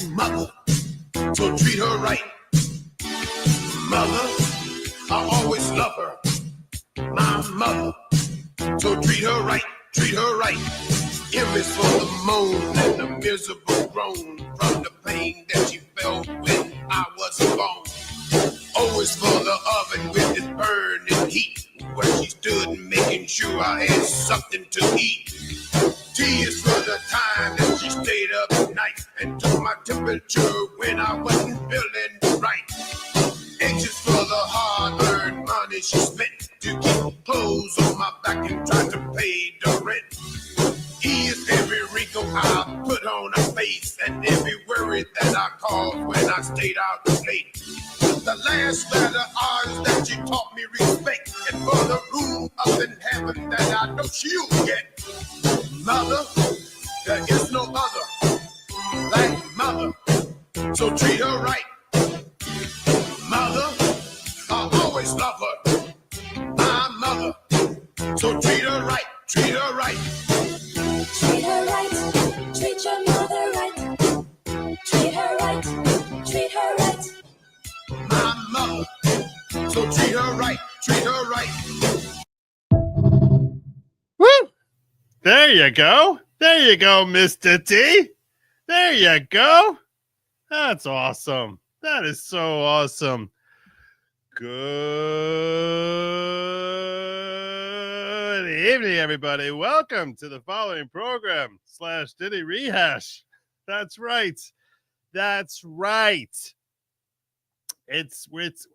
mother, so treat her right. Mother, I always love her. My mother, so treat her right, treat her right. M is for the moan and the miserable groan from the pain that she felt when I was born. O is for the oven with its burning heat, where she stood making sure I had something to eat. T is for the time that she stayed up at night and took my temperature when I wasn't feeling right. H is for the hard-earned money she spent to keep clothes on my back and try to pay the rent. E is every wrinkle I put on her face and every worry that I caused when I stayed out late. The last letter R is that she taught me respect, and for the room up in heaven that I know she'll get. Mother, there is no other like mother, so treat her right. Mother, I always love her. My mother, so treat her right, treat her right. Treat her right, treat your mother right. Treat her right, treat her right. My mother, so treat her right, treat her right. Woo! There you go. There you go, Mr. T. There you go. That's awesome. That is so awesome. Good evening, everybody. Welcome to the following program / Diddy Rehash. That's right. That's right.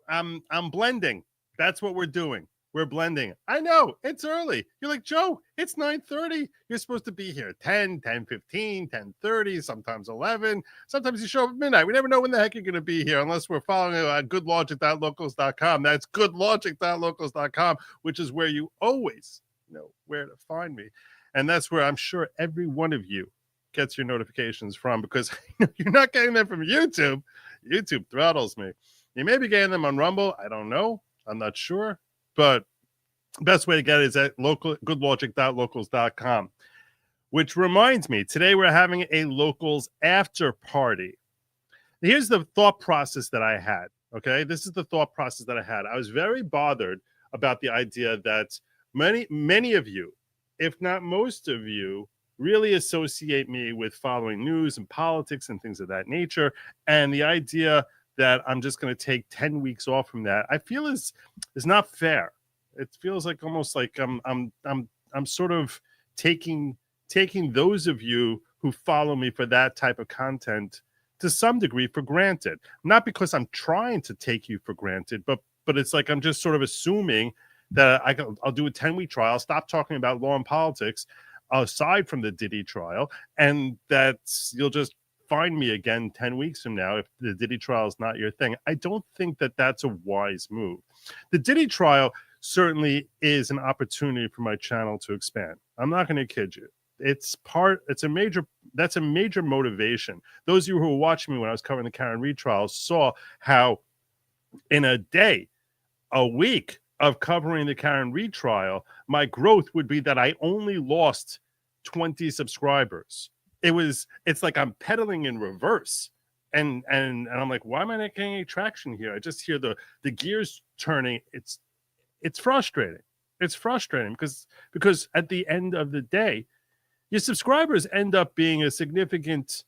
I'm blending. That's what we're doing. We're blending. I know it's early. You're like, Joe, it's 9:30. You're supposed to be here at 10, 10:15, 10:30, sometimes 11. Sometimes you show up at midnight. We never know when the heck you're going to be here unless we're following goodlogic.locals.com. That's goodlogic.locals.com, which is where you always know where to find me. And that's where I'm sure every one of you gets your notifications from, because you're not getting them from YouTube. YouTube throttles me. You may be getting them on Rumble. I don't know. I'm not sure. But the best way to get it is at goodlogic.locals.com. Which reminds me, today we're having a Locals after party. Here's the thought process that I had, okay? This is the thought process that I had. I was very bothered about the idea that many of you, if not most of you, really associate me with following news and politics and things of that nature. And the idea that I'm just going to take 10 weeks off from that, I feel is not fair. It feels like almost like I'm sort of taking those of you who follow me for that type of content to some degree for granted. Not because I'm trying to take you for granted, but it's like I'm just sort of assuming that I'll do a 10-week trial, stop talking about law and politics aside from the Diddy trial, and that you'll just find me again 10 weeks from now if the Diddy trial is not your thing. I don't think that that's a wise move. The Diddy trial certainly is an opportunity for my channel to expand. I'm not going to kid you. That's a major motivation. Those of you who were watching me when I was covering the Karen Reed trial saw how in a day, a week of covering the Karen Reed trial, my growth would be that I only lost 20 subscribers. It's like I'm pedaling in reverse. And I'm like, why am I not getting any traction here? I just hear the gears turning. It's frustrating. It's frustrating because at the end of the day, your subscribers end up being a significant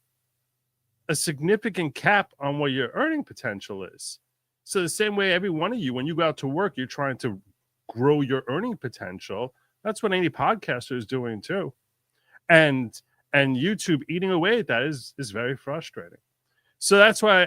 cap on what your earning potential is. So the same way every one of you, when you go out to work, you're trying to grow your earning potential. That's what any podcaster is doing too. And YouTube eating away at that is very frustrating. So that's why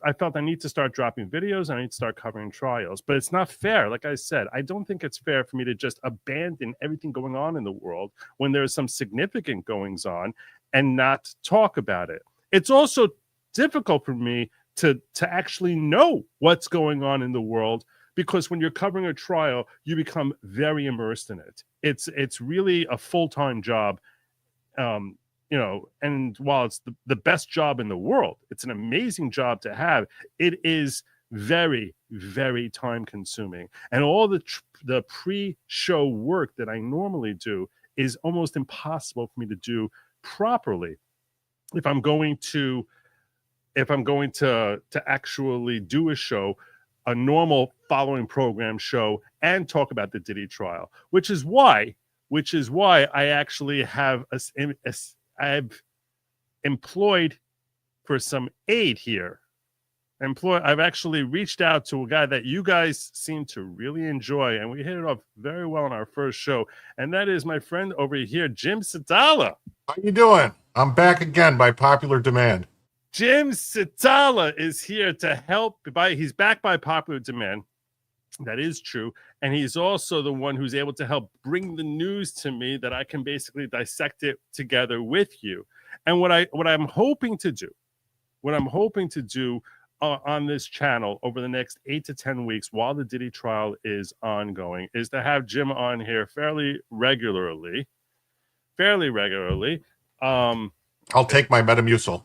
I felt I need to start dropping videos. I need to start covering trials. But it's not fair. Like I said, I don't think it's fair for me to just abandon everything going on in the world when there's some significant goings on and not talk about it. It's also difficult for me to actually know what's going on in the world, because when you're covering a trial, you become very immersed in it. It's really a full-time job. And while it's the best job in the world, it's an amazing job to have. It is very, very time consuming. And all the pre-show work that I normally do is almost impossible for me to do properly if I'm going to if I'm going to actually do a show, a normal following program show, and talk about the Diddy trial, which is why I actually have I've employed for some aid here. I've actually reached out to a guy that you guys seem to really enjoy, and we hit it off very well in our first show, and that is my friend over here, Jim Satala. How you doing? I'm back again by popular demand. Jim Satala is here to help. He's back by popular demand. That is true. And he's also the one who's able to help bring the news to me that I can basically dissect it together with you. And what I'm hoping to do on this channel over the next 8 to 10 weeks while the Diddy trial is ongoing is to have Jim on here fairly regularly. I'll take my Metamucil.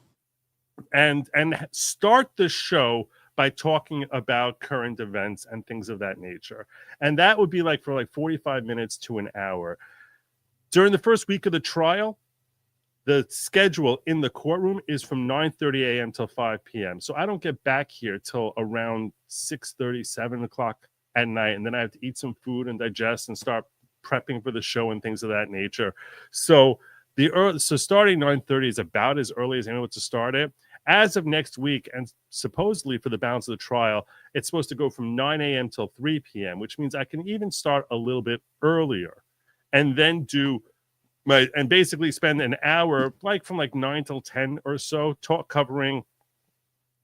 And start the show by talking about current events and things of that nature. And that would be for 45 minutes to an hour. During the first week of the trial, the schedule in the courtroom is from 9:30 a.m. till 5 p.m. So I don't get back here till around 6:30, 7 o'clock at night. And then I have to eat some food and digest and start prepping for the show and things of that nature. So starting 9:30 is about as early as anyone to start it. As of next week, and supposedly for the balance of the trial, it's supposed to go from 9 a.m. till 3 p.m., which means I can even start a little bit earlier and then basically spend an hour, from 9 till 10 or so, covering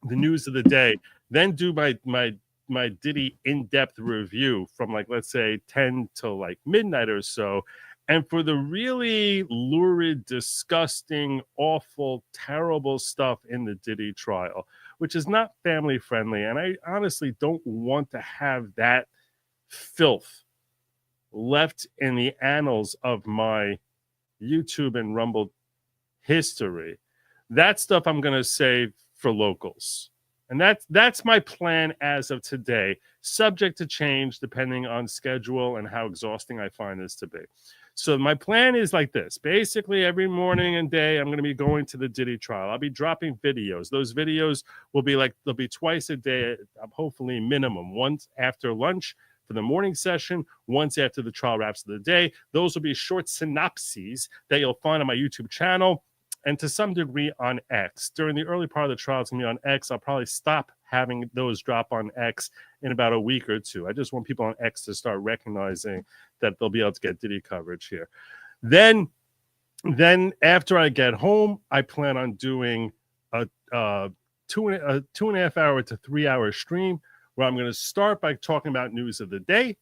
the news of the day, then do my Diddy in-depth review from let's say 10 till midnight or so. And for the really lurid, disgusting, awful, terrible stuff in the Diddy trial, which is not family friendly. And I honestly don't want to have that filth left in the annals of my YouTube and Rumble history. That stuff I'm going to save for locals. And that's my plan as of today, subject to change depending on schedule and how exhausting I find this to be. So my plan is like this. Basically, every morning and day, I'm going to be going to the Diddy trial. I'll be dropping videos. Those videos will be they'll be twice a day, hopefully minimum, once after lunch for the morning session, once after the trial wraps of the day. Those will be short synopses that you'll find on my YouTube channel and to some degree on X. During the early part of the trial, it's going to be on X. I'll probably stop having those drop on X in about a week or two. I just want people on X to start recognizing that they'll be able to get Diddy coverage here. Then after I get home, I plan on doing a 2.5 hour to 3 hour stream where I'm going to start by talking about news of the day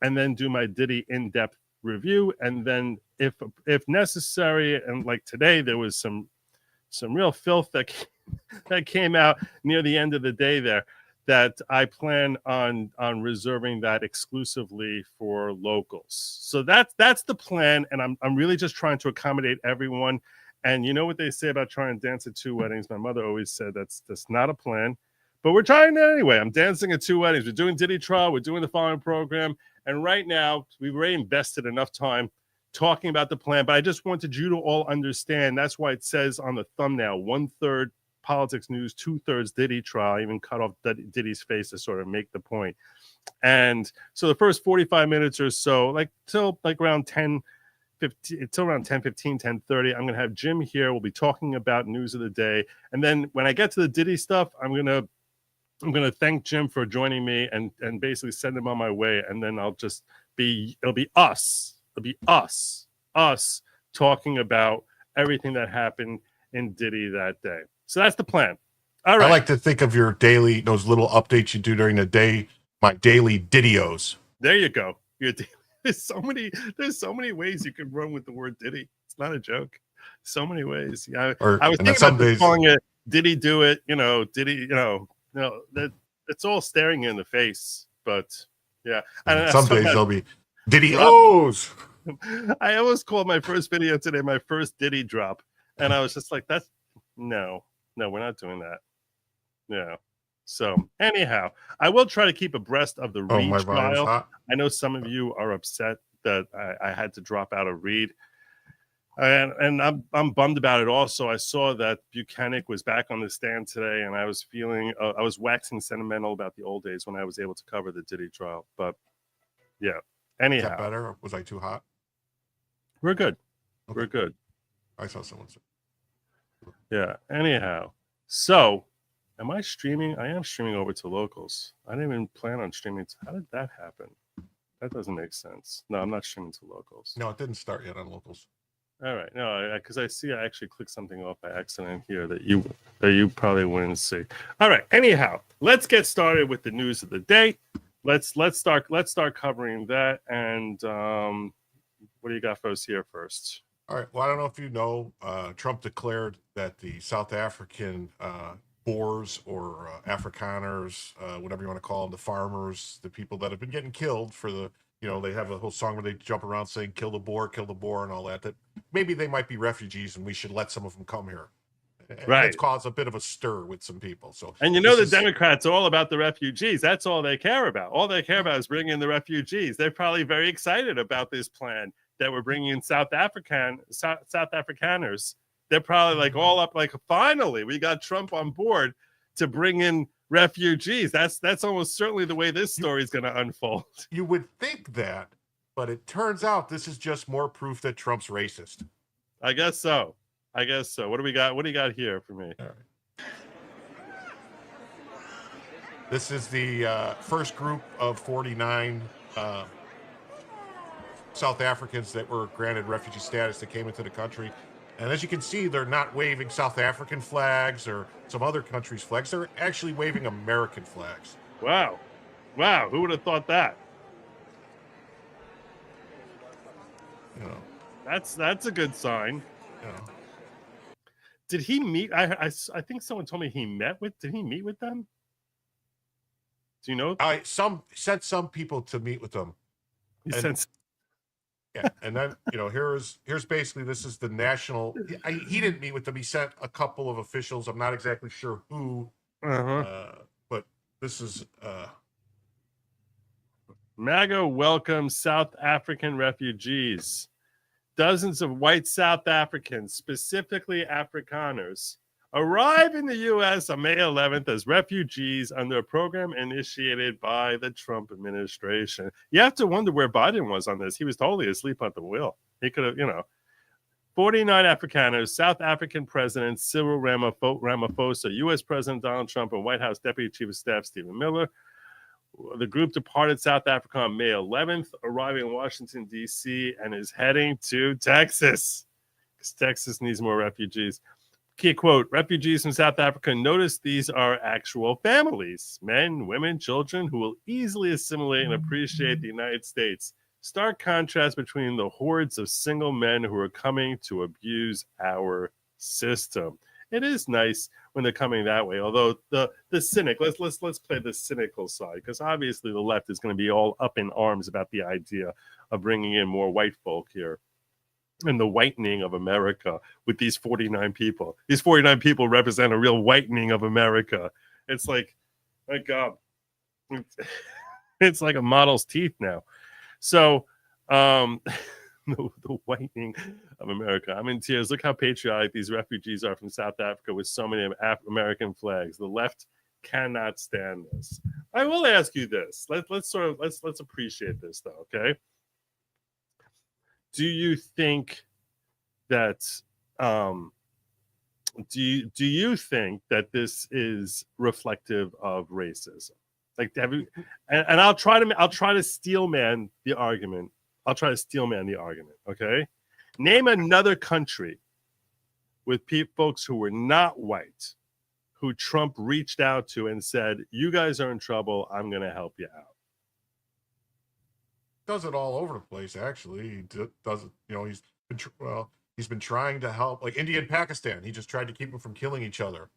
and then do my Diddy in-depth review. And then if necessary, and today there was some real filth that came out near the end of the day there, that I plan on reserving that exclusively for locals. So that's the plan, and I'm really just trying to accommodate everyone. And you know what they say about trying to dance at 2 weddings? My mother always said that's not a plan, but we're trying it anyway. I'm dancing at 2 weddings. We're doing Diddy trial. We're doing the following program, and right now we've already invested enough time talking about the plan. But I just wanted you to all understand. That's why it says on the thumbnail 1/3 politics news, 2/3 Diddy trial. I even cut off Diddy's face to sort of make the point. And so the first 45 minutes or so, till around 10:15, till around 10:15, 10:30, I'm going to have Jim here. We'll be talking about news of the day. And then when I get to the Diddy stuff, I'm going to thank Jim for joining me and basically send him on my way. And then it'll be us talking about everything that happened in Diddy that day. So that's the plan. All right. I like to think of those little updates you do during the day, my daily Diddios. There you go. There's so many ways you can run with the word Diddy. It's not a joke. So many ways. Yeah. I was thinking about calling it Diddy do it, Diddy, that it's all staring you in the face. But yeah. And some days they'll be Diddy O's. I almost called my first video today my first Diddy drop. And I was just like, no, we're not doing that. Yeah. So anyhow, I will try to keep abreast of the Reed trial. I know some of you are upset that I had to drop out of Reed. And I'm bummed about it. Also, I saw that Buchanan was back on the stand today, and I was feeling I was waxing sentimental about the old days when I was able to cover the Diddy trial. But yeah, Is that anyhow, better? Or was I too hot? we're good. Okay. We're good. I saw someone say. Yeah. Anyhow, so am I streaming? I am streaming over to locals. I didn't even plan on streaming. How did that happen? That doesn't make sense. No, I'm not streaming to locals. No, it didn't start yet on locals. All right, no, because I see I actually clicked something off by accident here that you probably wouldn't see. All right, anyhow, let's get started with the news of the day. Let's start covering that. And what do you got for us here first? All right. Well, I don't know if you know, Trump declared that the South African Boers or Afrikaners, whatever you want to call them, the farmers, the people that have been getting killed for the, they have a whole song where they jump around saying kill the boar, and all that, that maybe they might be refugees and we should let some of them come here. Right. It's caused a bit of a stir with some people. So, and the Democrats are all about the refugees. That's all they care about. All they care about is bringing in the refugees. They're probably very excited about this plan that we're bringing in South Afrikaners. They're probably like all up, like finally we got Trump on board to bring in refugees. That's almost certainly the way this story is going to unfold. You would think that, but it turns out this is just more proof that Trump's racist. I guess so. What do we got? What do you got here for me? All right. This is the first group of 49 South Africans that were granted refugee status that came into the country. And as you can see, they're not waving South African flags or some other country's flags. They're actually waving American flags. Wow. Who would have thought that? That's a good sign. Did he meet? I think someone told me he met with. Did he meet with them? Do you know? I sent some people to meet with them. Yeah, and then here's basically, this is the national. He didn't meet with them. He sent a couple of officials. I'm not exactly sure who, but this is MAGA welcomes South African refugees. Dozens of white South Africans, specifically Afrikaners, arrive in the U.S. on May 11th as refugees under a program initiated by the Trump administration. You have to wonder where Biden was on this. He was totally asleep at the wheel. He could have, 49 Afrikaners, South African President Cyril Ramaphosa, U.S. President Donald Trump, and White House Deputy Chief of Staff Stephen Miller. The group departed South Africa on May 11th, arriving in Washington, D.C., and is heading to Texas, because Texas needs more refugees. Key quote, refugees from South Africa notice these are actual families, men, women, children who will easily assimilate and appreciate the United States. Stark contrast between the hordes of single men who are coming to abuse our system. It is nice when they're coming that way, although the cynic, let's play the cynical side, because obviously the left is going to be all up in arms about the idea of bringing in more white folk here and the whitening of America with these 49 people. These 49 people represent a real whitening of America. It's like, my God, it's like a model's teeth now. So, the whitening of America. I'm in tears. Look how patriotic these refugees are from South Africa with so many American flags. The left cannot stand this. I will ask you this. Let's appreciate this though, okay? Do you think that do you think that this is reflective of racism? Like, have you, and I'll try to steelman the argument. Okay, name another country with folks who were not white, who Trump reached out to and said, "You guys are in trouble. I'm going to help you out." Does it all over the place. Actually, he does it. He's been trying to help, like India and Pakistan. He just tried to keep them from killing each other.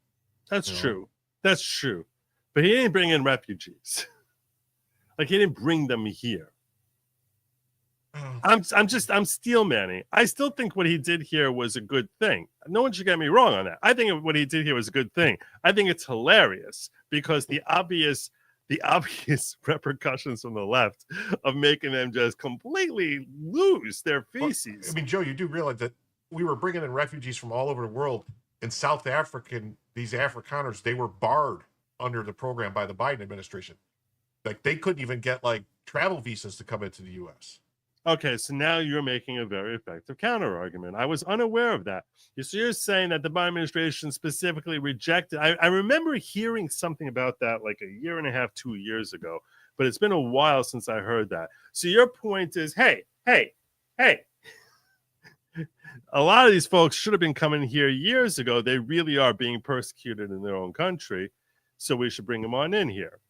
That's true. That's true. But he didn't bring in refugees. Like, he didn't bring them here. I'm steel manning. I still think what he did here was a good thing. No one should get me wrong on that. I think what he did here was a good thing. I think it's hilarious because the obvious repercussions from the left of making them just completely lose their feces. Well, I mean, Joe, you do realize that we were bringing in refugees from all over the world. And these Afrikaners, they were barred under the program by the Biden administration. Like they couldn't even get like travel visas to come into the U.S. Okay, so now you're making a very effective counter argument. I was unaware of that. So you're saying that the Biden administration specifically rejected. I remember hearing something about that like a year and a half, 2 years ago, but it's been a while since I heard that. So your point is, hey, a lot of these folks should have been coming here years ago. They really are being persecuted in their own country, so we should bring them on in here.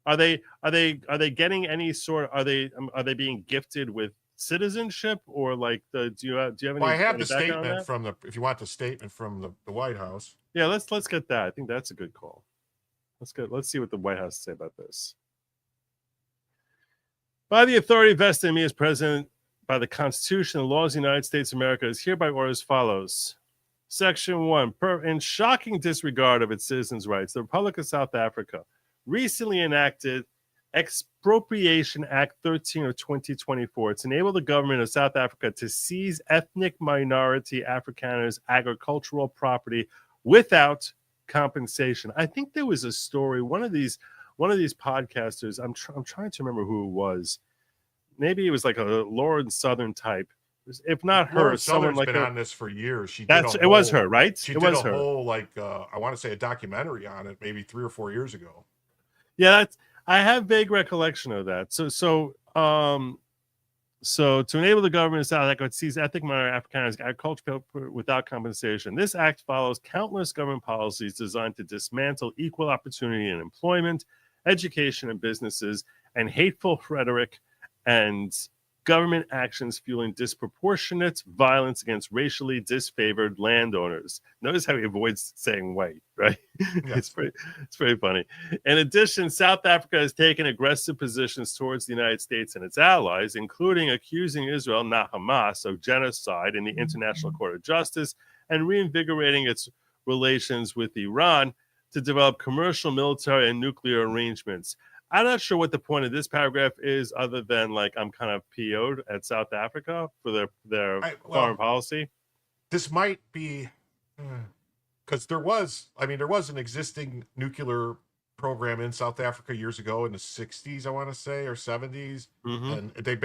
Are they getting any sort? Are they being gifted with citizenship or like the? Do you have any? Well, I have any the background on statement that? from the. If you want the statement from the White House. Yeah, let's get that. I think that's a good call. Let's see what the White House say about this. By the authority vested in me as president by the Constitution and laws of the United States of America is hereby ordered as follows. Section 1. In shocking disregard of its citizens' rights, the Republic of South Africa recently enacted Expropriation Act 13 of 2024 to enable the government of South Africa to seize ethnic minority Afrikaners' agricultural property without compensation. I think there was a story. One of these podcasters. I'm trying to remember who it was. Maybe it was like a Lauren Southern type. If not her, Lauren someone Southern's like been her. on this for years. It was her, right? She it did was a her. whole I want to say a documentary on it, maybe 3 or 4 years ago. Yeah, I have vague recollection of that. So to enable the government of South Africa to seize ethnic minority Afrikaners agriculture without compensation. This act follows countless government policies designed to dismantle equal opportunity in employment, education, and businesses, and hateful rhetoric and government actions fueling disproportionate violence against racially disfavored landowners. Notice how he avoids saying white, right? Yes. It's very funny. In addition, South Africa has taken aggressive positions towards the United States and its allies, including accusing Israel, not Hamas, of genocide in the International Court of Justice and reinvigorating its relations with Iran to develop commercial, military, and nuclear arrangements. I'm not sure what the point of this paragraph is, other than like I'm kind of PO'd at South Africa for their foreign policy. This might be because there was an existing nuclear program in South Africa years ago in the 60s, I want to say, or 70s, and they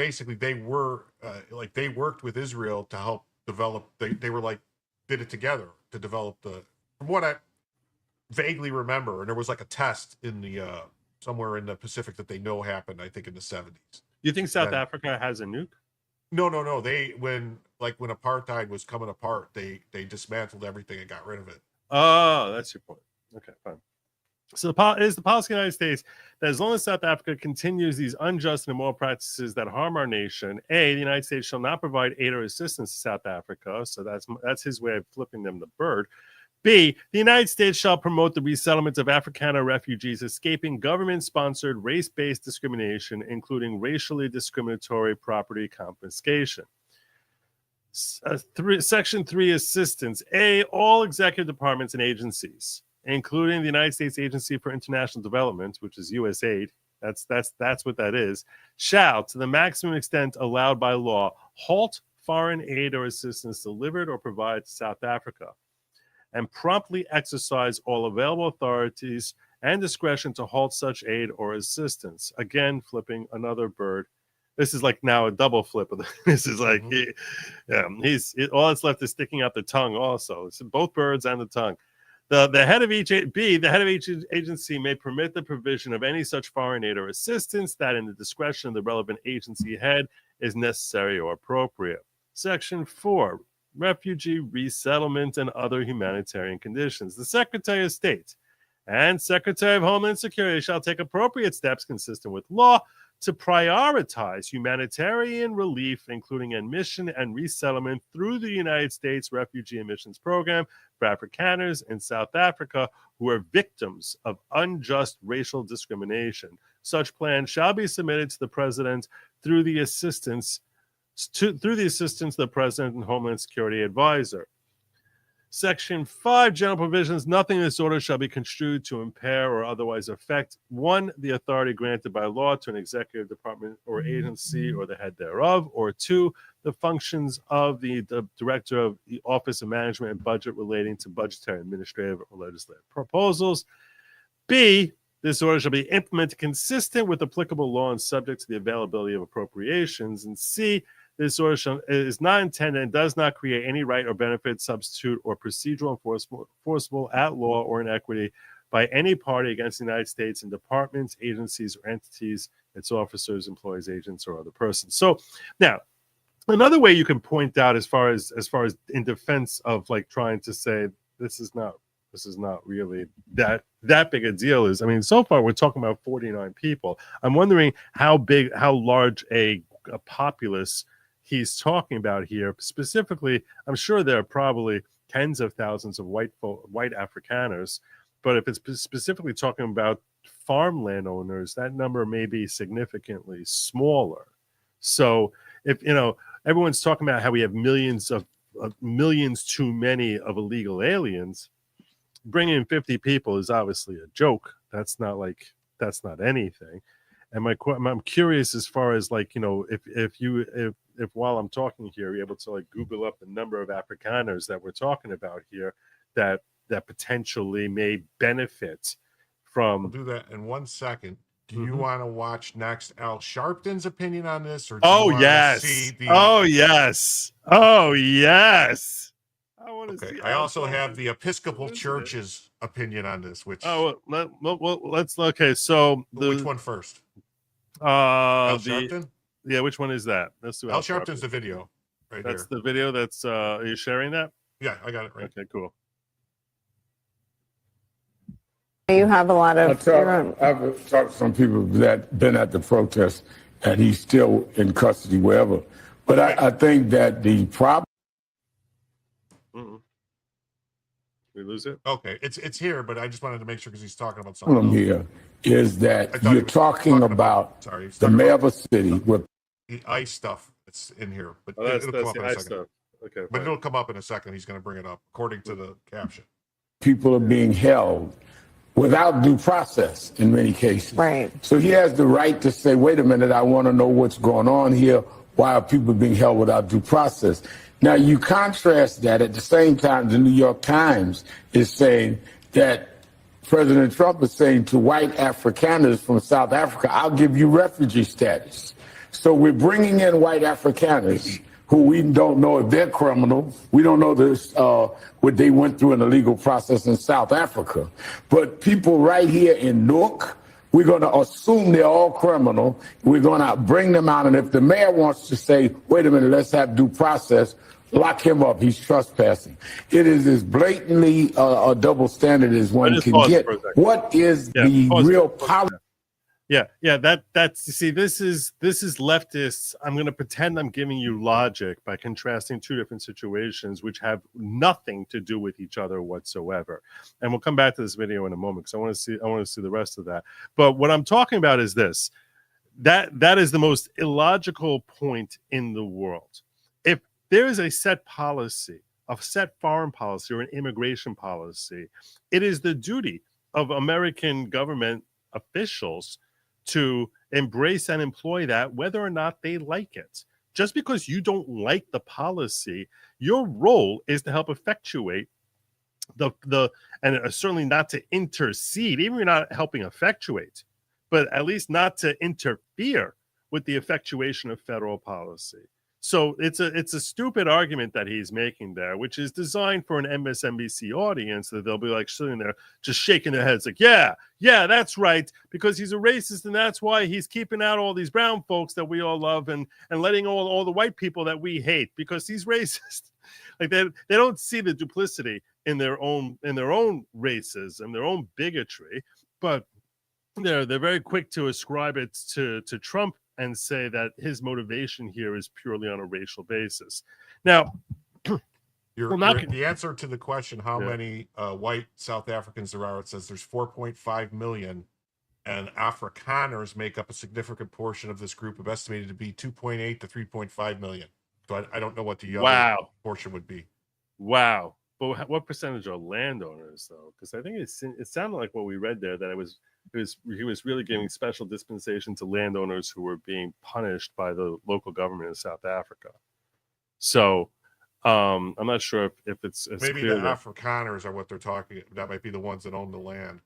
worked with Israel to help develop. They were like did it together to develop from what I vaguely remember, and there was like a test in the somewhere in the Pacific that they know happened, I think in the 70s. You think South Africa has a nuke? No. When apartheid was coming apart, they dismantled everything and got rid of it. Oh, that's your point. Okay, fine. So it is the policy of the United States that as long as South Africa continues these unjust and immoral practices that harm our nation, A, the United States shall not provide aid or assistance to South Africa. So that's his way of flipping them the bird. B, the United States shall promote the resettlement of Afrikaner refugees escaping government-sponsored race-based discrimination, including racially discriminatory property confiscation. Section 3, assistance. A, all executive departments and agencies, including the United States Agency for International Development, which is USAID, that's what that is, shall, to the maximum extent allowed by law, halt foreign aid or assistance delivered or provided to South Africa, and promptly exercise all available authorities and discretion to halt such aid or assistance. Again, flipping another bird. This is like now a double flip of this is like all that's left is sticking out the tongue also. It's both birds and the tongue. The head of each agency may permit the provision of any such foreign aid or assistance that in the discretion of the relevant agency head is necessary or appropriate. Section 4, refugee resettlement and other humanitarian conditions. The Secretary of State and Secretary of Homeland Security shall take appropriate steps consistent with law to prioritize humanitarian relief, including admission and resettlement through the United States Refugee Admissions Program for Afrikaners in South Africa who are victims of unjust racial discrimination. Such plan shall be submitted to the President through the assistance of the President and Homeland Security Advisor. Section 5, general provisions. Nothing in this order shall be construed to impair or otherwise affect 1, the authority granted by law to an executive department or agency or the head thereof, or 2, the functions of the Director of the Office of Management and Budget relating to budgetary, administrative, or legislative proposals. B, this order shall be implemented consistent with applicable law and subject to the availability of appropriations. And C, this order is not intended and does not create any right or benefit, substitute, or procedural enforceable at law or in equity by any party against the United States in departments, agencies, or entities, its officers, employees, agents, or other persons. So now, another way you can point out as far as in defense of like trying to say this is not really that big a deal is, I mean, so far we're talking about 49 people. I'm wondering how large a populace he's talking about here. Specifically, I'm sure there are probably tens of thousands of white Afrikaners, but if it's specifically talking about farmland owners, that number may be significantly smaller. So if, everyone's talking about how we have millions too many of illegal aliens, bringing in 50 people is obviously a joke. That's not anything. And I'm curious as far as like, if while I'm talking here, you're able to like Google up the number of Afrikaners that we're talking about here that potentially may benefit from. I'll do that in 1 second. Do you want to watch next Al Sharpton's opinion on this, or yes. See the... Oh yes. I want to see. I also have the Episcopal Church's opinion on this, which... Oh, let's... Okay, so... Which one first? Al Sharpton? Yeah, which one is that? Let's do Al Sharpton's the video right That's here. The video that's... are you sharing that? Yeah, I got it right. Okay, cool. You have a lot of... I've talked to some people that been at the protest, and he's still in custody wherever. But I think that the problem... We lose it? Okay, it's here, but I just wanted to make sure because he's talking about something problem here is that you're talking about the mayor of a city with the ICE stuff that's in here, but that's it'll come up the in a ICE second. stuff. Okay, But fine. it'll come up in a second. He's going to bring it up according to the caption. people are being held without due process in many cases. Right. So he has the right to say, wait a minute, I want to know what's going on here. Why are people being held without due process? Now, you contrast that at the same time, the New York Times is saying that President Trump is saying to white Afrikaners from South Africa, I'll give you refugee status. So we're bringing in white Afrikaners who we don't know if they're criminal. We don't know this, what they went through in the legal process in South Africa. But people right here in Newark, we're going to assume they're all criminal. We're going to bring them out. And if the mayor wants to say, wait a minute, let's have due process, lock him up. He's trespassing. It is as blatantly a double standard as one can get. What is the real policy? Yeah. That's, you see, this is leftists. I'm going to pretend I'm giving you logic by contrasting two different situations which have nothing to do with each other whatsoever. And we'll come back to this video in a moment because I want to see the rest of that. But what I'm talking about is this. That is the most illogical point in the world. If there is a set policy, a set foreign policy or an immigration policy, it is the duty of American government officials to embrace and employ that, whether or not they like it. Just because you don't like the policy, your role is to help effectuate and certainly not to intercede, even if you're not helping effectuate, but at least not to interfere with the effectuation of federal policy. So it's a stupid argument that he's making there, which is designed for an MSNBC audience that they'll be like sitting there just shaking their heads like, yeah, that's right, because he's a racist and that's why he's keeping out all these brown folks that we all love and letting all the white people that we hate because he's racist. Like they don't see the duplicity in their own racism, their own bigotry, but they're very quick to ascribe it to Trump and say that his motivation here is purely on a racial basis. Now, the answer to the question, how many white South Africans there are, it says there's 4.5 million, and Afrikaners make up a significant portion of this group, of estimated to be 2.8 to 3.5 million. So I don't know what the other portion would be. Wow. But what percentage are landowners, though? Because I think it sounded like what we read there, that he was really giving special dispensation to landowners who were being punished by the local government in South Africa. So I'm not sure if it's as Maybe clear the that. Afrikaners are what they're talking. That might be the ones that own the land.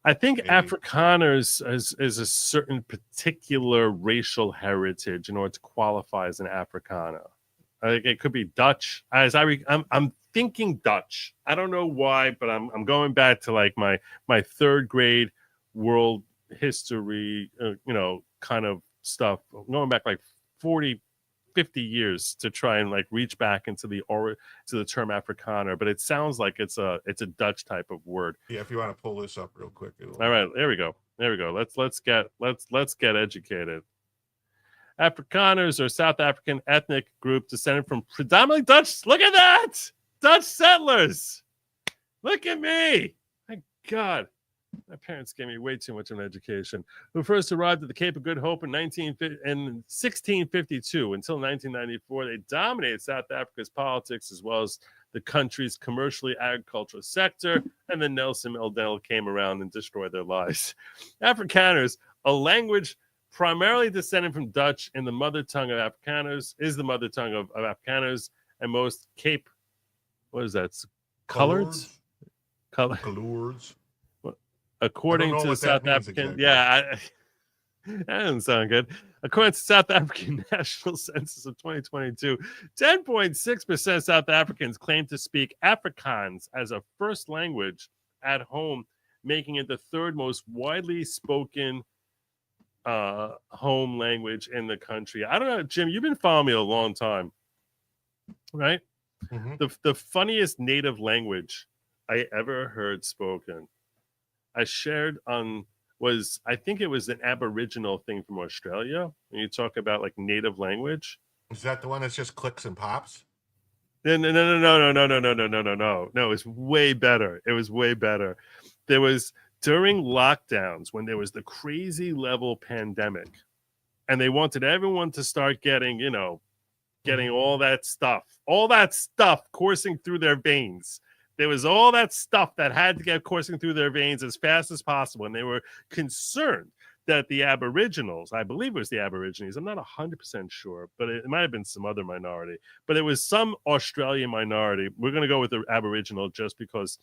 I think Maybe. Afrikaners is a certain particular racial heritage in order to qualify as an Afrikaner. I think it could be Dutch. I'm thinking Dutch. I don't know why, but I'm going back to like my third grade world history, kind of stuff. Going back like 40, 50 years to try and like reach back into to the term Afrikaner, but it sounds like it's a Dutch type of word. Yeah, if you want to pull this up real quick. All right, there we go. Let's get educated. Afrikaners are South African ethnic group descended from predominantly Dutch. Look at that, Dutch settlers. Look at me. My God, my parents gave me way too much of an education. Who first arrived at the Cape of Good Hope in 1652 until 1994. They dominated South Africa's politics as well as the country's commercially agricultural sector, and then Nelson Mandela came around and destroyed their lives. Afrikaners, a language primarily descended from Dutch and the mother tongue of Afrikaners, is the mother tongue of Afrikaners and most Cape, what is that? Coloreds? Coloreds. According to South African, exactly. that doesn't sound good. According to South African National Census of 2022, 10.6% of South Africans claim to speak Afrikaans as a first language at home, making it the third most widely spoken home language in the country. I don't know, Jim, you've been following me a long time, right? Mm-hmm. The funniest native language I ever heard spoken, I shared on I think it was an Aboriginal thing from Australia. When you talk about like native language, Is that the one that's just clicks and pops? No. It was way better. There was during lockdowns when there was the crazy level pandemic, and they wanted everyone to start getting, all that stuff coursing through their veins. There was all that stuff that had to get coursing through their veins as fast as possible. And they were concerned that the Aboriginals, I believe it was the Aborigines, I'm not 100% sure, but it might have been some other minority, but it was some Australian minority. We're going to go with the Aboriginal just because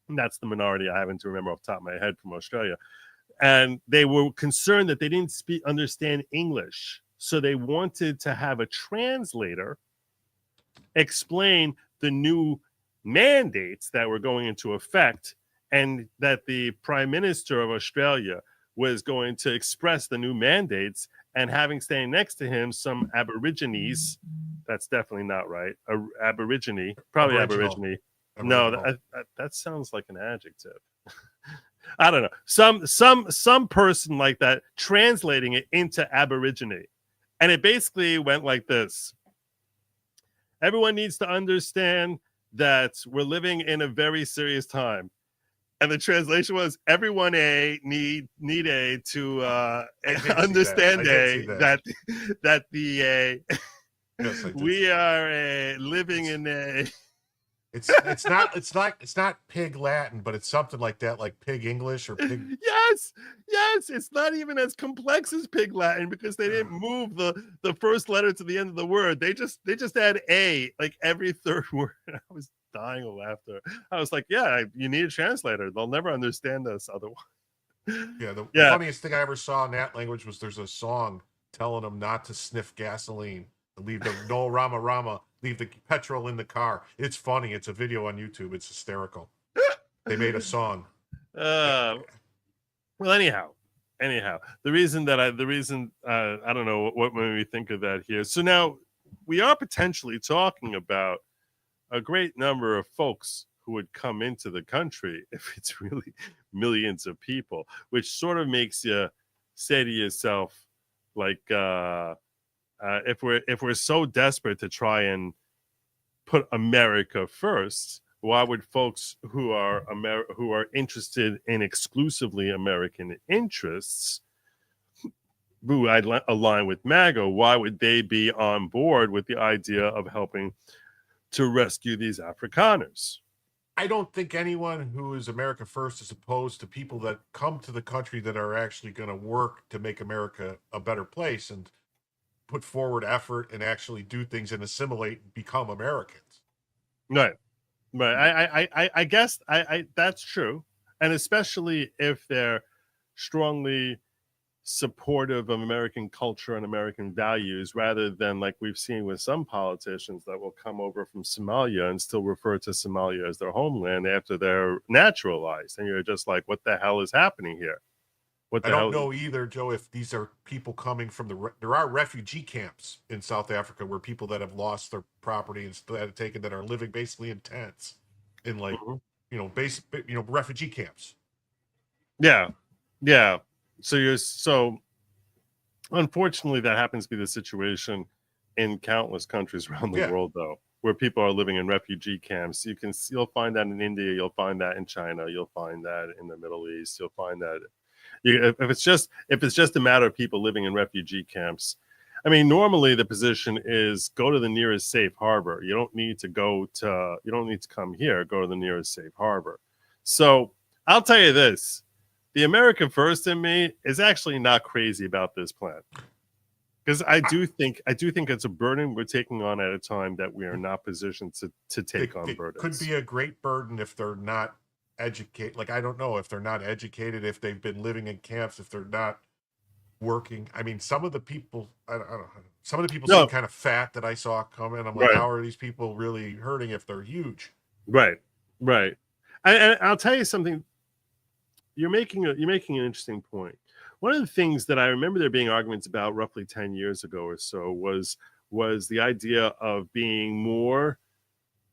that's the minority I happen to remember off the top of my head from Australia. And they were concerned that they didn't understand English. So they wanted to have a translator explain the new mandates that were going into effect, and that the Prime Minister of Australia was going to express the new mandates, and having standing next to him some Aborigines. That's definitely not right. Aborigine, probably Aborigine. No, that sounds like an adjective. I don't know. Some person like that translating it into Aborigine, and it basically went like this: everyone needs to understand that we're living in a very serious time. And the translation was everyone need to understand that the yes, we are living in a it's not pig Latin, but it's something like that, like pig English or pig. Yes, it's not even as complex as pig Latin because they didn't move the first letter to the end of the word. They just add a like every third word. I was dying of laughter. I was like, yeah, you need a translator. They'll never understand us otherwise. Yeah, the funniest thing I ever saw in that language was there's a song telling them not to sniff gasoline, to leave the no rama, leave the petrol in the car. It's funny. It's a video on YouTube. It's hysterical. They made a song. Well, anyhow, the reason I don't know what made me think of that here. So now we are potentially talking about a great number of folks who would come into the country if it's really millions of people, which sort of makes you say to yourself, like, if we're so desperate to try and put America first, why would folks who are interested in exclusively American interests, who I'd align with MAGA, why would they be on board with the idea of helping to rescue these Afrikaners? I don't think anyone who is America first is opposed to people that come to the country that are actually going to work to make America a better place. And put forward effort and actually do things and assimilate and become Americans. Right. I guess I that's true. And especially if they're strongly supportive of American culture and American values, rather than like we've seen with some politicians that will come over from Somalia and still refer to Somalia as their homeland after they're naturalized. And you're just like, what the hell is happening here? What the I don't hell? know either, Joe, if these are people coming from there are refugee camps in South Africa where people that have lost their property and that have taken that are living basically in tents in like, Mhm. refugee camps. Yeah. Yeah. So unfortunately that happens to be the situation in countless countries around the Yeah. world, though, where people are living in refugee camps. You'll find that in India, you'll find that in China, you'll find that in the Middle East, you'll find that if it's just a matter of people living in refugee camps. I mean, normally the position is go to the nearest safe harbor. You don't need to come here. Go to the nearest safe harbor. So I'll tell you this: the American first in me is actually not crazy about this plan, because I do think it's a burden we're taking on at a time that we are not positioned to take on It burdens. could be a great burden if they're not educated. Like, I don't know if they're not educated, if they've been living in camps, if they're not working. I mean, some of the people, I don't know, some of the people seem kind of fat that I saw come in. I'm like, Right. how are these people really hurting if they're huge? Right. And I'll tell you something. You're making an interesting point. One of the things that I remember there being arguments about roughly 10 years ago or so was the idea of being more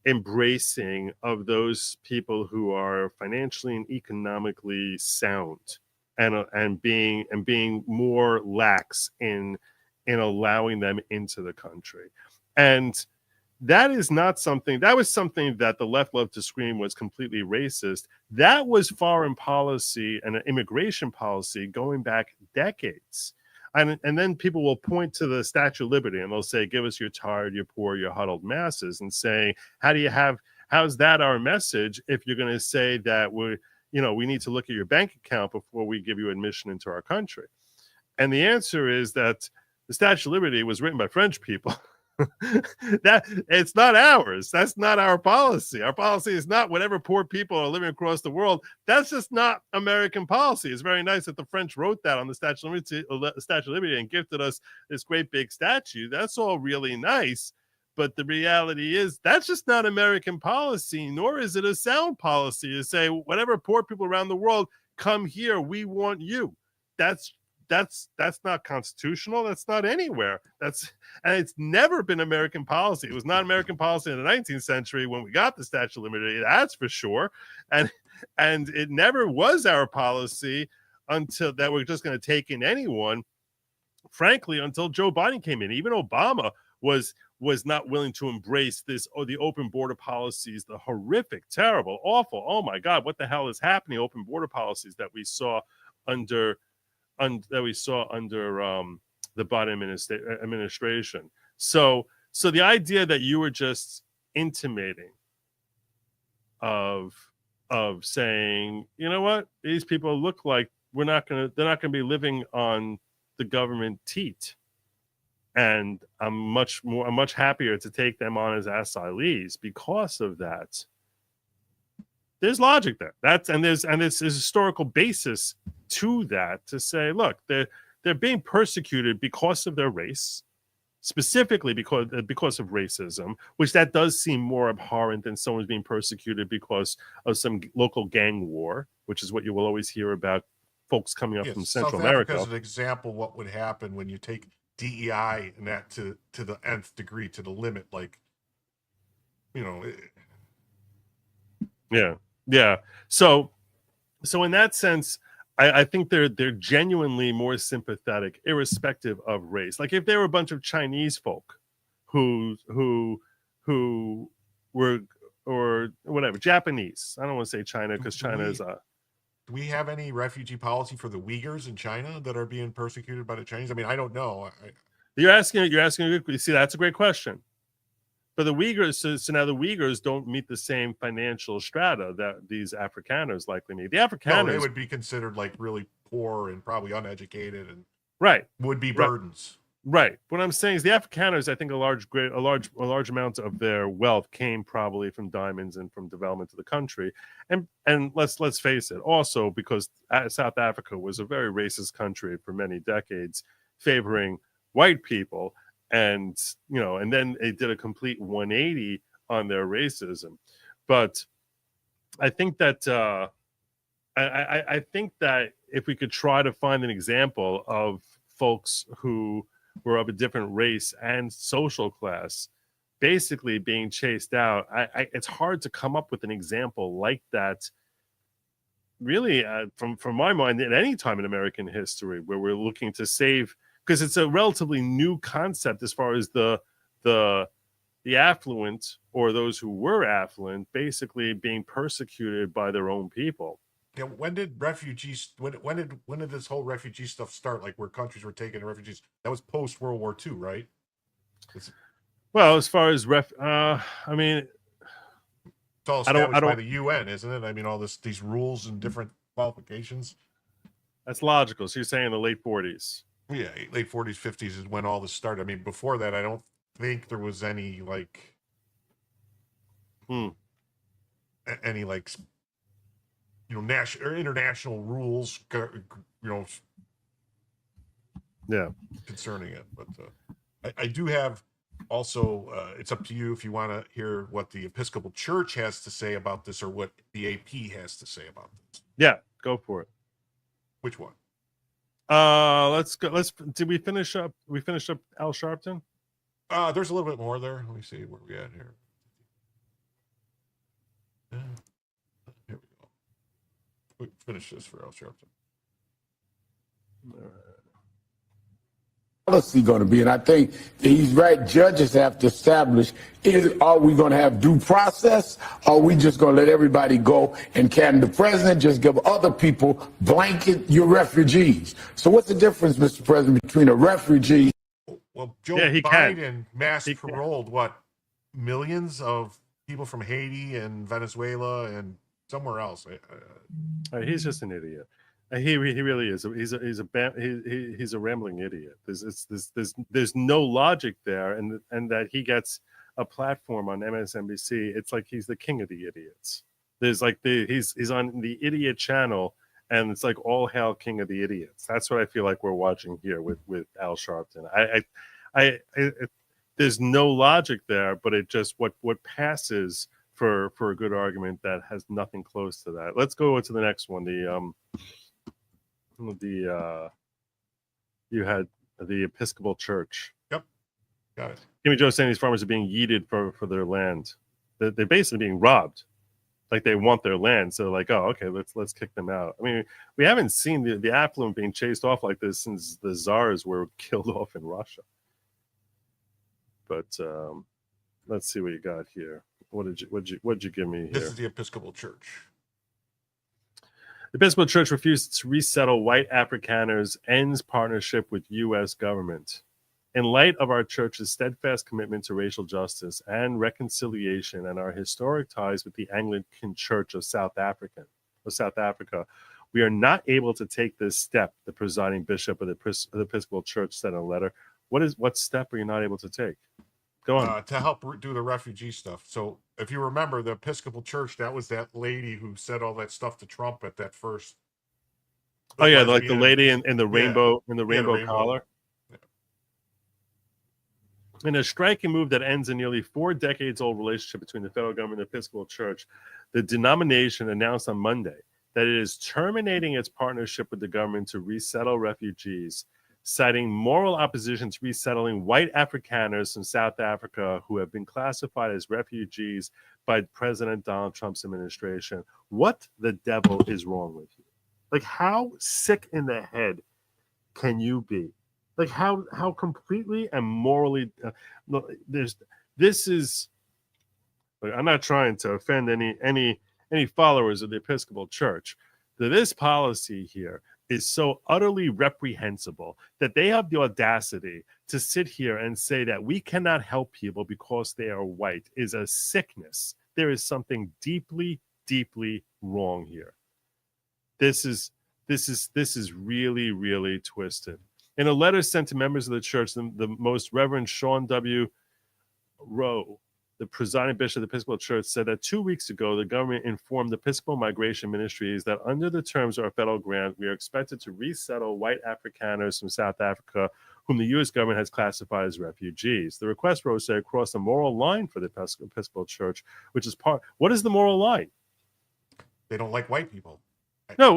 embracing of those people who are financially and economically sound, and being more lax in allowing them into the country. And that was something that the left loved to scream was completely racist. That was foreign policy and immigration policy going back decades. And then people will point to the Statue of Liberty and they'll say, give us your tired, your poor, your huddled masses, and say, how's that our message if you're going to say that we need to look at your bank account before we give you admission into our country? And the answer is that the Statue of Liberty was written by French people. That it's not ours. That's not our policy. Our policy is not whatever poor people are living across the world. That's just not American policy. It's very nice that the French wrote that on the Statue of Liberty and gifted us this great big statue. That's all really nice. But the reality is that's just not American policy, nor is it a sound policy to say whatever poor people around the world come here, we want you. That's not constitutional. That's not anywhere. And it's never been American policy. It was not American policy in the 19th century when we got the Statue of Liberty. That's for sure. And it never was our policy until that we're just going to take in anyone. Frankly, until Joe Biden came in, even Obama was not willing to embrace this or the open border policies, the horrific, terrible, awful. Oh my God, what the hell is happening? Open border policies that we saw under the Biden administration. So the idea that you were just intimating of saying, you know what, these people look like they're not gonna be living on the government teat, and I'm much happier to take them on as asylees because of that. There's logic there. There's a historical basis to that, to say, look, they're being persecuted because of their race, specifically because of racism, which that does seem more abhorrent than someone's being persecuted because of some local gang war, which is what you will always hear about folks coming up from Central America. South Africa is an example of what would happen when you take DEI and that to the nth degree, to the limit, like, Yeah. So in that sense, I think they're genuinely more sympathetic, irrespective of race. Like if there were a bunch of Chinese folk who were, or whatever, Japanese. I don't want to say China because China is a. Do we have any refugee policy for the Uyghurs in China that are being persecuted by the Chinese? I mean, I don't know. You're asking. You see, that's a great question. But the Uyghurs, so now the Uyghurs don't meet the same financial strata that these Afrikaners likely meet. The Afrikaners, they would be considered like really poor and probably uneducated and right, would be burdens. Right. What I'm saying is the Afrikaners, I think a large amount of their wealth came probably from diamonds and from development of the country. And let's face it, also because South Africa was a very racist country for many decades, favoring white people, and and then they did a complete 180 on their racism. But I think that I think that if we could try to find an example of folks who were of a different race and social class basically being chased out, it's hard to come up with an example like that really from my mind at any time in American history where we're looking to save, because it's a relatively new concept as far as the affluent or those who were affluent basically being persecuted by their own people. Yeah, when did refugees? When did this whole refugee stuff start? Like where countries were taking refugees? That was post World War II, right? Well, as far as I mean, it's all established by the UN, isn't it? I mean, all these rules and different qualifications. That's logical. So you're saying in the late 40s? Yeah, late 40s, 50s is when all this started. I mean, before that, I don't think there was any like any like national or international rules, yeah, concerning it. But I do have also. It's up to you if you want to hear what the Episcopal Church has to say about this, or what the AP has to say about this. Yeah, go for it. Which one? Let's go. Did we finish up? We finished up Al Sharpton. There's a little bit more there. Let me see where we at here. Here we go. We finish this for Al Sharpton. All right. Policy going to be, and I think he's right. Judges have to establish: are we going to have due process? Or are we just going to let everybody go? And can the president just give other people blanket your refugees? So what's the difference, Mr. President, between a refugee? Well, Joe Biden mass paroled millions of people from Haiti and Venezuela and somewhere else. He's just an idiot. He really is. He's a rambling idiot. There's no logic there, and that he gets a platform on MSNBC. It's like he's the king of the idiots. There's like he's on the idiot channel, and it's like all hail king of the idiots. That's what I feel like we're watching here with Al Sharpton. There's no logic there, but it just what passes for a good argument that has nothing close to that. Let's go to the next one. You had the Episcopal Church. Yep, got it. Jimmy Joe saying these farmers are being yeeted for their land. They're basically being robbed. Like they want their land, so like, oh, okay, let's kick them out. I mean, we haven't seen the affluent being chased off like this since the czars were killed off in Russia. But let's see what you got here. What'd you give me here? This is the Episcopal Church. The Episcopal Church refuses to resettle white Afrikaners, ends partnership with U.S. government. In light of our church's steadfast commitment to racial justice and reconciliation and our historic ties with the Anglican Church of South Africa, we are not able to take this step, the presiding bishop of the Episcopal Church said in a letter. What step are you not able to take? Go on. To help do the refugee stuff. So if you remember, the Episcopal Church, that was that lady who said all that stuff to Trump at that first. Oh yeah, like the lady in the rainbow collar. Yeah. In a striking move that ends a nearly 4 decades old relationship between the federal government and the Episcopal Church, the denomination announced on Monday that it is terminating its partnership with the government to resettle refugees, citing moral opposition to resettling white Afrikaners from South Africa who have been classified as refugees by President Donald Trump's administration. What the devil is wrong with you? Like, how sick in the head can you be? Like, how completely and morally this is. Like, I'm not trying to offend any followers of the Episcopal Church. This policy here is so utterly reprehensible that they have the audacity to sit here and say that we cannot help people because they are white is a sickness. There is something deeply, deeply wrong here. This is really, really twisted. In a letter sent to members of the church, the Most Reverend Sean W. Rowe, the presiding bishop of the Episcopal Church, said that 2 weeks ago, the government informed the Episcopal Migration Ministries that under the terms of our federal grant, we are expected to resettle white Afrikaners from South Africa, whom the U.S. government has classified as refugees. The request, Rowe said, crossed a moral line for the Episcopal Church, which is part. What is the moral line? They don't like white people. No,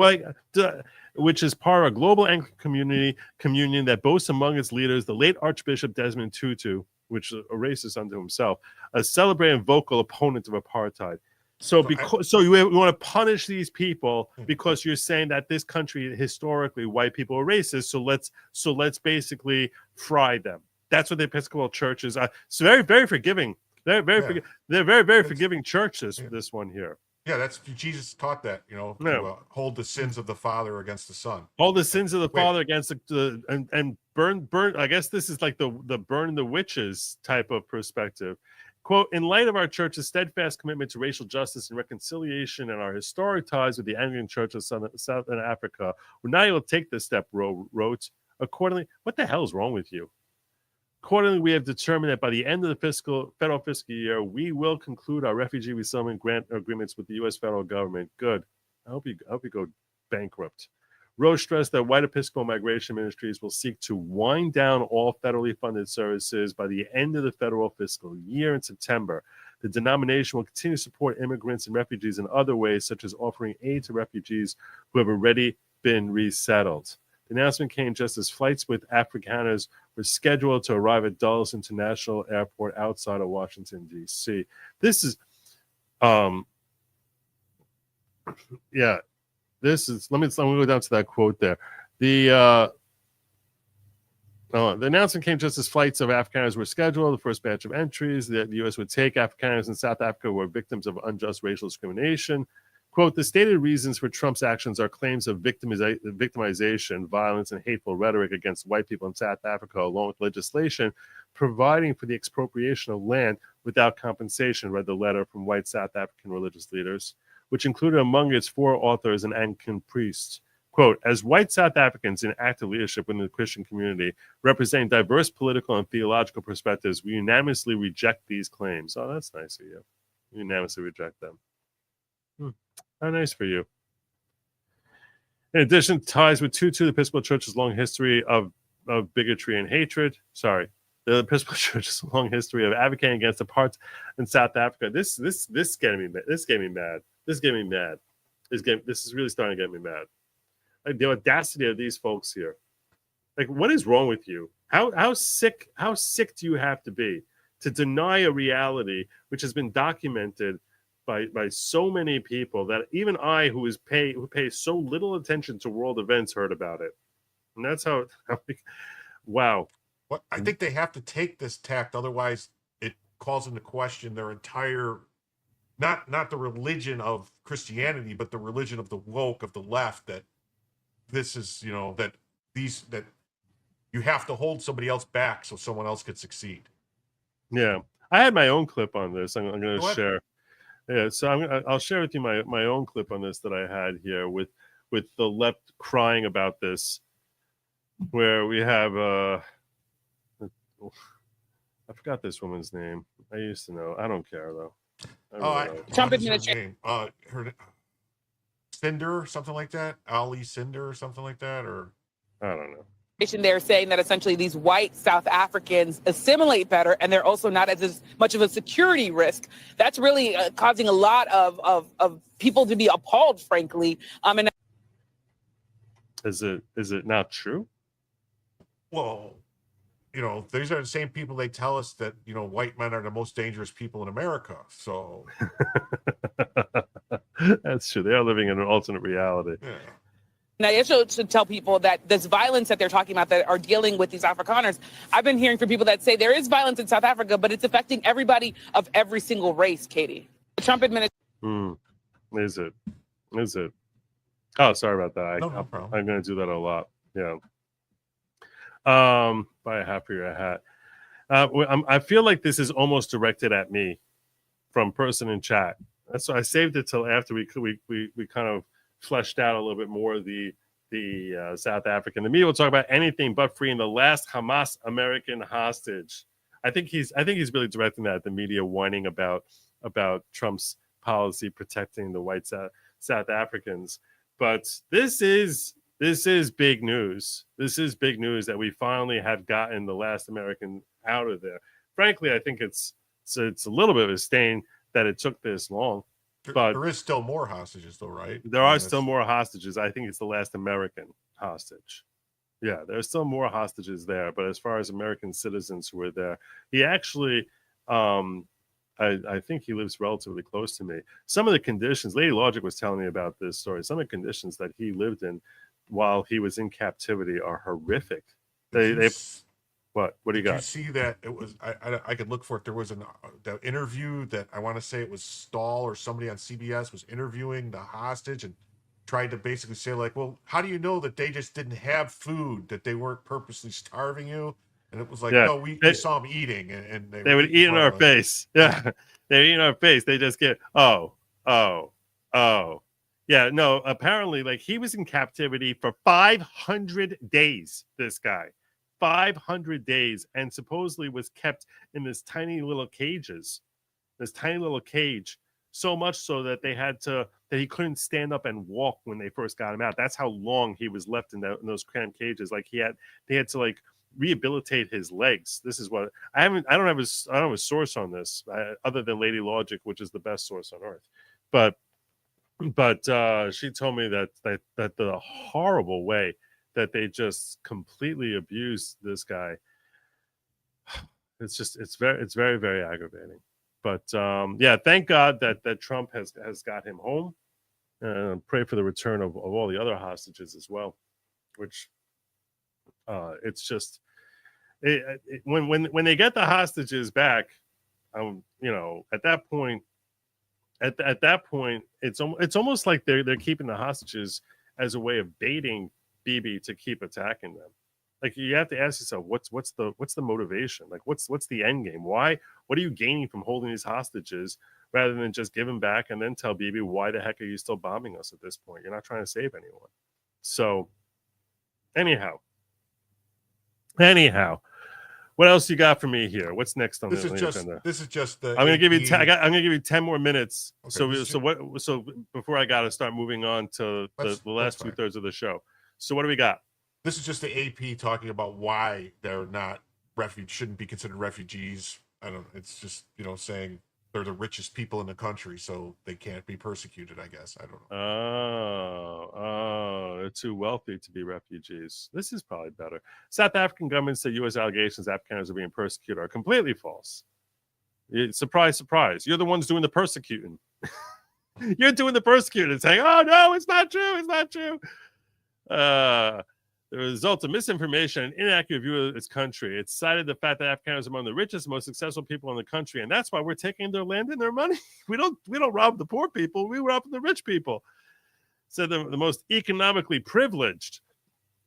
which is part of a global Anglican communion that boasts among its leaders the late Archbishop Desmond Tutu, which is a racist unto himself, a celebrated vocal opponent of apartheid. So you want to punish these people because you're saying that this country historically white people are racist. So let's basically fry them. That's what the Episcopal Church is. It's very, very forgiving. They're very forgiving churches. This one here. Yeah, that's Jesus taught that, to hold the sins of the father against the son. Hold the sins of the father against and burn. I guess this is like the burn the witches type of perspective. Quote, in light of our church's steadfast commitment to racial justice and reconciliation and our historic ties with the Anglican Church of Southern Africa, we're not able to take this step, Rowe wrote. Accordingly, what the hell is wrong with you? Accordingly, we have determined that by the end of the federal fiscal year, we will conclude our refugee resettlement grant agreements with the U.S. federal government. Good. I hope you go bankrupt. Rowe stressed that white Episcopal Migration Ministries will seek to wind down all federally funded services by the end of the federal fiscal year in September. The denomination will continue to support immigrants and refugees in other ways, such as offering aid to refugees who have already been resettled. The announcement came just as flights with Afrikaners were scheduled to arrive at Dulles International Airport outside of Washington, D.C. This is, let me go down to that quote there. The announcement came just as flights of Afrikaners were scheduled. The first batch of entries that the U.S. would take Afrikaners in South Africa were victims of unjust racial discrimination. Quote, the stated reasons for Trump's actions are claims of victimization, violence, and hateful rhetoric against white people in South Africa, along with legislation providing for the expropriation of land without compensation, read the letter from white South African religious leaders, which included among its 4 authors an Anglican priest. Quote, as white South Africans in active leadership within the Christian community, representing diverse political and theological perspectives, we unanimously reject these claims. Oh, that's nice of you. We unanimously reject them. How nice for you. In addition to ties with Tutu, the Episcopal Church's long history of bigotry and hatred. Sorry. The Episcopal Church's long history of advocating against apartheid in South Africa. This getting me mad. This getting me mad. This is really starting to get me mad. Like the audacity of these folks here. Like, what is wrong with you? How sick do you have to be to deny a reality which has been documented by so many people that even I, who pay so little attention to world events, heard about it. And that's how wow. Well, I think they have to take this tact, otherwise it calls into question their entire not the religion of Christianity, but the religion of the woke, of the left, that this is, that you have to hold somebody else back so someone else could succeed. Yeah. I had my own clip on this. I'm going to share. Yeah, so I'll share with you my own clip on this that I had here with the left crying about this, where we have I forgot this woman's name. I used to know. I don't care though. Trump administration. Her Cinder, something like that. Ali Cinder, or something like that, or I don't know. They're saying that essentially these white South Africans assimilate better, and they're also not as much of a security risk. That's really causing a lot of people to be appalled, frankly. And is it not true? Well, these are the same people they tell us that white men are the most dangerous people in America. So that's true. They are living in an alternate reality. Yeah. And I also should tell people that this violence that they're talking about that are dealing with these Afrikaners, I've been hearing from people that say there is violence in South Africa, but it's affecting everybody of every single race, Katie. The Trump administration. Is it? Oh, sorry about that. No problem. I'm going to do that a lot. Yeah. Buy a hat for your hat. I feel like this is almost directed at me from person in chat. That's why I saved it till after we kind of fleshed out a little bit more the South African. The media will talk about anything but freeing the last Hamas American hostage. I think he's really directing that at the media, whining about Trump's policy protecting the white South Africans. But this is big news. This is big news that we finally have gotten the last American out of there. Frankly, I think it's a little bit of a stain that it took this long. But there is still more hostages, though, right? There are still more hostages. I think it's the last American hostage. Yeah, there's still more hostages there. But as far as American citizens who were there, he actually, I think he lives relatively close to me. Some of the conditions, Lady Logic was telling me about this story. Some of the conditions that he lived in while he was in captivity are horrific. What do you got? Did you see that? It was I could look for it. There was the interview that I want to say it was Stahl or somebody on CBS was interviewing the hostage and tried to basically say, like, well, how do you know that they just didn't have food, that they weren't purposely starving you? And it was like, no, we saw them eating, and they would eat in our face. Yeah, they eat in our face. They just get oh. Yeah, no. Apparently, like, he was in captivity for 500 days. This guy. 500 days, and supposedly was kept in this tiny little cage, so much so that he couldn't stand up and walk when they first got him out. That's how long he was left in those cramped cages. Like, they had to like rehabilitate his legs. This is what I don't have a source on this other than Lady Logic, which is the best source on earth. But she told me that the horrible way that they just completely abused this guy. It's very, very aggravating. But yeah, thank God that Trump has got him home. Pray for the return of all the other hostages as well. Which it's just when they get the hostages back, at that point, it's almost like they're keeping the hostages as a way of baiting Bibi to keep attacking them. Like, you have to ask yourself, what's the motivation? Like, what's the end game? What are you gaining from holding these hostages rather than just give them back and then tell Bibi, why the heck are you still bombing us at this point? You're not trying to save anyone. So anyhow, what else you got for me here? What's next on this the agenda? This is just the. I'm gonna give you. I'm gonna give you 10 more minutes. Okay, So before I got to start moving on to the last 2/3 of the show. So what do we got? This is just the AP talking about why they're not shouldn't be considered refugees. I don't. It's just saying they're the richest people in the country, so they can't be persecuted. I guess I don't know. Oh, they're too wealthy to be refugees. This is probably better. South African government said U.S. allegations Afrikaners are being persecuted are completely false. Surprise, surprise! You're the ones doing the persecuting. You're doing the persecuting, saying, "Oh no, it's not true. It's not true." The result of misinformation and inaccurate view of its country. It cited the fact that Afrikaners are among the richest, most successful people in the country, and that's why we're taking their land and their money. We don't rob the poor people. We rob the rich people. Said the most economically privileged.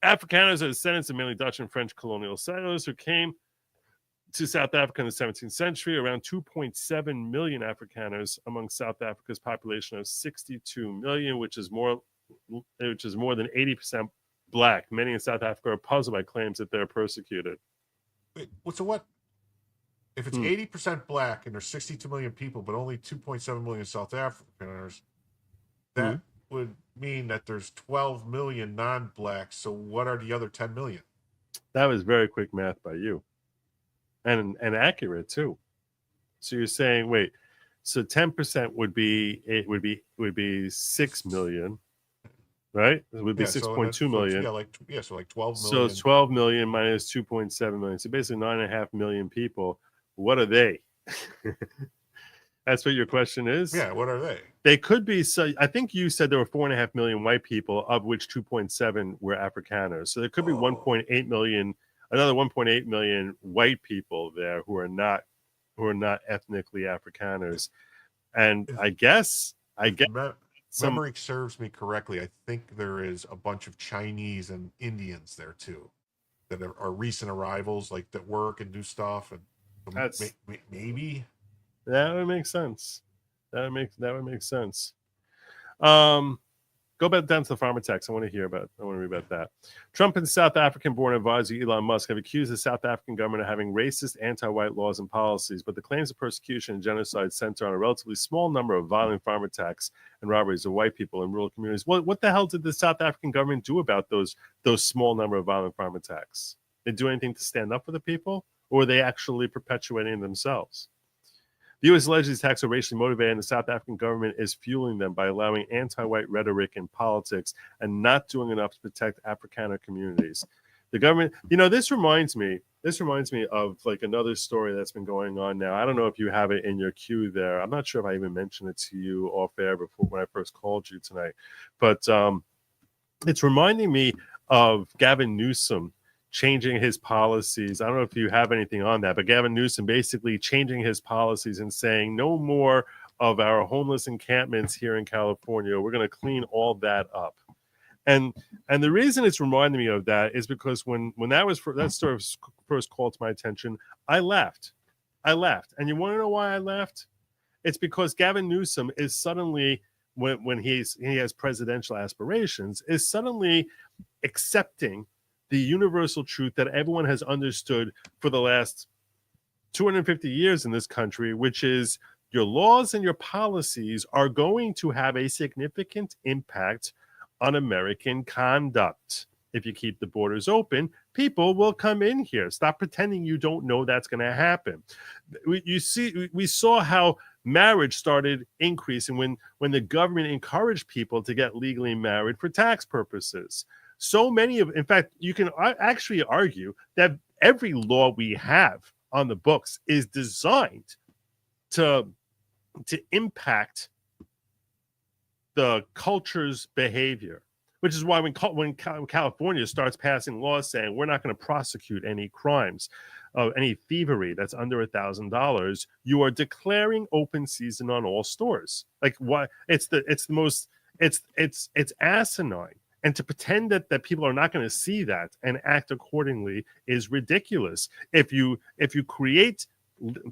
Afrikaners are descendants of mainly Dutch and French colonial settlers who came to South Africa in the 17th century. Around 2.7 million Afrikaners among South Africa's population of 62 million, which is more than 80% Black. Many in South Africa are puzzled by claims that they're persecuted. Wait, so what? If it's 80% Black and there's 62 million people, but only 2.7 million South Africans, that would mean that there's 12 million non-Blacks. So what are the other 10 million? That was very quick math by you, and accurate too. So you're saying, wait, so 10% would be 6 million. Right? It would be 6.2 million. So like 12 million. So it's 12 million minus 2.7 million. So basically 9.5 million people. What are they? That's what your question is? Yeah, what are they? They could be. So I think you said there were 4.5 million white people, of which 2.7 were Afrikaners. So there could be 1.8 million, another 1.8 million white people there who are not ethnically Afrikaners. And I guess memory serves me correctly, I think there is a bunch of Chinese and Indians there too that are recent arrivals, like that work and do stuff, and maybe that would make sense. That would make sense. Go Go back down to the farmer tax. I want to read about that. Trump and South African-born advisor Elon Musk have accused the South African government of having racist, anti-white laws and policies, but the claims of persecution and genocide center on a relatively small number of violent farm attacks and robberies of white people in rural communities. What the hell did the South African government do about those small number of violent farm attacks? Did they do anything to stand up for the people, or were they actually perpetuating themselves? The U.S. alleges these attacks are racially motivated, and the South African government is fueling them by allowing anti-white rhetoric in politics and not doing enough to protect Afrikaner communities. The government, this reminds me of like another story that's been going on now. I don't know if you have it in your queue there. I'm not sure if I even mentioned it to you off air before when I first called you tonight, but it's reminding me of Gavin Newsom changing his policies. I don't know if you have anything on that, but Gavin Newsom basically changing his policies and saying no more of our homeless encampments here in California. We're going to clean all that up. And the reason it's reminding me of that is because when that story was first called to my attention, I left. And you want to know why I left? It's because Gavin Newsom is suddenly, when he has presidential aspirations, is suddenly accepting the universal truth that everyone has understood for the last 250 years in this country, which is your laws and your policies are going to have a significant impact on American conduct. If you keep the borders open, people will come in here. Stop pretending you don't know that's going to happen. We saw how marriage started increasing when the government encouraged people to get legally married for tax purposes. So many in fact, you can actually argue that every law we have on the books is designed to impact the culture's behavior, which is why when California starts passing laws saying we're not going to prosecute any crimes, any thievery that's under $1,000, you are declaring open season on all stores. Like why? It's asinine. And to pretend that people are not going to see that and act accordingly is ridiculous. If you create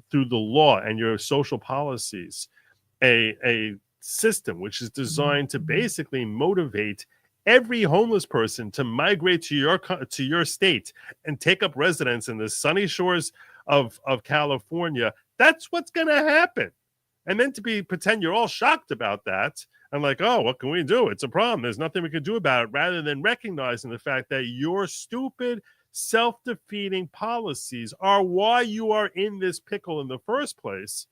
through the law and your social policies a system which is designed to basically motivate every homeless person to migrate to your state and take up residence in the sunny shores of California, that's what's going to happen. And then to pretend you're all shocked about that. I'm like, oh, what can we do? It's a problem. There's nothing we can do about it, rather than recognizing the fact that your stupid, self-defeating policies are why you are in this pickle in the first place,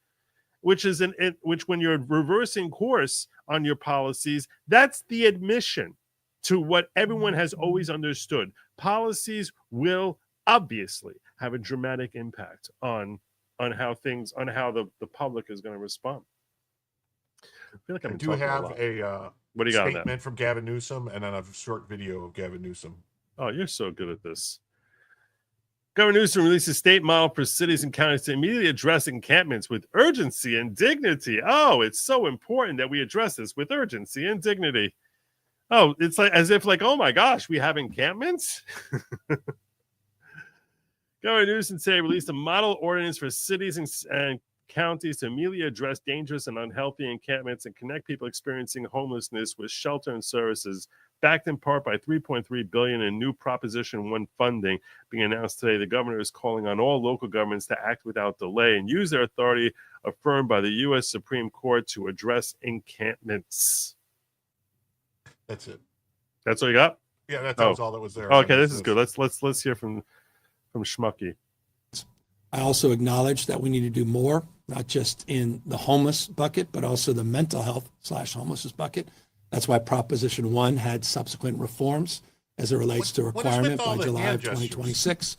which when you're reversing course on your policies, that's the admission to what everyone has always understood. Policies will obviously have a dramatic impact on how the public is going to respond. I feel like I do have a what do you got statement from Gavin Newsom and then a short video of Gavin Newsom. Oh, you're so good at this. Governor Newsom released a state model for cities and counties to immediately address encampments with urgency and dignity. Oh, it's so important that we address this with urgency and dignity. Oh, it's like as if like, oh my gosh, we have encampments. Governor Newsom today released a model ordinance for cities and counties to immediately address dangerous and unhealthy encampments and connect people experiencing homelessness with shelter and services, backed in part by $3.3 billion in new Proposition 1 funding being announced today. The governor is calling on all local governments to act without delay and use their authority affirmed by the U.S. Supreme Court to address encampments. That's it. That's all you got? Yeah, that was all that was there. Okay, this is good. Let's hear from Schmucky. I also acknowledge that we need to do more, not just in the homeless bucket, but also the mental health / homelessness bucket. That's why Proposition 1 had subsequent reforms as it relates to requirement by July of 2026.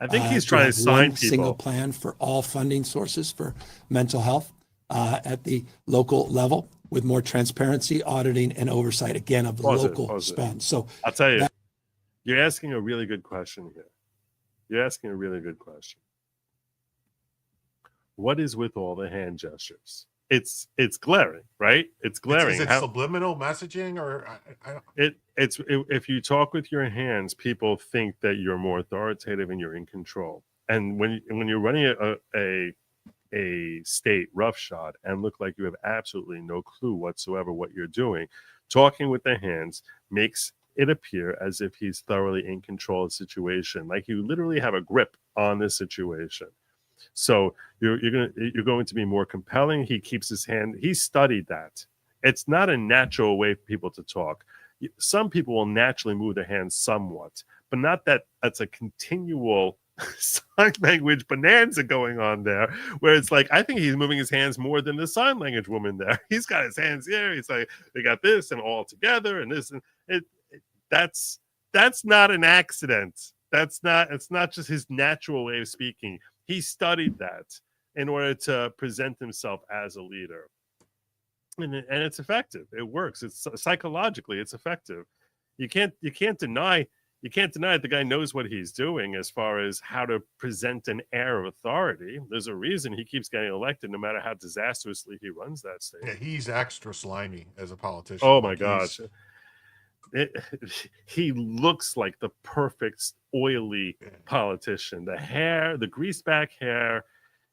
I think he's trying to sign people. Single plan for all funding sources for mental health at the local level, with more transparency, auditing, and oversight, again, of the local spend. So I'll tell you, you're asking a really good question here. You're asking a really good question. What is with all the hand gestures? It's glaring, right? It's glaring. Is it subliminal messaging, or if you talk with your hands, people think that you're more authoritative and you're in control. And when you're running a state roughshod and look like you have absolutely no clue whatsoever what you're doing, talking with the hands makes it appear as if he's thoroughly in control of the situation, like you literally have a grip on the situation. So you're going to be more compelling. He keeps his hand. He studied that. It's not a natural way for people to talk. Some people will naturally move their hands somewhat, but not that that's a continual sign language bonanza going on there, where it's like, I think he's moving his hands more than the sign language woman there. He's got his hands here. He's like, they got this and all together and this, and that's not an accident. It's not just his natural way of speaking. He studied that in order to present himself as a leader. And it's effective. It works. It's psychologically, it's effective. You can't deny that the guy knows what he's doing as far as how to present an air of authority. There's a reason he keeps getting elected, no matter how disastrously he runs that state. Yeah, he's extra slimy as a politician. Oh my gosh. He looks like the perfect oily politician. The hair, the greased back hair,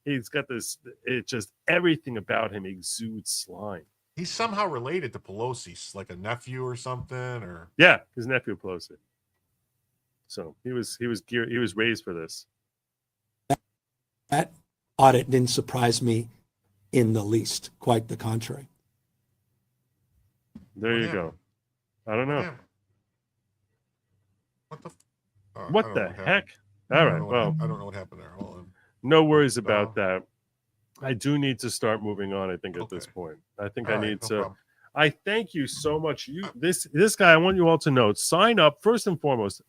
he's got this, it just, everything about him exudes slime. He's somehow related to Pelosi, like a nephew or something, or yeah, his nephew Pelosi. So he was raised for this. That audit didn't surprise me in the least. Quite the contrary. There you go. I don't know. What the heck? All right. Well, I don't know what happened there. Hold on. No worries about that. I do need to start moving on. I think at this point, I think I need to. Problem. I thank you so much. This guy. I want you all to know. Sign up first and foremost.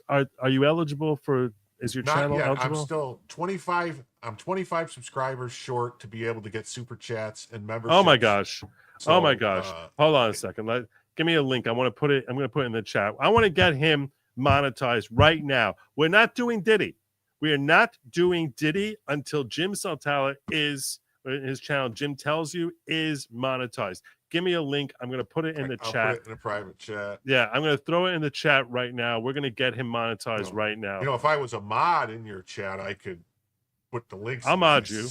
Are you eligible for? Is your channel eligible? I'm still 25. I'm 25 subscribers short to be able to get super chats and memberships. Oh my gosh. So, oh my gosh. Hold on a second. Give me a link. I'm going to put it in the chat. I want to get him monetized right now. We're not doing Diddy. We are not doing Diddy until Jim Saltala is, his channel, Jim Tells You, is monetized. Give me a link. I'm going to put it in the chat. Put it in a private chat. Yeah, I'm going to throw it in the chat right now. We're going to get him monetized right now. You know, if I was a mod in your chat, I could put the links. I'll mod you.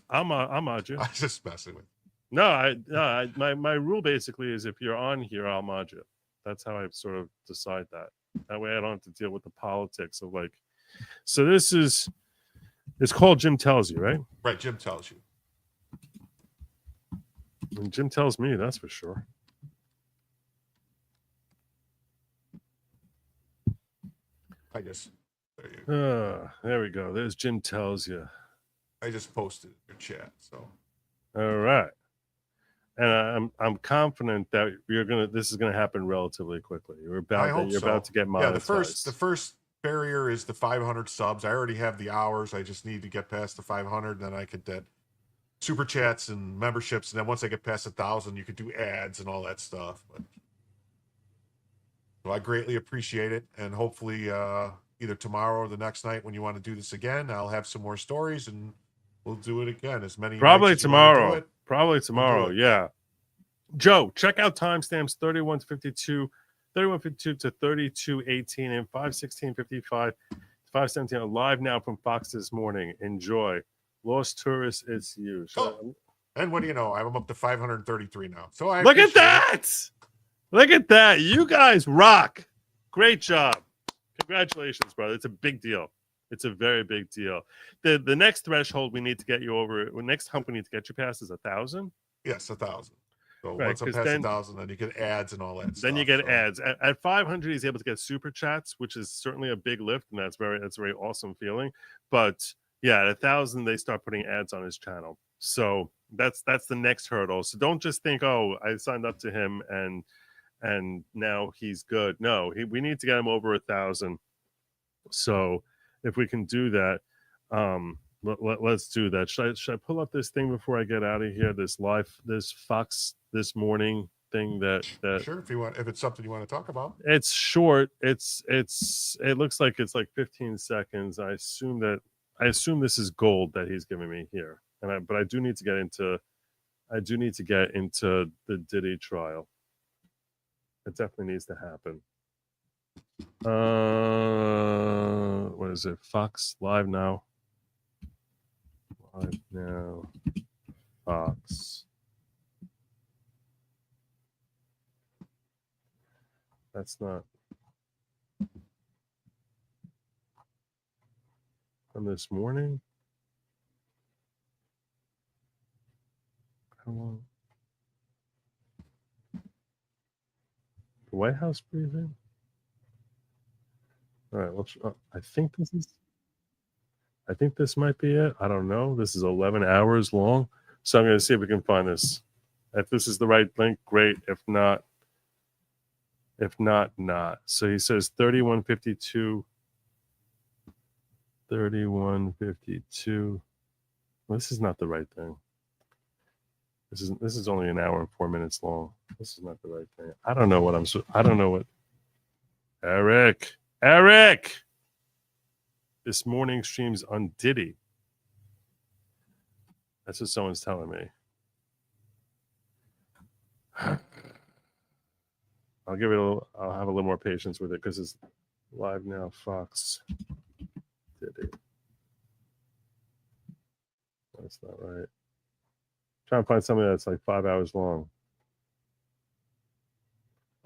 I'll mod you. I'm just messing with you. No, my rule basically is if you're on here, I'll mod you. That's how I sort of decide that. That way I don't have to deal with the politics of like. So it's called Jim Tells You, right? Right, Jim Tells You. And Jim tells me, that's for sure. There we go. There's Jim Tells You. I just posted in your chat, so. All right. And I'm confident that this is gonna happen relatively quickly. You're about to get monetized. Yeah, the first barrier is the 500 subs. I already have the hours. I just need to get past the 500, then I could get super chats and memberships, and then once I get past 1,000, you could do ads and all that stuff. But so I greatly appreciate it, and hopefully either tomorrow or the next night when you want to do this again, I'll have some more stories and we'll do it again. As many probably tomorrow. Probably tomorrow. Yeah. Joe, check out timestamps 3152 to 3218 and 51655 517 live now from Fox this morning. Enjoy. Lost Tourist, it's you. And what do you know? I'm up to 533 now. So look at that. Look at that. You guys rock. Great job. Congratulations, brother. It's a big deal. It's a very big deal. The next threshold we need to get you over, the next hump we need to get you past is 1,000. Yes, 1,000. So once I'm past 1,000, then you get ads and all that stuff. Then you get ads. At 500, he's able to get super chats, which is certainly a big lift, and that's a very awesome feeling. But yeah, at 1,000, they start putting ads on his channel. So that's the next hurdle. So don't just think, oh, I signed up to him and now he's good. No, we need to get him over 1,000. So if we can do that, let's do that. Should I pull up this thing before I get out of here? This Fox this morning thing that sure, if it's something you want to talk about. It's short. It looks like it's like 15 seconds. I assume this is gold that he's giving me here, but I do need to get into the Diddy trial. It definitely needs to happen. What is it? Fox Live Now. Live Now. Fox. That's not from this morning. How long? The White House briefing. All right. Well, I think this might be it. I don't know. This is 11 hours long, so I'm going to see if we can find this. If this is the right link, great. If not, not. So he says 3152. 3152. Well, this is not the right thing. This is only an hour and 4 minutes long. This is not the right thing. I don't know what I don't know what. Eric. This morning streams on Diddy. That's what someone's telling me. I'll have a little more patience with it because it's live now. Fox Diddy. That's not right. Trying to find something that's like 5 hours long.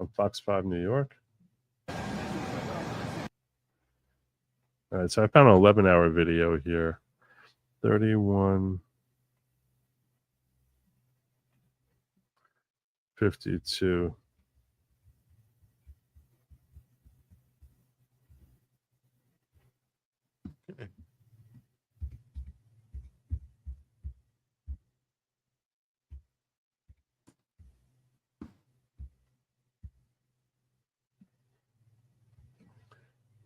On Fox 5 New York. All right, so I found an 11-hour video here. 31:52. Okay.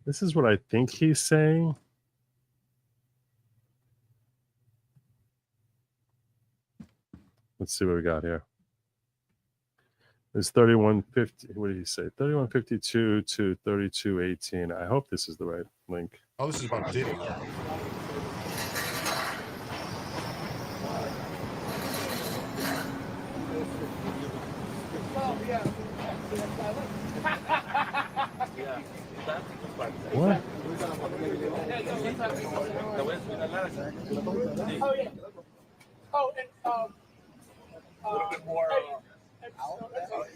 This is what I think he's saying. Let's see what we got here. It's 31:50. What did he say? 31:52 to 32:18. I hope this is the right link. Oh, this is about Diddy. What? Oh yeah. Oh, and a little bit more.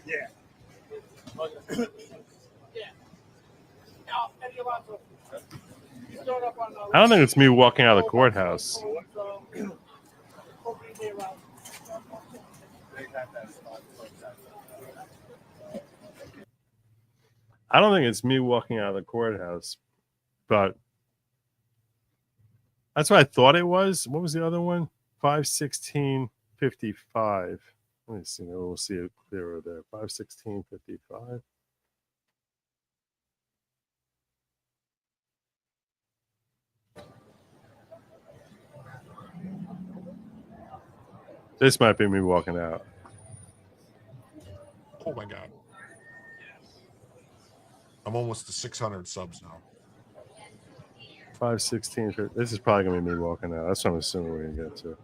Yeah. Yeah. And you're about to. You start up on. I don't think it's me walking out of the courthouse. I don't think it's me walking out of the courthouse, but that's what I thought it was. What was the other one? 5:16:55. Let me see. Maybe we'll see it clearer there. 5:16:55. This might be me walking out. Oh my God. I'm almost to 600 subs now. 5:16. This is probably gonna be me walking out. That's what I'm assuming we're gonna get to.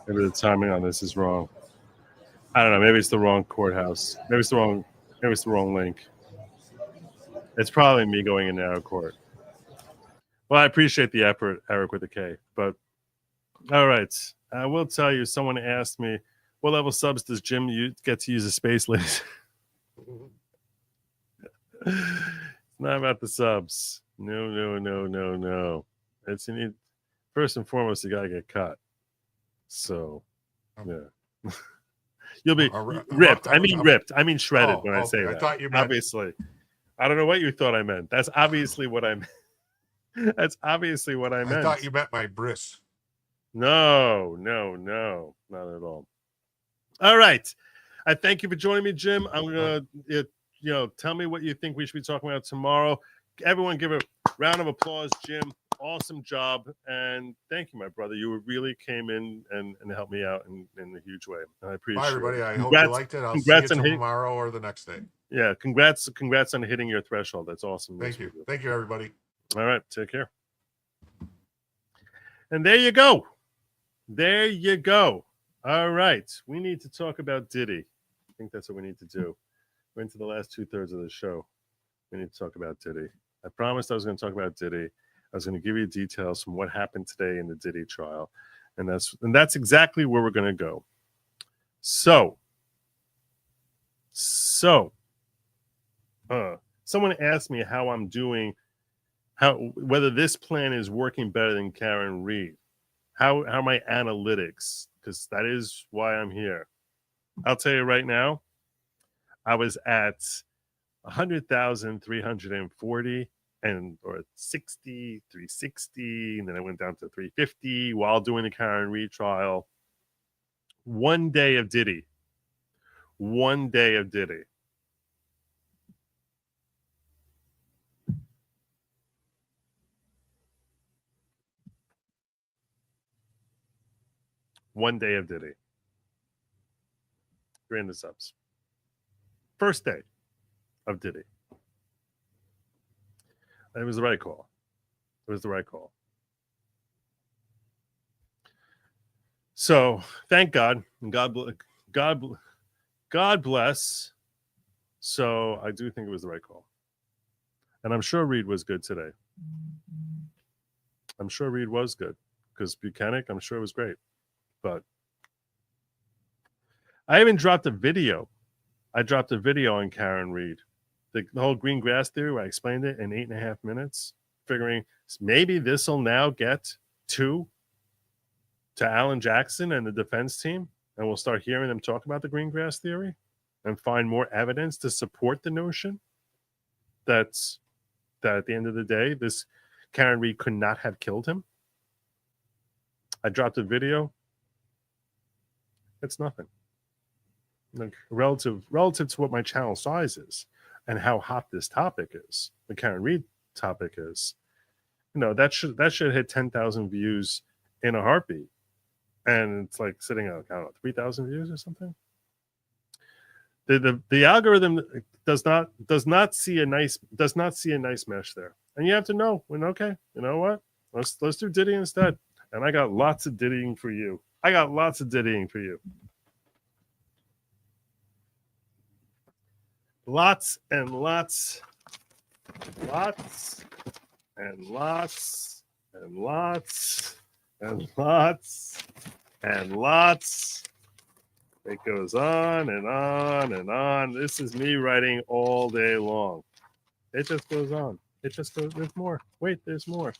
Maybe the timing on this is wrong. I don't know. Maybe it's the wrong courthouse. Maybe it's the wrong link. It's probably me going in out of court. Well, I appreciate the effort, Eric with a K. But all right, I will tell you. Someone asked me, "What level subs does Jim get to use a space laser?" It's not about the subs. No. It's first and foremost, you gotta get cut. So, yeah. You'll be ripped. I mean ripped. I mean shredded when I say that. I thought you meant... Obviously. I don't know what you thought I meant. That's obviously what I meant. That's obviously what I meant. I thought you meant my bris. No, not at all. All right. I thank you for joining me, Jim. I'm going to, tell me what you think we should be talking about tomorrow. Everyone give a round of applause, Jim. Awesome job. And thank you, my brother. You really came in and helped me out in a huge way. And I appreciate it. Bye, everybody. I hope you liked it. I'll see you tomorrow or the next day. Yeah. Congrats on hitting your threshold. That's awesome. Thank you. Thank you, everybody. All right. Take care. And there you go. There you go. All right. We need to talk about Diddy. I think that's what we need to do. We're into the last 2/3 of the show. We need to talk about Diddy. I promised I was going to talk about Diddy. I was going to give you details from what happened today in the Diddy trial. And that's exactly where we're going to go. So someone asked me how I'm doing, whether this plan is working better than Karen Reed. How are my analytics? Because that is why I'm here. I'll tell you right now, I was at 100,340 or 60, 360, and then I went down to 350 while doing the Karen Reed trial. One day of Diddy. One day of Diddy. One day of Diddy. 300 subs. First day of Diddy. It was the right call. It was the right call. So thank God. God bless. So I do think it was the right call. And I'm sure Reed was good today. I'm sure Reed was good. Because Buchanan, I'm sure it was great. But I even dropped a video. I dropped a video on Karen Reed. The whole green grass theory, where I explained it in 8.5 minutes, figuring maybe this will now get to Alan Jackson and the defense team, and we'll start hearing them talk about the green grass theory and find more evidence to support the notion that at the end of the day, this Karen Reed could not have killed him. I dropped a video. It's nothing. Like relative to what my channel size is and how hot this topic is, the Karen Reed topic is, that should hit 10,000 views in a heartbeat, and it's like sitting at 3,000 views or something. The algorithm does not see a nice mesh there, and you have to know when. Okay, you know what? Let's do Diddy instead, and I got lots of Diddying for you. Lots and lots and lots and lots and lots and lots. It goes on and on and on. This is me writing all day long. It just goes on. It just goes, there's more. Wait, there's more.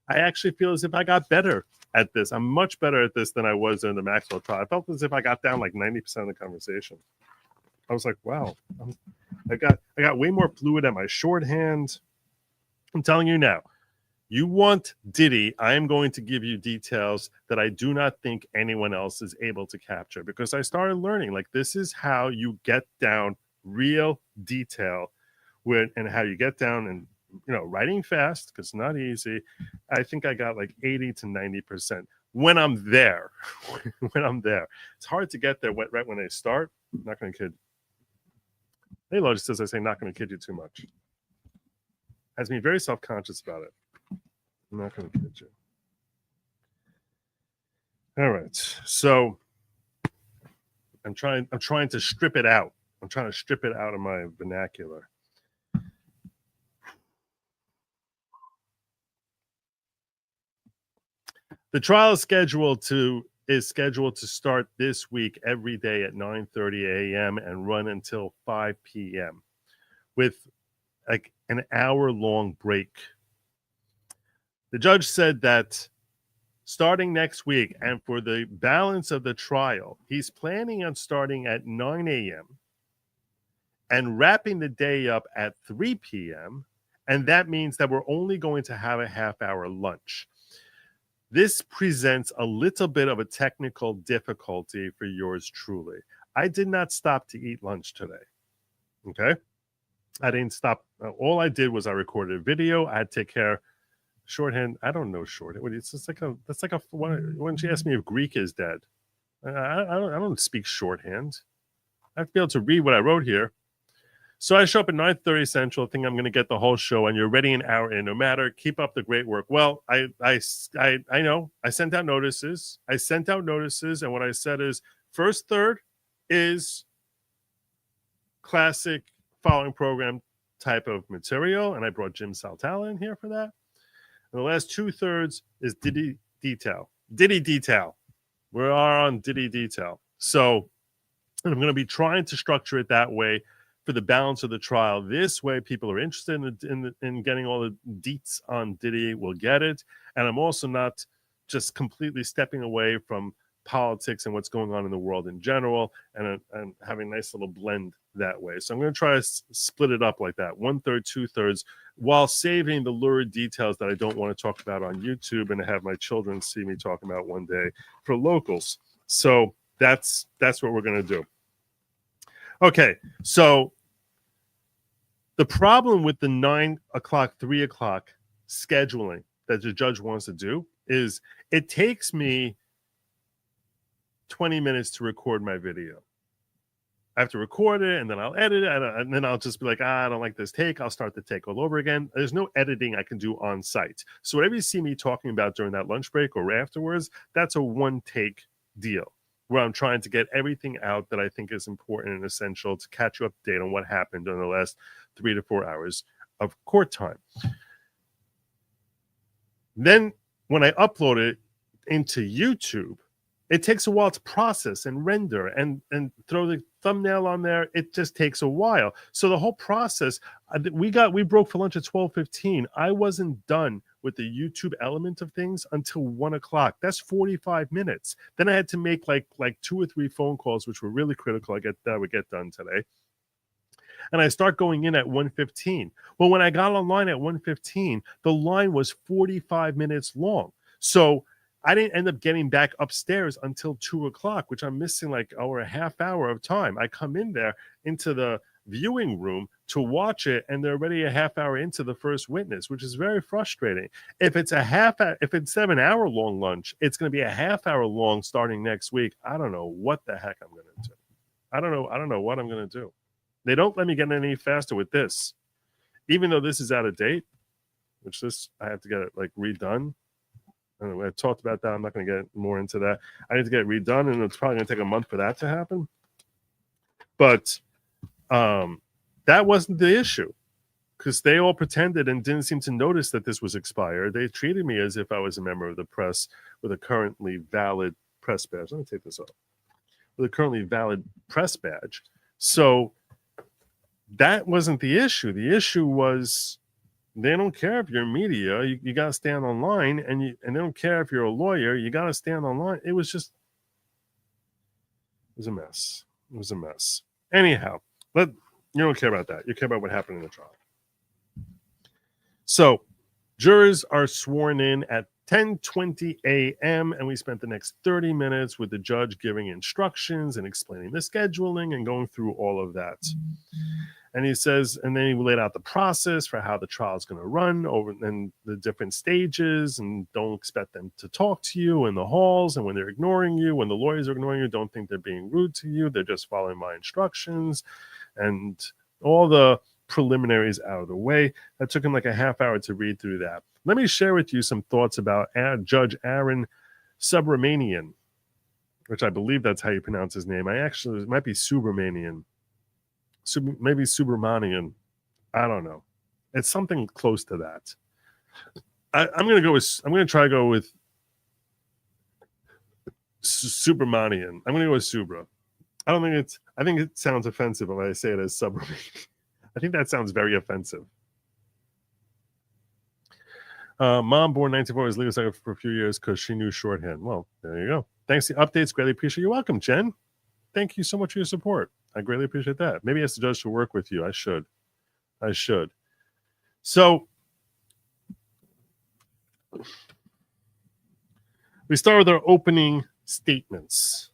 I actually feel as if I got better at this. I'm much better at this than I was in the Maxwell trial. I felt as if I got down like 90% of the conversation. I was like, wow, I got way more fluid at my shorthand. I'm telling you now, you want Diddy, I am going to give you details that I do not think anyone else is able to capture, because I started learning, like, this is how you get down real detail and how you get down and, writing fast, because it's not easy. I think I got like 80 to 90% when I'm there. It's hard to get there right when they start. I'm not going to kid. Hey, Lo, just says I say not going to kid you too much. Has me very self-conscious about it. I'm not going to kid you. All right. So I'm trying to strip it out. I'm trying to strip it out of my vernacular. The trial is scheduled to start this week every day at 9:30 a.m. and run until 5 p.m. with like an hour-long break. The judge said that starting next week and for the balance of the trial, he's planning on starting at 9 a.m. and wrapping the day up at 3 p.m. And that means that we're only going to have a half-hour lunch. This presents a little bit of a technical difficulty for yours truly. I did not stop to eat lunch today. Okay? I didn't stop. All I did was I recorded a video. I had to take care. Shorthand. I don't know shorthand. It's just that's like a when she asked me if Greek is dead. I don't speak shorthand. I have to be able to read what I wrote here. So I show up at 9:30 Central, think I'm going to get the whole show, and you're ready an hour in. No matter, keep up the great work. Well, I know. I sent out notices. And what I said is, first third is classic following program type of material, and I brought Jim Saltala in here for that. And the last 2/3 is Diddy Detail. Diddy Detail. We are on Diddy Detail. So I'm going to be trying to structure it that way for the balance of the trial. This way, people are interested in getting all the deets on Diddy will get it. And I'm also not just completely stepping away from politics and what's going on in the world in general, and having a nice little blend that way. So I'm going to try to split it up like that, 1/3, 2/3, while saving the lurid details that I don't want to talk about on YouTube and have my children see me talking about one day for locals. So that's what we're going to do. Okay, so the problem with the 9 o'clock, 3 o'clock scheduling that the judge wants to do is it takes me 20 minutes to record my video. I have to record it, and then I'll edit it, and then I'll just be like, I don't like this take. I'll start the take all over again. There's no editing I can do on site. So whatever you see me talking about during that lunch break or afterwards, that's a one-take deal, where I'm trying to get everything out that I think is important and essential to catch you up to date on what happened during the last 3 to 4 hours of court time. Then when I upload it into YouTube, it takes a while to process and render and throw the thumbnail on there. It just takes a while. So the whole process, we broke for lunch at 12:15. I wasn't done with the YouTube element of things until 1 o'clock. That's 45 minutes. Then I had to make like 2 or 3 phone calls, which were really critical. That would get done today. And I start going in at 1:15. Well, when I got online at 1:15, the line was 45 minutes long. So I didn't end up getting back upstairs until 2 o'clock, which I'm missing like a half hour of time. I come in there into the viewing room to watch it, and they're already a half hour into the first witness, which is very frustrating. If it's if it's 7 hour long lunch, it's going to be a half hour long starting next week. I don't know what the heck I'm going to do. I don't know what I'm going to do. They don't let me get any faster with this, even though this is out of date, which I have to get it like redone. I talked about that. I'm not going to get more into that. I need to get it redone, and it's probably going to take a month for that to happen. But that wasn't the issue, because they all pretended and didn't seem to notice that this was expired. They treated me as if I was a member of the press with a currently valid press badge. Let me take this off. With a currently valid press badge. So that wasn't the issue. The issue was they don't care if you're media. You got to stand online, and they don't care if you're a lawyer. You got to stand online. It was a mess. It was a mess. Anyhow, you don't care about that. You care about what happened in the trial. So jurors are sworn in at 10:20 a.m., and we spent the next 30 minutes with the judge giving instructions and explaining the scheduling and going through all of that. And he says, and then he laid out the process for how the trial is going to run over and the different stages, and don't expect them to talk to you in the halls. And when they're ignoring you, when the lawyers are ignoring you, don't think they're being rude to you. They're just following my instructions, and all the preliminaries out of the way. That took him like a half hour to read through that. Let me share with you some thoughts about Judge Aaron Subramanian, which I believe that's how you pronounce his name. It might be Subramanian. Maybe Subramanian. I don't know. It's something close to that. I'm going to try to go with Subramanian. I'm going to go with Subra. I think it sounds offensive when I say it as Subramanian. I think that sounds very offensive. Mom, born 1940, was legal secretary for a few years because she knew shorthand. Well, there you go. Thanks for the updates. Greatly appreciate you. Welcome, Jen. Thank you so much for your support. I greatly appreciate that. Maybe as the judge to work with you. I should. So we start with our opening statements.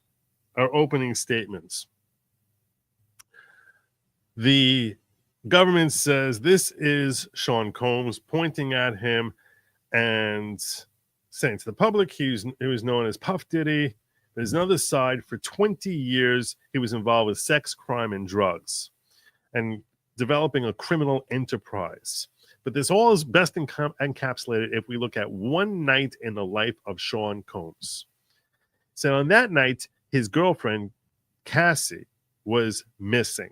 The government says this is Sean Combs, pointing at him and saying to the public he was known as Puff Diddy. There's another side. For 20 years, he was involved with sex, crime, and drugs. And developing a criminal enterprise. But this all is best encapsulated if we look at one night in the life of Sean Combs. So on that night, his girlfriend, Cassie, was missing.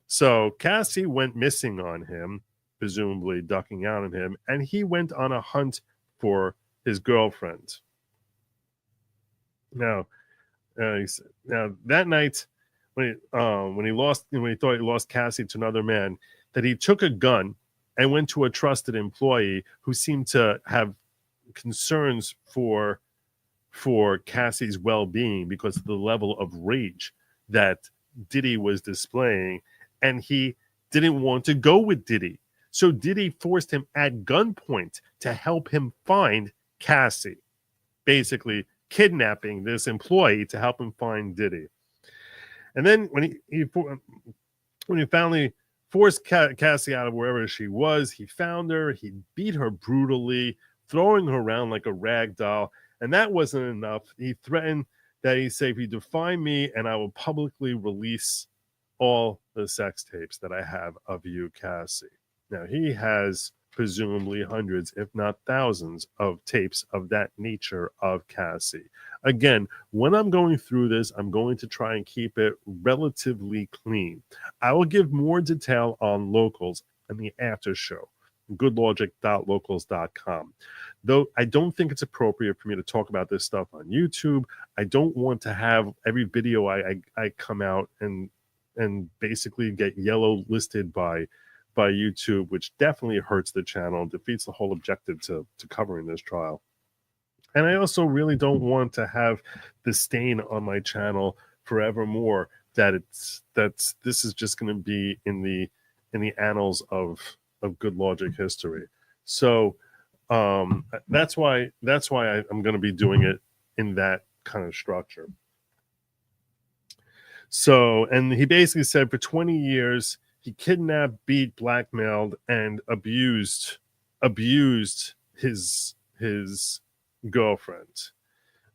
So Cassie went missing on him, presumably ducking out on him, and he went on a hunt for his girlfriend. Now that night, when he thought he lost Cassie to another man, that he took a gun and went to a trusted employee who seemed to have concerns for Cassie's well-being because of the level of rage that Diddy was displaying, and he didn't want to go with Diddy. So Diddy forced him at gunpoint to help him find Cassie, basically kidnapping this employee to help him find Diddy. And then when he finally forced Cassie out of wherever she was, he found her, he beat her brutally, throwing her around like a rag doll. And that wasn't enough. He threatened that he said, if you define me, and I will publicly release all the sex tapes that I have of you, Cassie. Now, he has presumably hundreds, if not thousands, of tapes of that nature of Cassie. Again, when I'm going through this, I'm going to try and keep it relatively clean. I will give more detail on Locals in the after show, goodlogic.locals.com. Though I don't think it's appropriate for me to talk about this stuff on YouTube. I don't want to have every video I come out and basically get yellow listed by YouTube, which definitely hurts the channel and defeats the whole objective to covering this trial. And I also really don't want to have the stain on my channel forevermore that this is just going to be in the annals of Good Logic history. So that's why I'm going to be doing it in that kind of structure. So, and he basically said for 20 years he kidnapped, beat, blackmailed, and abused his girlfriend,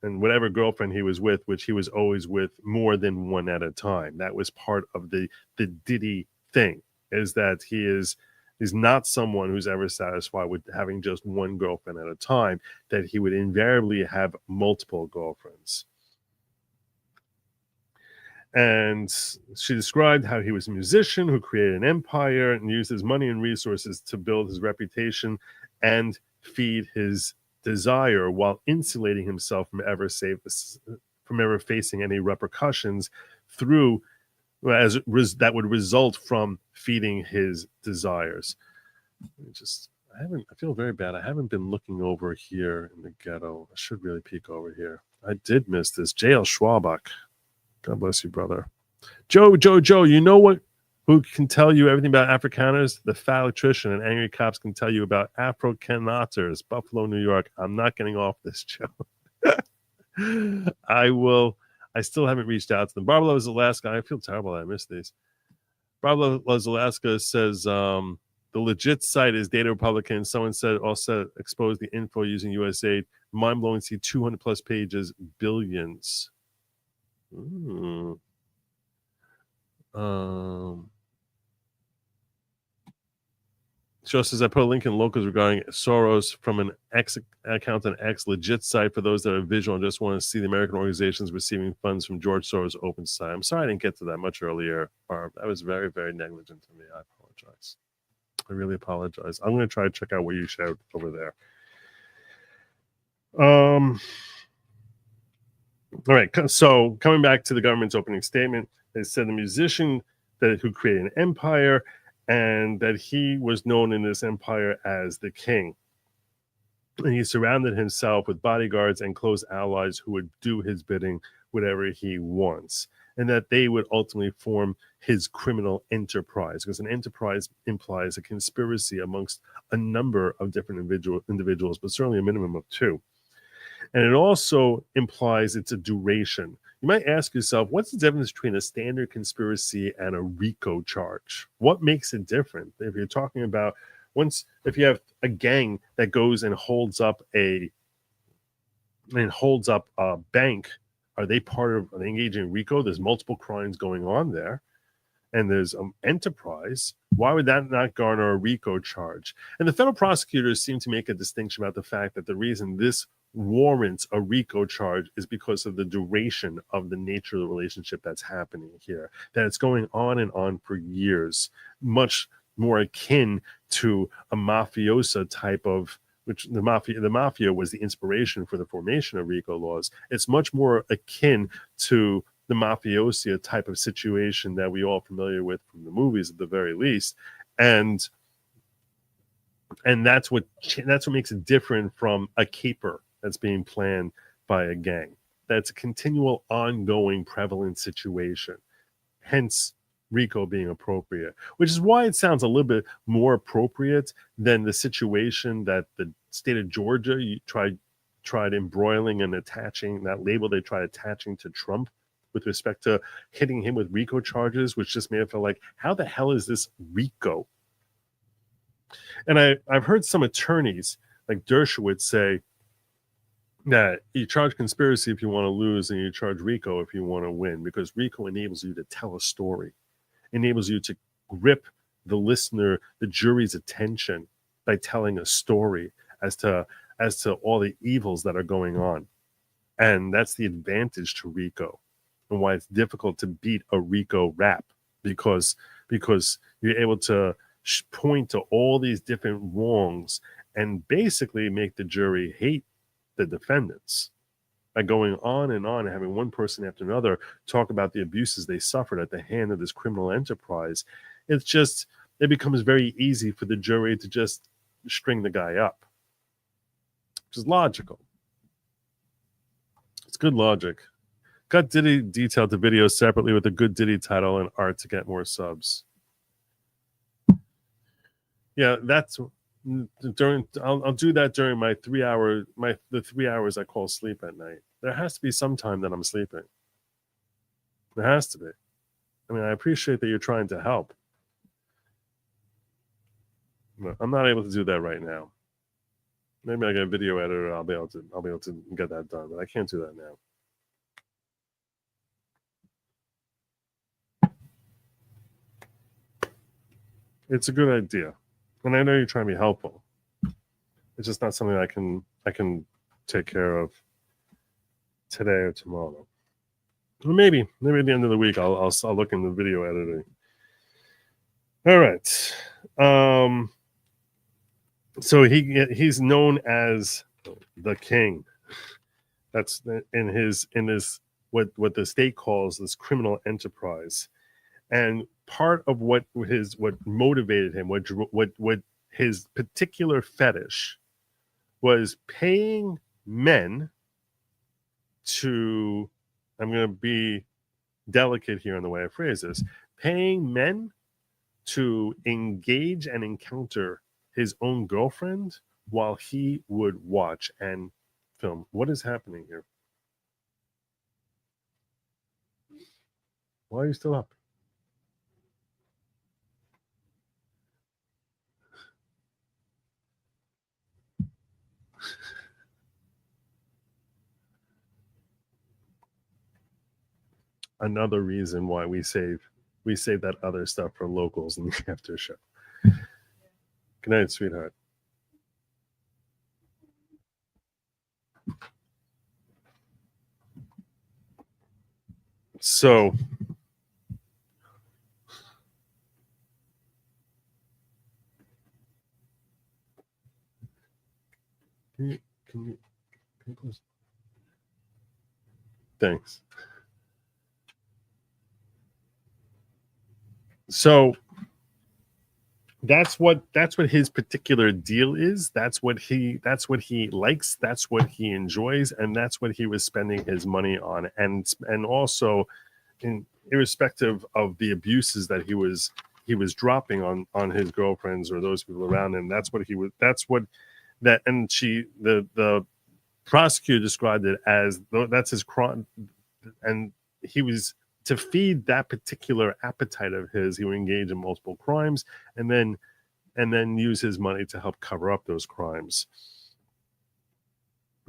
and whatever girlfriend he was with, which he was always with more than one at a time. That was part of the Diddy thing, is that he's not someone who's ever satisfied with having just one girlfriend at a time, that he would invariably have multiple girlfriends. And she described how he was a musician who created an empire and used his money and resources to build his reputation and feed his desire, while insulating himself from ever facing any repercussions that would result from feeding his desires. I feel very bad. I haven't been looking over here in the ghetto. I should really peek over here. I did miss this. J.L. Schwabach. God bless you, brother. Joe, you know what? Who can tell you everything about Afrikaners? The fat electrician and angry cops can tell you about Afro-Canators, Buffalo, New York. I'm not getting off this, Joe. I still haven't reached out to them. Barbara Loves Alaska. I feel terrible that I missed these. Barbara Loves Alaska says the legit site is Data Republican. Someone said also expose the info using USAID. Mind blowing. See 200 plus pages, billions. Joe says, I put a link in Locals regarding Soros from an X account, an X legit site for those that are visual and just want to see the American organizations receiving funds from George Soros' open site. I'm sorry I didn't get to that much earlier, Barb. That was very, very negligent to me. I apologize. I really apologize. I'm going to try to check out what you showed over there. All right, so coming back to the government's opening statement, they said the musician who created an empire, and that he was known in this empire as the king. And he surrounded himself with bodyguards and close allies who would do his bidding, whatever he wants, and that they would ultimately form his criminal enterprise, because an enterprise implies a conspiracy amongst a number of different individuals, but certainly a minimum of two. And it also implies it's a duration. You might ask yourself, what's the difference between a standard conspiracy and a RICO charge? What makes it different? If you're talking about if you have a gang that goes and holds up a bank, are they engaging in RICO? There's multiple crimes going on there. and there's an enterprise, why would that not garner a RICO charge? And the federal prosecutors seem to make a distinction about the fact that the reason this warrants a RICO charge is because of the duration of the nature of the relationship that's happening here, that it's going on and on for years, much more akin to a mafiosa type of, which the mafia was the inspiration for the formation of RICO laws. It's much more akin to the mafiosia type of situation that we all familiar with from the movies at the very least. And that's what makes it different from a caper that's being planned by a gang. That's a continual, ongoing, prevalent situation. Hence, RICO being appropriate, which is why it sounds a little bit more appropriate than the situation that the state of Georgia tried embroiling and attaching that label they tried attaching to Trump with respect to hitting him with RICO charges, which just made it feel like, how the hell is this RICO? And I've heard some attorneys like Dershowitz say that you charge conspiracy if you want to lose and you charge RICO if you want to win, because RICO enables you to tell a story, enables you to grip the listener, the jury's attention by telling a story as to all the evils that are going on. And that's the advantage to RICO and why it's difficult to beat a RICO rap, because you're able to point to all these different wrongs and basically make the jury hate the defendants by going on and having one person after another talk about the abuses they suffered at the hand of this criminal enterprise. It becomes very easy for the jury to just string the guy up, which is logical. It's good logic. Got Diddy detailed the video separately with a good Diddy title and art to get more subs. Yeah, that's I'll do that during my 3 hour the 3 hours I call sleep at night. There has to be some time that I'm sleeping. There has to be. I mean, I appreciate that you're trying to help. But I'm not able to do that right now. Maybe I get a video editor. I'll be able to get that done, but I can't do that now. It's a good idea, and I know you're trying to be helpful. It's just not something I can take care of today or tomorrow. Or maybe at the end of the week I'll look into video editing. All right. So he's known as the king. That's in his what the state calls this criminal enterprise. And part of what motivated him, what his particular fetish was paying men to, I'm going to be delicate here in the way I phrase this, paying men to engage and encounter his own girlfriend while he would watch and film. What is happening here? Why are you still up? Another reason why we save that other stuff for locals in the after show. Good night, sweetheart. So can you close? Thanks. So that's what his particular deal is. That's what he likes. That's what he enjoys, and that's what he was spending his money on. And also, irrespective of the abuses that he was dropping on his girlfriends or those people around him, the prosecutor described it as that's his crime, and he was. To feed that particular appetite of his, he would engage in multiple crimes and then use his money to help cover up those crimes.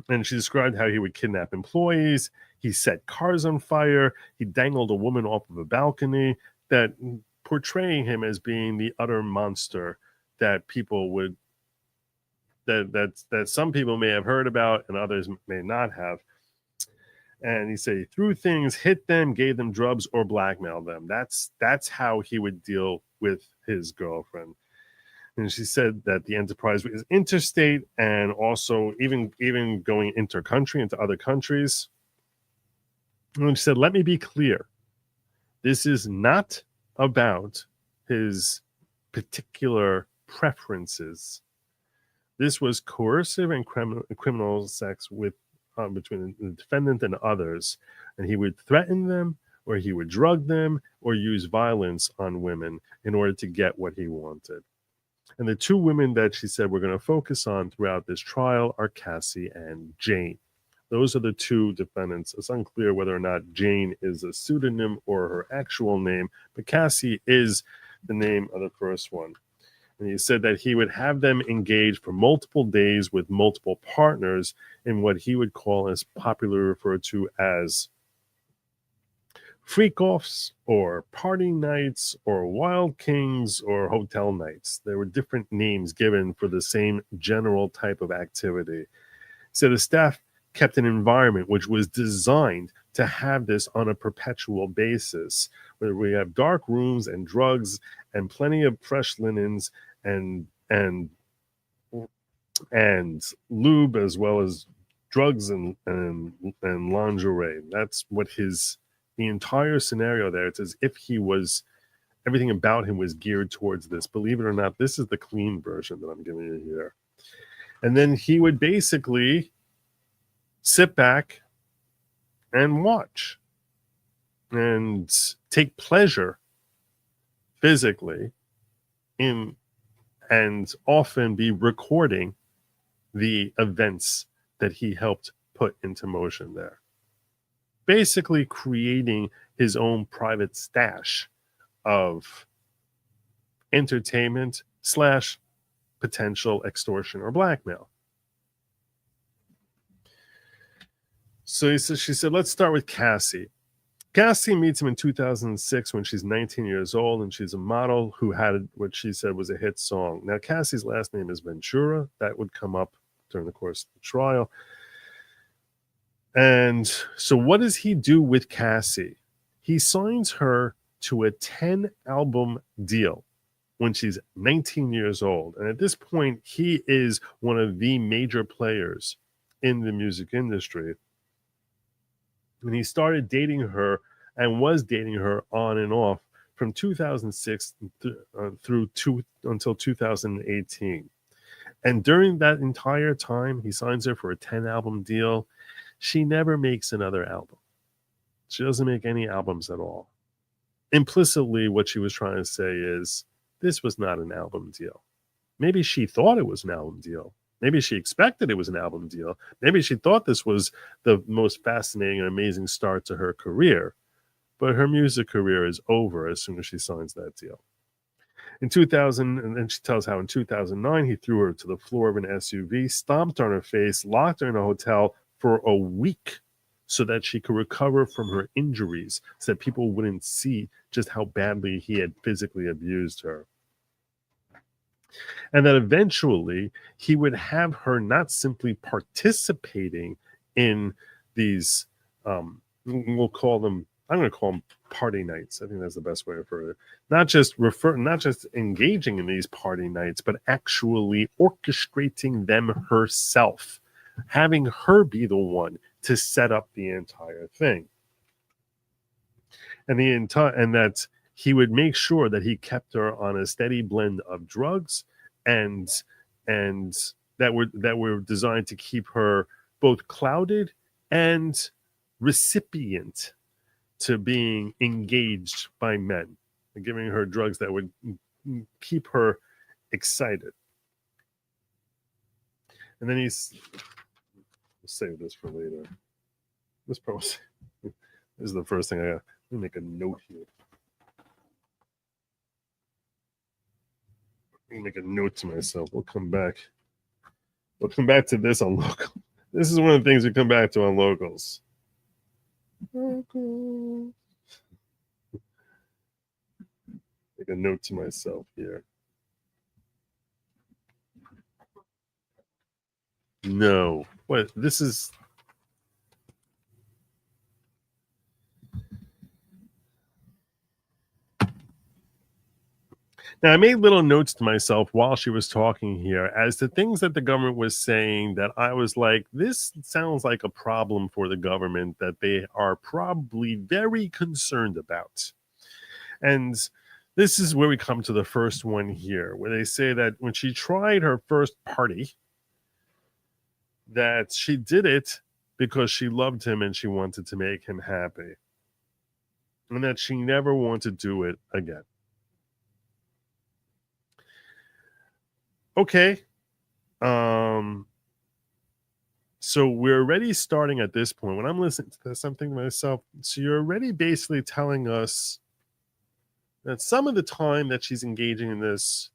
And she described how he would kidnap employees. He set cars on fire. He dangled a woman off of a balcony. That portraying him as being the utter monster that people would that some people may have heard about and others may not have. And he said he threw things, hit them, gave them drugs, or blackmailed them. That's how he would deal with his girlfriend. And she said that the enterprise was interstate and also even going intercountry into other countries. And she said, let me be clear. This is not about his particular preferences. This was coercive and criminal sex with between the defendant and others, and he would threaten them, or he would drug them, or use violence on women in order to get what he wanted. And the two women that she said we're going to focus on throughout this trial are Cassie and Jane. Those are the two defendants. It's unclear whether or not Jane is a pseudonym or her actual name, but Cassie is the name of the first one. And he said that he would have them engage for multiple days with multiple partners in what he would call, as popularly referred to as, freak-offs or party nights or wild kings or hotel nights. There were different names given for the same general type of activity. So the staff kept an environment which was designed to have this on a perpetual basis, where we have dark rooms and drugs and plenty of fresh linens and lube, as well as drugs and lingerie. That's what the entire scenario there. It's as if everything about him was geared towards this. Believe it or not, this is the clean version that I'm giving you here. And then he would basically sit back and watch and take pleasure physically in, and often be recording the events that he helped put into motion there. Basically creating his own private stash of entertainment / potential extortion or blackmail. So she said, let's start with Cassie. Cassie meets him in 2006 when she's 19 years old, and she's a model who had what she said was a hit song. Now, Cassie's last name is Ventura. That would come up during the course of the trial. And so what does he do with Cassie? He signs her to a 10-album deal when she's 19 years old. And at this point, he is one of the major players in the music industry. And he started dating her and was dating her on and off from 2006 until 2018. And during that entire time, he signs her for a 10-album deal. She never makes another album. She doesn't make any albums at all. Implicitly, what she was trying to say is, this was not an album deal. Maybe she thought it was an album deal. Maybe she expected it was an album deal. Maybe she thought this was the most fascinating and amazing start to her career. But her music career is over as soon as she signs that deal. In 2000, and then she tells how in 2009, he threw her to the floor of an SUV, stomped on her face, locked her in a hotel for a week so that she could recover from her injuries, so that people wouldn't see just how badly he had physically abused her. And that eventually he would have her not simply participating in these, we'll call them, I'm going to call them party nights. I think that's the best way to refer to it. Not just engaging in these party nights, but actually orchestrating them herself, having her be the one to set up the entire thing. And that he would make sure that he kept her on a steady blend of drugs and that were designed to keep her both clouded and recipient to being engaged by men, and giving her drugs that would keep her excited. And then we'll save this for later. This is the first thing I got. Let me make a note here. Let me make a note to myself. We'll come back. We'll come back to this on local. This is one of the things we come back to on locals. Local. Make a note to myself here. No. What? This is. Now, I made little notes to myself while she was talking here as to things that the government was saying that I was like, this sounds like a problem for the government that they are probably very concerned about. And this is where we come to the first one here, where they say that when she tried her first party, that she did it because she loved him and she wanted to make him happy. And that she never wanted to do it again. Okay. So we're already starting at this point. When I'm listening to this, I'm thinking to myself, so you're already basically telling us that some of the time that she's engaging in this,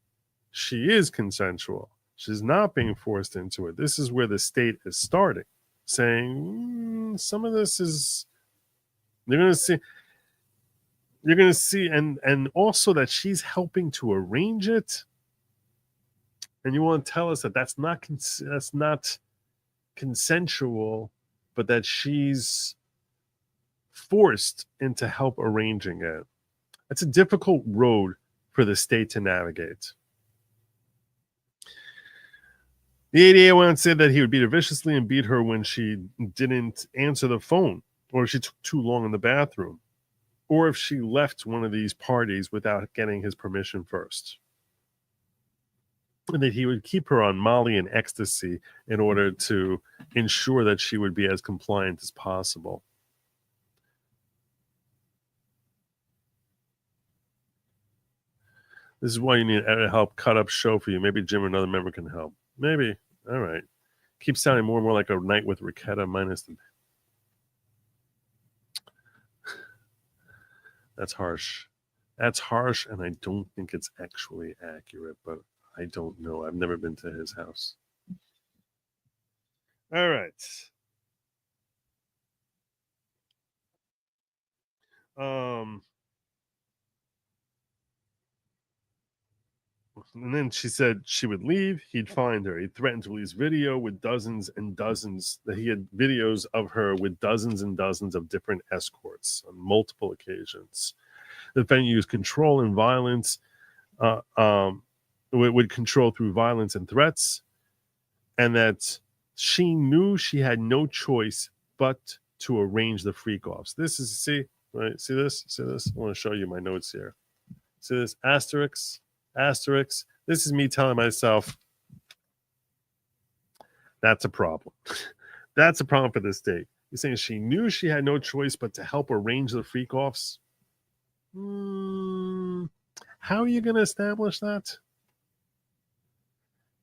she is consensual. She's not being forced into it. This is where the state is starting, saying some of this is you're going to see, and also that she's helping to arrange it. And you want to tell us that that's not consensual, but that she's forced into help arranging it. That's a difficult road for the state to navigate. The ADA once said that he would beat her viciously and beat her when she didn't answer the phone, or if she took too long in the bathroom, or if she left one of these parties without getting his permission first. And that he would keep her on Molly and ecstasy in order to ensure that she would be as compliant as possible. This is why you need help cut up show for you. Maybe Jim or another member can help. Maybe. All right. Keeps sounding more and more like a night with Riquetta minus the... That's harsh. That's harsh, and I don't think it's actually accurate, but I don't know. I've never been to his house. All right. And then she said she would leave. He'd find her. He threatened to release video with dozens and dozens. That he had videos of her with dozens and dozens of different escorts on multiple occasions. The defendant used control and violence. Would control through violence and threats, and that she knew she had no choice but to arrange the freak-offs. This is, see, right? See this? I want to show you my notes here. See this? Asterisk. This is me telling myself, that's a problem. That's a problem for the state. You're saying she knew she had no choice but to help arrange the freak-offs? How are you going to establish that?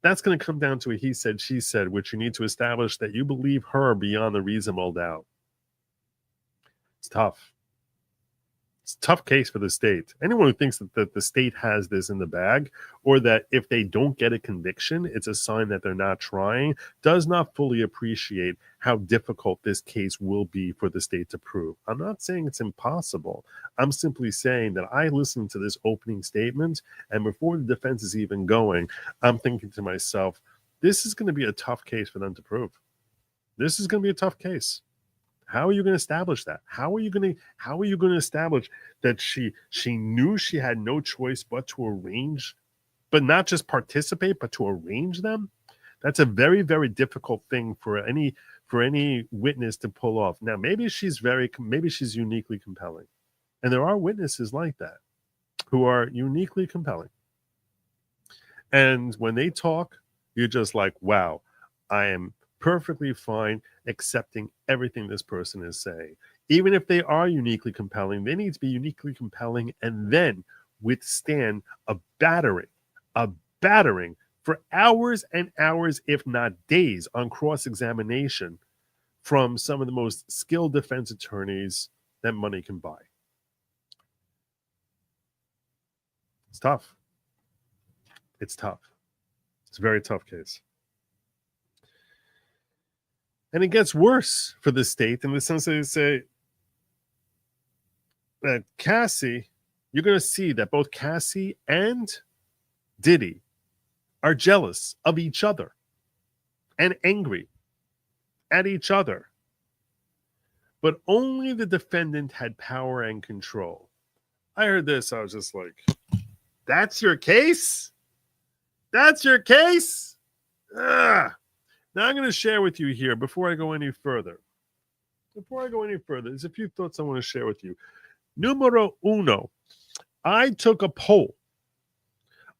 That's going to come down to a he said, she said, which you need to establish that you believe her beyond the reasonable doubt. It's tough. It's a tough case for the state. Anyone who thinks that the state has this in the bag, or that if they don't get a conviction, it's a sign that they're not trying, does not fully appreciate how difficult this case will be for the state to prove. I'm not saying it's impossible. I'm simply saying that I listened to this opening statement, and before the defense is even going, I'm thinking to myself, this is going to be a tough case for them to prove. This is going to be a tough case. How are you going to establish that? How are you going to establish that she knew she had no choice but to arrange, but not just participate, but to arrange them? That's a very, very difficult thing for any witness to pull off. Now, maybe she's uniquely compelling, and there are witnesses like that who are uniquely compelling. And when they talk, you're just like, wow, I am perfectly fine accepting everything this person is saying. Even if they are uniquely compelling, they need to be uniquely compelling and then withstand a battering for hours and hours, if not days, on cross-examination from some of the most skilled defense attorneys that money can buy. It's tough. It's tough. It's a very tough case. And it gets worse for the state in the sense that they say that Cassie you're going to see that both Cassie and Diddy are jealous of each other and angry at each other. But only the defendant had power and control. I heard this. I was just like, that's your case? That's your case? Ugh. Now I'm going to share with you here before I go any further. There's a few thoughts I want to share with you. Numero uno. I took a poll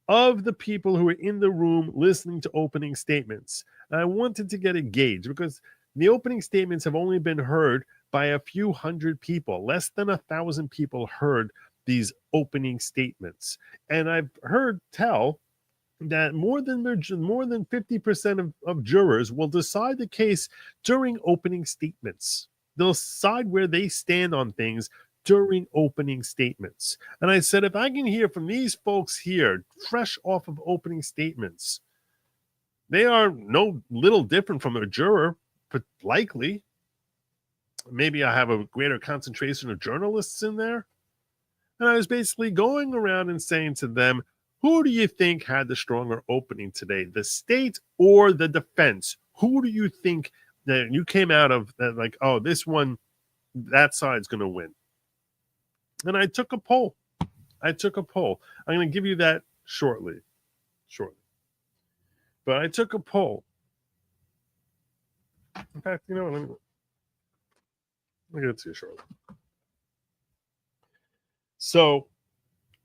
of the people who were in the room listening to opening statements. And I wanted to get a gauge because the opening statements have only been heard by a few hundred people. Less than 1,000 people heard these opening statements. And I've heard tell that more than 50% of jurors will decide the case during opening statements. They'll decide where they stand on things during opening statements. And I said, if I can hear from these folks here, fresh off of opening statements, they are no little different from a juror, but likely. Maybe I have a greater concentration of journalists in there. And I was basically going around and saying to them, who do you think had the stronger opening today, the state or the defense? Who do you think that you came out of that like, oh, this one, that side's going to win? And I took a poll. I'm going to give you that shortly. But I took a poll. In fact, you know what? I'll give it to you shortly. So,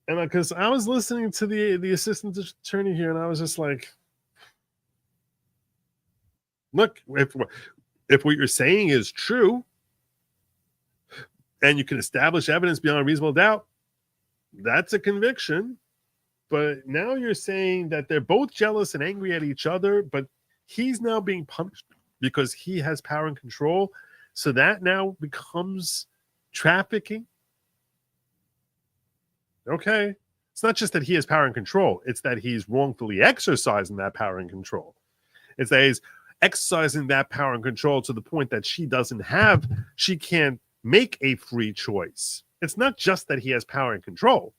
and because I was listening to the assistant attorney here, and I was just like, look, if what you're saying is true, and you can establish evidence beyond a reasonable doubt, that's a conviction. But now you're saying that they're both jealous and angry at each other, but he's now being punished because he has power and control. So that now becomes trafficking. Okay. It's not just that he has power and control. It's that he's wrongfully exercising that power and control. It's that he's exercising that power and control to the point that she can't make a free choice. It's not just that he has power and control.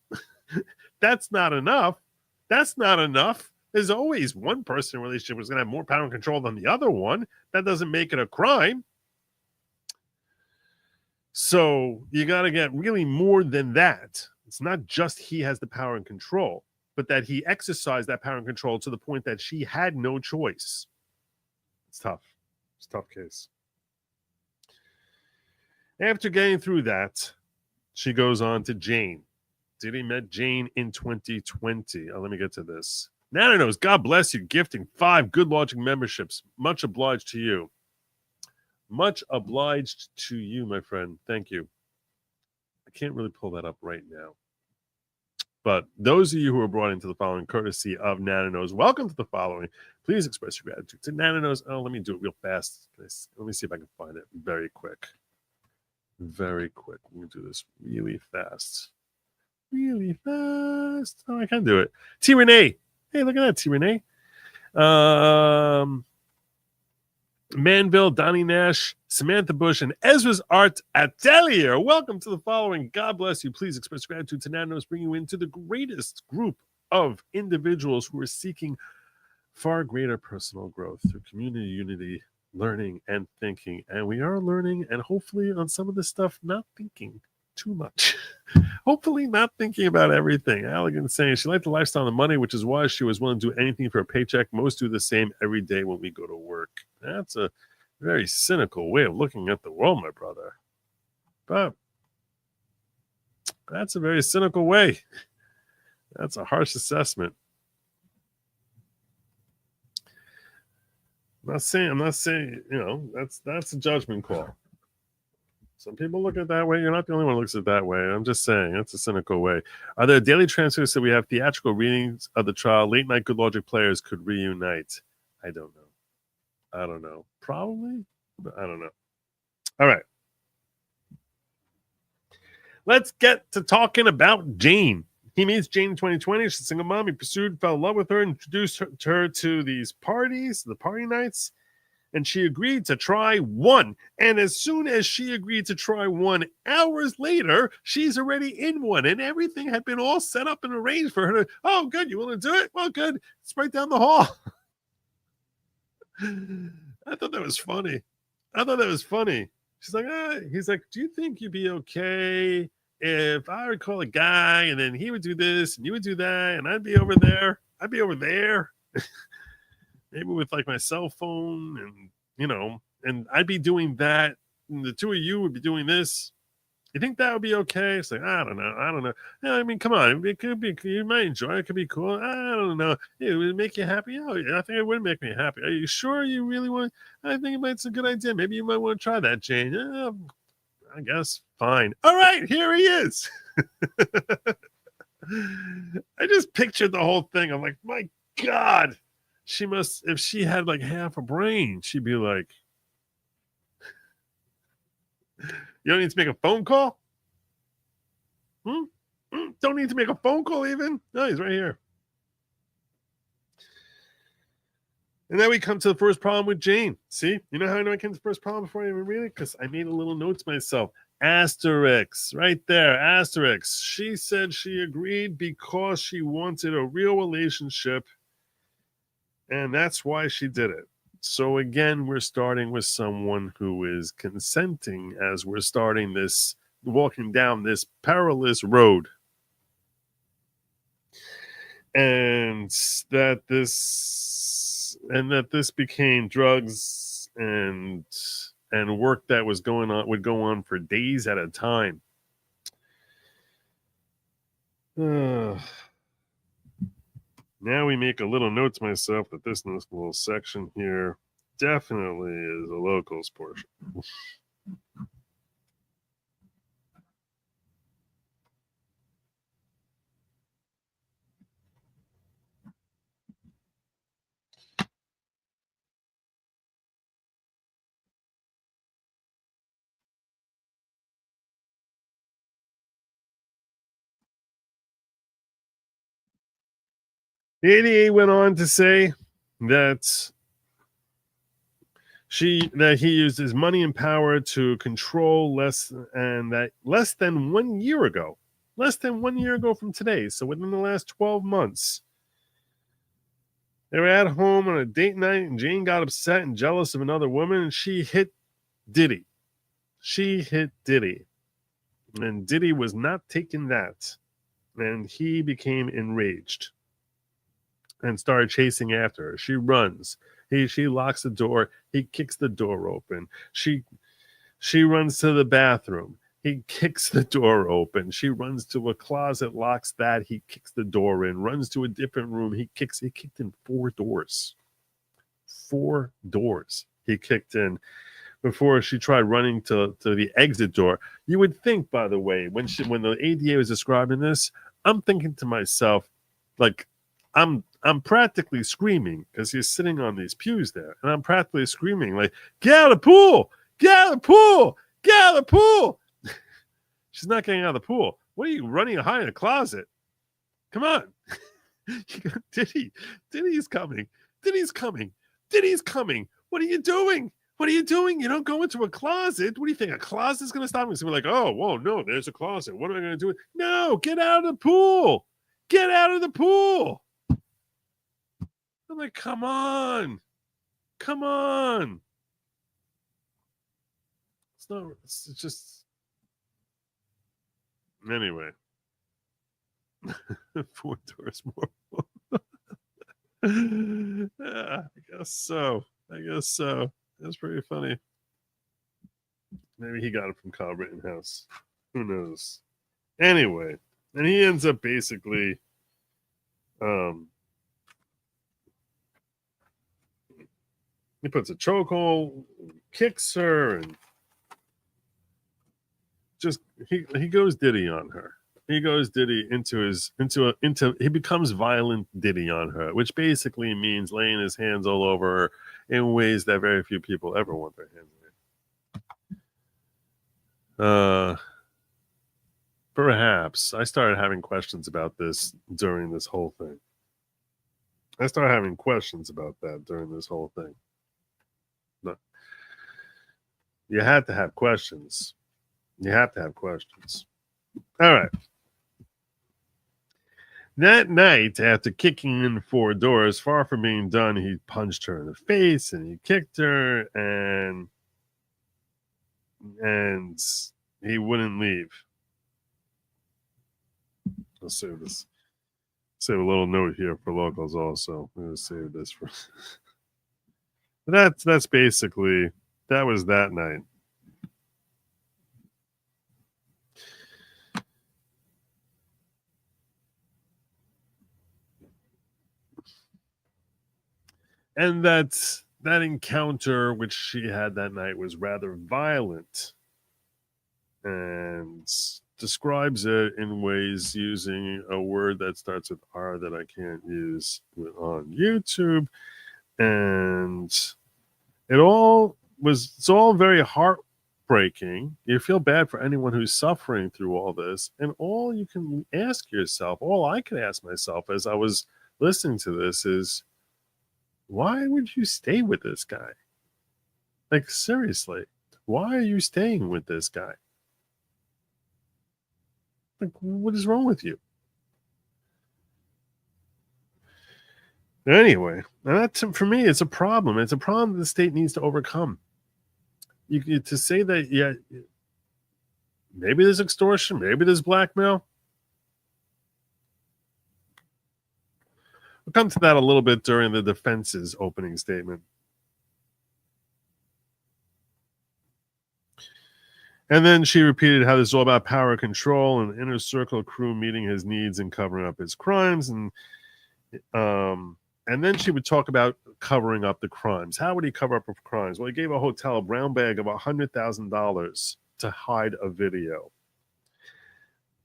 That's not enough. There's always one person in a relationship who's going to have more power and control than the other one. That doesn't make it a crime. So you got to get really more than that. It's not just he has the power and control, but that he exercised that power and control to the point that she had no choice. It's tough. It's a tough case. After getting through that, she goes on to Jane. Diddy met Jane in 2020. Let me get to this. Nana knows. God bless you. Gifting 5 Good Logic memberships. Much obliged to you. Much obliged to you, my friend. Thank you. I can't really pull that up right now. But those of you who are brought into the following courtesy of Nana Knows, welcome to the following. Please express your gratitude to Nana Knows. Oh, let me do it real fast. Let me see if I can find it very quick. Very quick. Let me do this really fast. Oh, I can do it. T. Renee. Hey, look at that, T. Renee. Manville, Donnie Nash, Samantha Bush, and Ezra's Art Atelier. Welcome to the following. God bless you. Please express gratitude to Nanos, bring you into the greatest group of individuals who are seeking far greater personal growth through community unity, learning, and thinking. And we are learning, and hopefully on some of this stuff, not thinking too much. Hopefully not thinking about everything. Allegan saying she liked the lifestyle and the money, which is why she was willing to do anything for a paycheck. Most do the same every day when we go to work. That's a very cynical way of looking at the world, my brother. But that's a very cynical way. That's a harsh assessment. I'm not saying, that's a judgment call. Some people look at it that way. You're not the only one who looks at it that way. I'm just saying, that's a cynical way. Are there daily transcripts that we have theatrical readings of the trial? Late night Good Logic players could reunite. I don't know. Probably, but I don't know. All right. Let's get to talking about Jane. He meets Jane in 2020. She's a single mom. He pursued, fell in love with her, introduced her to these parties, the party nights. and she agreed to try one. And as soon as she agreed to try one, hours later, she's already in one, and everything had been all set up and arranged for her to, oh, good, you want to do it? Well, good. It's right down the hall. I thought that was funny. She's like, he's like, do you think you'd be okay if I would call a guy and then he would do this and you would do that and I'd be over there? Maybe with like my cell phone and, and I'd be doing that. And the two of you would be doing this. You think that would be okay? It's like, I don't know. Yeah, I mean, come on. It could be, you might enjoy it. It could be cool. I don't know. It would make you happy. Oh, yeah, I think it would make me happy. Are you sure you really want? I think it's a good idea. Maybe you might want to try that, Jane. I guess. Fine. All right. Here he is. I just pictured the whole thing. I'm like, my God. She must, if she had like half a brain, she'd be like, you don't need to make a phone call? Don't need to make a phone call even? No, he's right here. And then we come to the first problem with Jane. See? You know how I know I came to the first problem before I even read it? Because I made a little notes myself. Asterisk. Right there. Asterisk. She said she agreed because she wanted a real relationship. And that's why she did it. So again, we're starting with someone who is consenting as we're starting this, walking down this perilous road. And that this became drugs and work that was going on would go on for days at a time. Now we make a little note to myself that this little section here definitely is a locals portion. The ADA went on to say that he used his money and power to control less than 1 year ago from today, so within the last 12 months, they were at home on a date night and Jane got upset and jealous of another woman and she hit Diddy. And Diddy was not taking that, and he became enraged and started chasing after her. She runs. She locks the door. He kicks the door open. She runs to the bathroom. He kicks the door open. She runs to a closet, locks that. He kicks the door in, runs to a different room. He kicked in 4 doors. 4 doors he kicked in before she tried running to the exit door. You would think, by the way, when the ADA was describing this, I'm thinking to myself, like, I'm practically screaming because he's sitting on these pews there, and I'm practically screaming like, "Get out of the pool! Get out of the pool! Get out of the pool!" She's not getting out of the pool. What are you running high in a closet? Come on, Diddy's coming. Diddy's coming. What are you doing? You don't go into a closet. What do you think? A closet's going to stop me? So we're like, oh, whoa, no, there's a closet. What am I going to do? No, get out of the pool. Get out of the pool. I'm like, come on. It's just, anyway. 4 doors more. Yeah, I guess so. That's pretty funny. Maybe he got it from Kyle Rittenhouse. Who knows? Anyway, and he ends up basically he puts a chokehold, kicks her, and just he goes Diddy on her. He goes Diddy he becomes violent Diddy on her, which basically means laying his hands all over her in ways that very few people ever want their hands in. Perhaps I started having questions about this during this whole thing. You had to have questions. You have to have questions. All right. That night, after kicking in 4 doors, far from being done, he punched her in the face and he kicked her and he wouldn't leave. I'll save this. Save a little note here for locals also. I'm gonna save this for that's basically that was that night. And that encounter which she had that night was rather violent and describes it in ways using a word that starts with R that I can't use on YouTube. And it's all very heartbreaking. You feel bad for anyone who's suffering through all this. And all you can ask yourself, all I could ask myself as I was listening to this is, why would you stay with this guy? Like, seriously, why are you staying with this guy? Like, what is wrong with you? Anyway, and that for me, it's a problem. It's a problem the state needs to overcome. To say that, yeah, maybe there's extortion, maybe there's blackmail. We'll come to that a little bit during the defense's opening statement. And then she repeated how this is all about power control and the inner circle crew meeting his needs and covering up his crimes. And then she would talk about covering up the crimes. How would he cover up crimes? Well, he gave a hotel a brown bag of $100,000 to hide a video.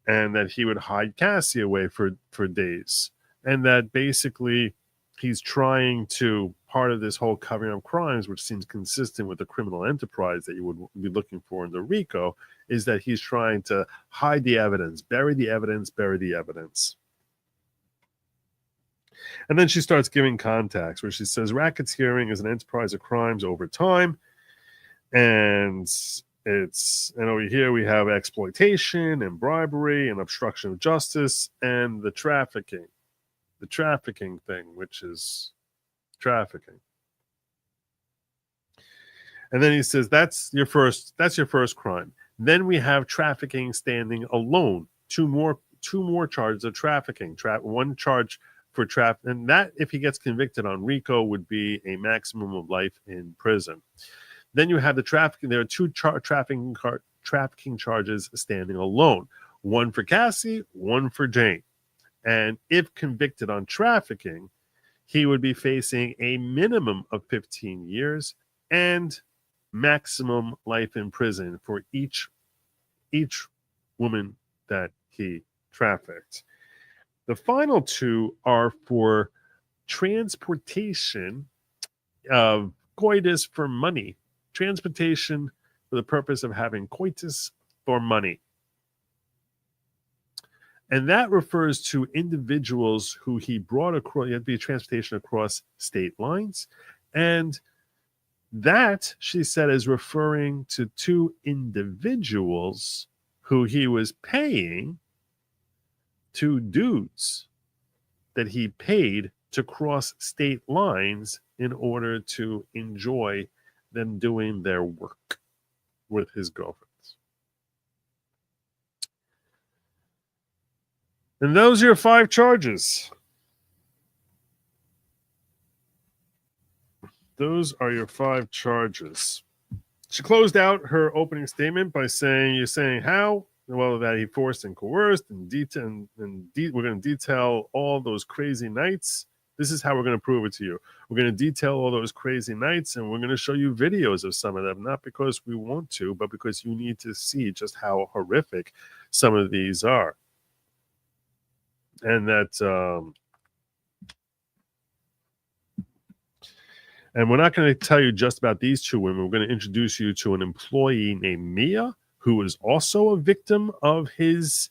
And that he would hide Cassie away for days. And that basically he's trying to, part of this whole covering up crimes, which seems consistent with the criminal enterprise that you would be looking for in the RICO, is that he's trying to hide the evidence, bury the evidence, bury the evidence. And then she starts giving context where she says racketeering is an enterprise of crimes over time. And over here we have exploitation and bribery and obstruction of justice and the trafficking thing, which is trafficking. And then he says that's your first crime. Then we have trafficking standing alone. Two more charges of trafficking. One charge for traffic, and that, if he gets convicted on RICO, would be a maximum of life in prison. Then you have the trafficking. There are two trafficking charges standing alone. One for Cassie, one for Jane. And if convicted on trafficking, he would be facing a minimum of 15 years and maximum life in prison for each woman that he trafficked. The final two are for transportation of coitus for money. Transportation for the purpose of having coitus for money. And that refers to individuals who he brought across. You had to be transportation across state lines. And that, she said, is referring to 2 individuals who he was paying, 2 dudes that he paid to cross state lines in order to enjoy them doing their work with his girlfriends. And those are your 5 charges. Those are your 5 charges. She closed out her opening statement by saying, you're saying how? Well, that he forced and coerced and we're going to detail all those crazy nights. This is how we're going to prove it to you. We're going to detail all those crazy nights, and we're going to show you videos of some of them, not because we want to, but because you need to see just how horrific some of these are. And that, and we're not going to tell you just about these 2 women. We're going to introduce you to an employee named Mia, who was also a victim of his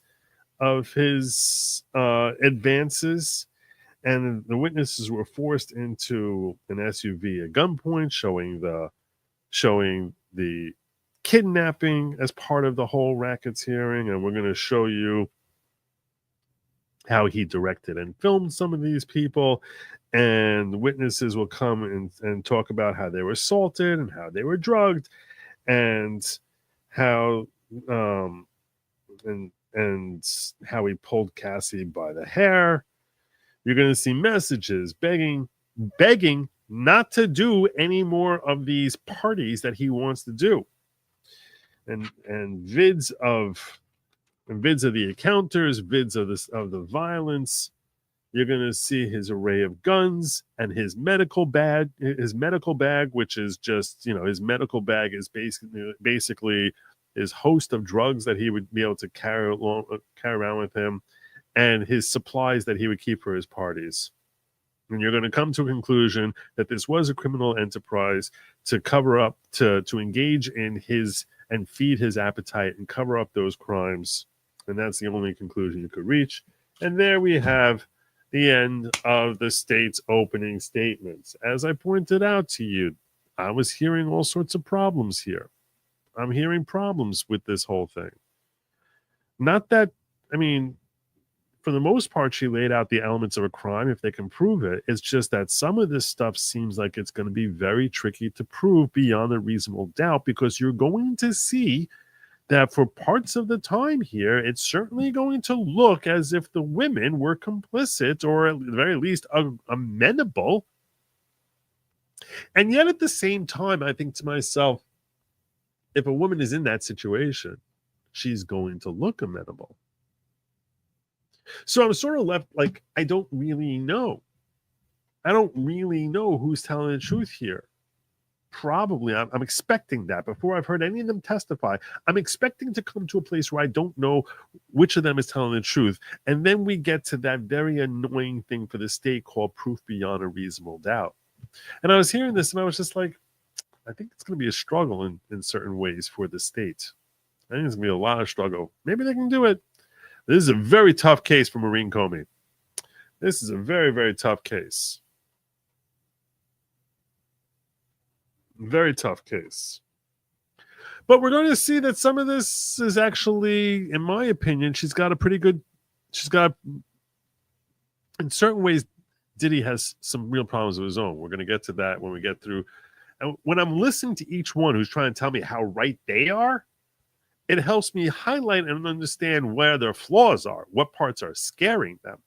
advances. And the witnesses were forced into an SUV at gunpoint, showing the kidnapping as part of the whole racketeering, and we're going to show you how he directed and filmed some of these people, and witnesses will come and talk about how they were assaulted and how they were drugged, and how and how he pulled Cassie by the hair. You're going to see messages begging not to do any more of these parties that he wants to do, and vids of the encounters, vids of the violence. You're going to see his array of guns and his medical bag, which is just, his medical bag is basically his host of drugs that he would be able to carry around with him, and his supplies that he would keep for his parties. And you're going to come to a conclusion that this was a criminal enterprise to cover up, to engage in his and feed his appetite and cover up those crimes. And that's the only conclusion you could reach. And there we have the end of the state's opening statements. As I pointed out to you, I was hearing all sorts of problems here. I'm hearing problems with this whole thing. Not that, for the most part, she laid out the elements of a crime if they can prove it. It's just that some of this stuff seems like it's going to be very tricky to prove beyond a reasonable doubt, because you're going to see that for parts of the time here, it's certainly going to look as if the women were complicit, or at the very least amenable. And yet at the same time, I think to myself, if a woman is in that situation, she's going to look amenable. So I'm sort of left like, I don't really know. I don't really know who's telling the truth here. Probably, I'm expecting that before I've heard any of them testify. I'm expecting to come to a place where I don't know which of them is telling the truth. And then we get to that very annoying thing for the state called proof beyond a reasonable doubt. And I was hearing this and I was just like, I think it's going to be a struggle in certain ways for the state. I think it's going to be a lot of struggle. Maybe they can do it. This is a very tough case for Maureen Comey. This is a very, very tough case. Very tough case. But we're going to see that some of this is actually, in my opinion, she's got, in certain ways, Diddy has some real problems of his own. We're going to get to that when we get through. And when I'm listening to each one who's trying to tell me how right they are, it helps me highlight and understand where their flaws are, what parts are scaring them.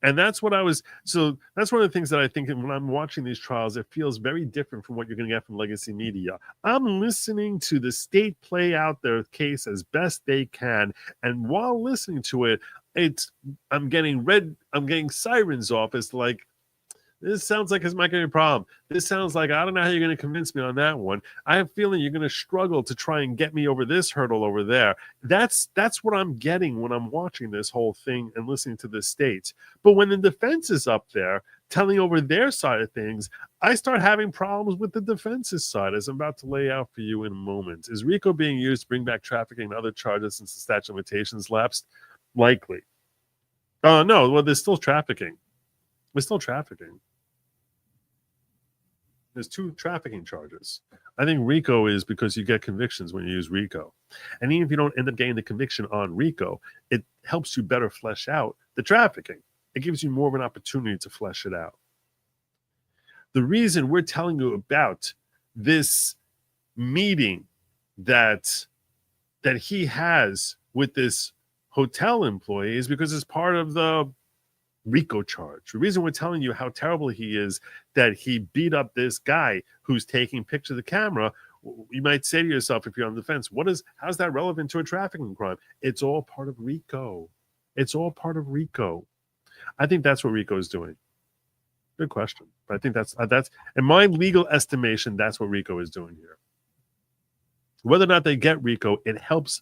And that's what that's one of the things that I think when I'm watching these trials, it feels very different from what you're going to get from legacy media. I'm listening to the state play out their case as best they can. And while listening to it, I'm getting sirens off. It's like, this sounds like this might be a problem. This sounds like, I don't know how you're going to convince me on that one. I have a feeling you're going to struggle to try and get me over this hurdle over there. That's what I'm getting when I'm watching this whole thing and listening to the states. But when the defense is up there telling over their side of things, I start having problems with the defense's side, as I'm about to lay out for you in a moment. Is RICO being used to bring back trafficking and other charges since the statute of limitations lapsed? Likely. No, well, there's still trafficking. There's still trafficking. There's 2 trafficking charges. I think RICO is because you get convictions when you use RICO. And even if you don't end up getting the conviction on RICO, it helps you better flesh out the trafficking. It gives you more of an opportunity to flesh it out. The reason we're telling you about this meeting that he has with this hotel employee is because it's part of the RICO charge. The reason we're telling you how terrible he is, that he beat up this guy who's taking pictures of the camera, you might say to yourself, if you're on the fence, how's that relevant to a trafficking crime? It's all part of RICO. It's all part of RICO. I think that's what RICO is doing. Good question. But I think that's in my legal estimation, that's what RICO is doing here. Whether or not they get RICO, it helps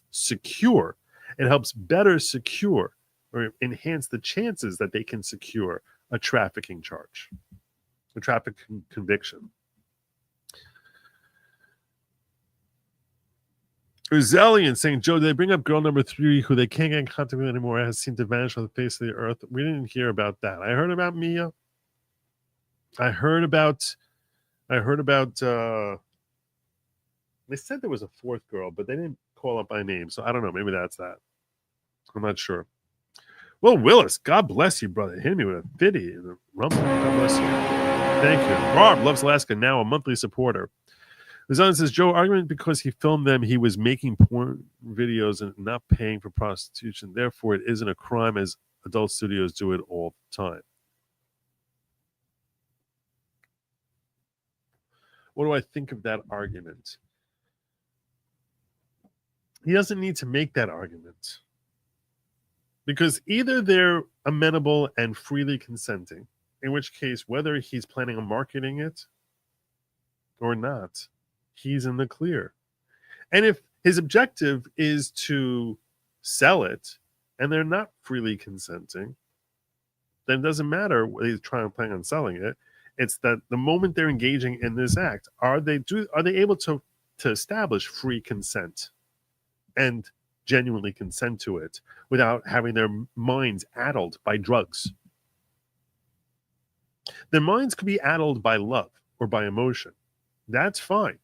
better secure or enhance the chances that they can secure a trafficking charge, a trafficking conviction. Uzelian saying, Joe, they bring up girl number 3 who they can't get in contact with anymore, has seemed to vanish from the face of the earth. We didn't hear about that. I heard about Mia. I heard about They said there was a fourth girl, but they didn't call up by name. So I don't know. Maybe that's that. I'm not sure. Well, Willis, God bless you, brother. Hit me with a 50 in the rumble. God bless you. Thank you. Rob loves Alaska, now a monthly supporter. Zan says, Joe, argument because he filmed them, he was making porn videos and not paying for prostitution. Therefore, it isn't a crime as adult studios do it all the time. What do I think of that argument? He doesn't need to make that argument. Because either they're amenable and freely consenting, in which case, whether he's planning on marketing it or not, he's in the clear. And if his objective is to sell it and they're not freely consenting, then it doesn't matter whether he's planning on selling it. It's that the moment they're engaging in this act, are they able to establish free consent and genuinely consent to it without having their minds addled by drugs? Their minds could be addled by love or by emotion. That's fine.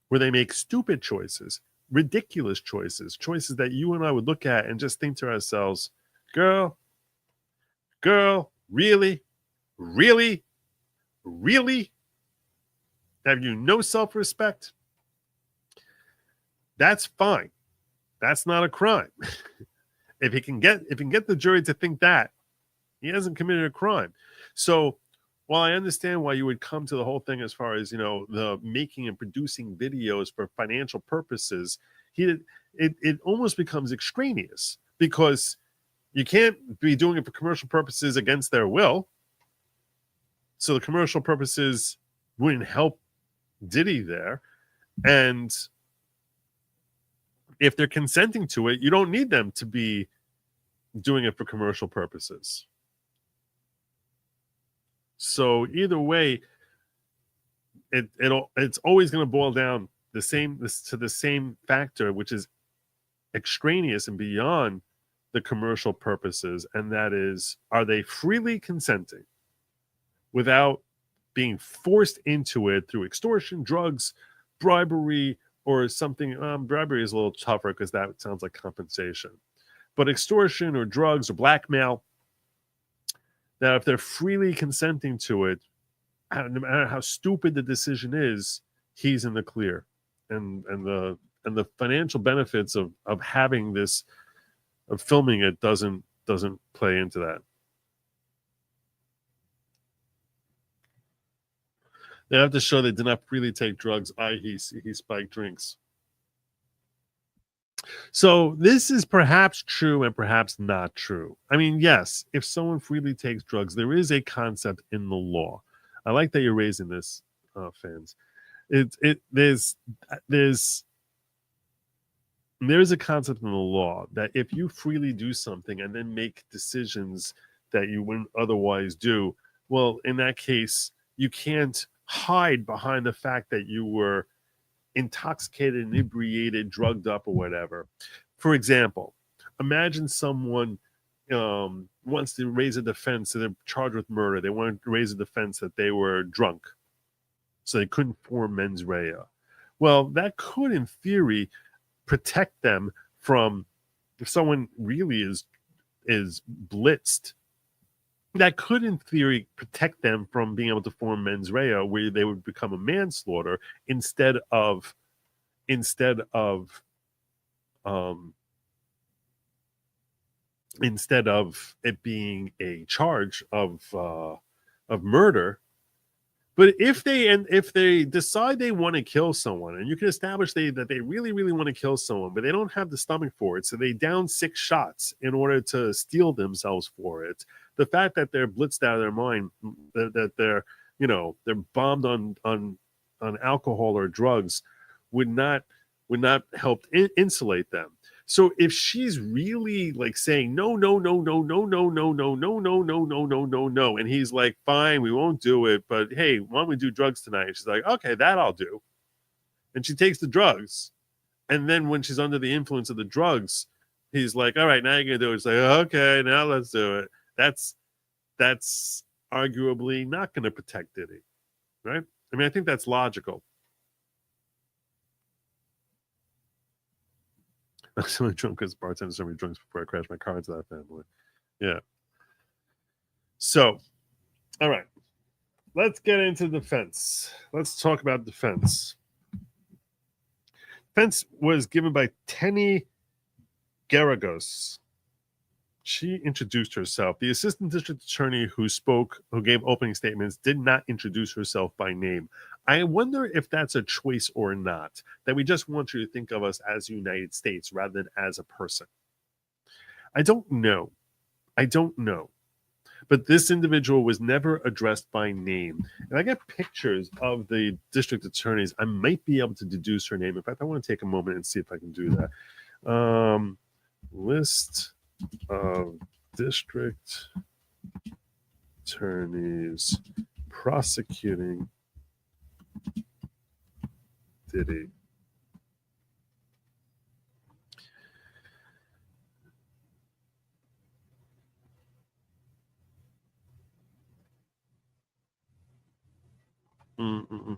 Where they make stupid choices, ridiculous choices, choices that you and I would look at and just think to ourselves, girl, really? Have you no self-respect? That's fine. That's not a crime. If he can get the jury to think that, he hasn't committed a crime. So while I understand why you would come to the whole thing as far as, the making and producing videos for financial purposes, it almost becomes extraneous because you can't be doing it for commercial purposes against their will. So the commercial purposes wouldn't help Diddy there. And if they're consenting to it, you don't need them to be doing it for commercial purposes. So either way, it's always going to boil down to the same factor, which is extraneous and beyond the commercial purposes, and that is, are they freely consenting without being forced into it through extortion, drugs, bribery, or something? Bribery is a little tougher because that sounds like compensation. But extortion or drugs or blackmail, that if they're freely consenting to it, no matter how stupid the decision is, he's in the clear. And the financial benefits of having this, of filming it, doesn't play into that. They have to show they did not freely take drugs, i.e. he spiked drinks. So this is perhaps true and perhaps not true. I mean, yes, if someone freely takes drugs, there is a concept in the law. I like that you're raising this, fans. There's a concept in the law that if you freely do something and then make decisions that you wouldn't otherwise do, well, in that case, you can't hide behind the fact that you were intoxicated, inebriated, drugged up, or whatever. For example, imagine someone wants to raise a defense, so they're charged with murder. They want to raise a defense that they were drunk, so they couldn't form mens rea. Well, that could, in theory, protect them from, if someone really is blitzed, that could, in theory, protect them from being able to form mens rea, where they would become a manslaughter instead of it being a charge of murder. But if they decide they want to kill someone, and you can establish that they really, really want to kill someone, but they don't have the stomach for it, so they down 6 shots in order to steel themselves for it. The fact that they're blitzed out of their mind, that they're bombed on alcohol or drugs, would not help insulate them. So if she's really like saying no, and he's like, fine, we won't do it, but hey, why don't we do drugs tonight? And she's like, okay, that I'll do. And she takes the drugs. And then when she's under the influence of the drugs, he's like, all right, now you're going to do it. It's like, okay, now let's do it. That's arguably not going to protect Diddy, right? I mean, I think that's logical. I'm so drunk because bartenders served me drinks before I crashed my car into that family. Yeah. So, all right. Let's get into defense. Let's talk about defense. Defense was given by Tenny Garagos. She introduced herself. The assistant district attorney who gave opening statements, did not introduce herself by name. I wonder if that's a choice or not, that we just want you to think of us as United States rather than as a person. I don't know. But this individual was never addressed by name. And I get pictures of the district attorneys. I might be able to deduce her name. In fact, I want to take a moment and see if I can do that. List of district attorneys prosecuting Diddy.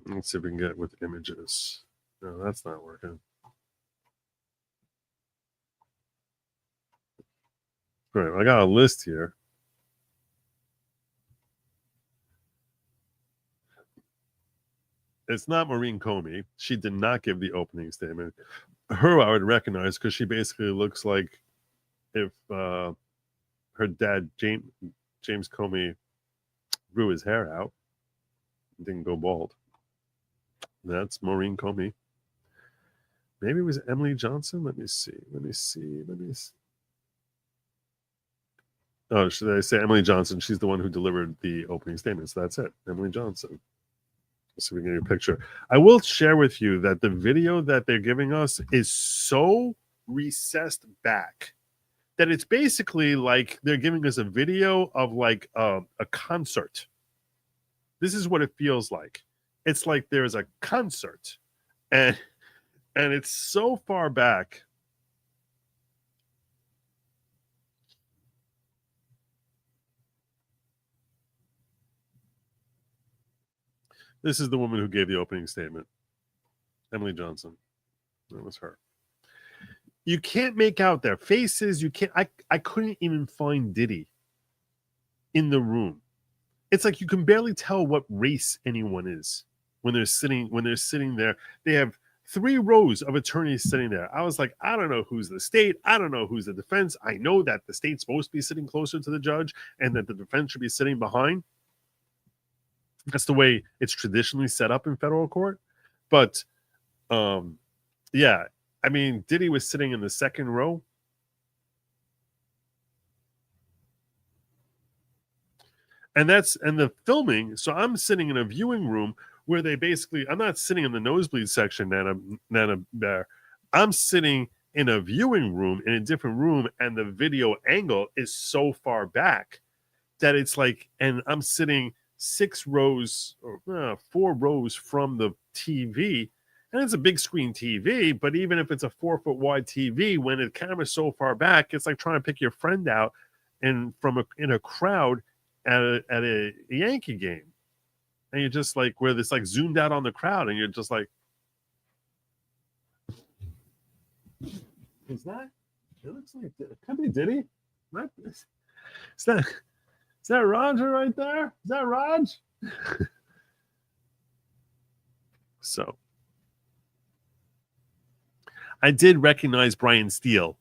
Let's see if we can get it with images. No, that's not working. All right, I got a list here. It's not Maureen Comey. She did not give the opening statement. Her I would recognize because she basically looks like if her dad, James Comey, grew his hair out and didn't go bald. That's Maureen Comey. Maybe it was Emily Johnson. Let me see. Oh, should I say Emily Johnson? She's the one who delivered the opening statement. So that's it. Emily Johnson. Let's see if we can get a picture. I will share with you that the video that they're giving us is so recessed back that it's basically like they're giving us a video of like a concert. This is what it feels like. It's like there's a concert and it's so far back. This is the woman who gave the opening statement. Emily Johnson. That was her. You can't make out their faces. You can't. I couldn't even find Diddy in the room. It's like you can barely tell what race anyone is when they're sitting there. They have 3 rows of attorneys sitting there. I was like, I don't know who's the state. I don't know who's the defense. I know that the state's supposed to be sitting closer to the judge and that the defense should be sitting behind. That's the way it's traditionally set up in federal court. But yeah, I mean, Diddy was sitting in the second row. And the filming. So I'm sitting in a viewing room where they basically, I'm not sitting in the nosebleed section, Nana Bear. I'm sitting in a viewing room in a different room, and the video angle is so far back that it's like, and I'm sitting 6 rows or 4 rows from the TV, and it's a big screen TV. But even if it's a 4-foot wide TV, when the camera's so far back, it's like trying to pick your friend out in a crowd at a Yankee game, and you're just like where it's like zoomed out on the crowd, and you're just like, is that? It looks like it could be Diddy. Is that Roger right there? Is that Raj? So I did recognize Brian Steele.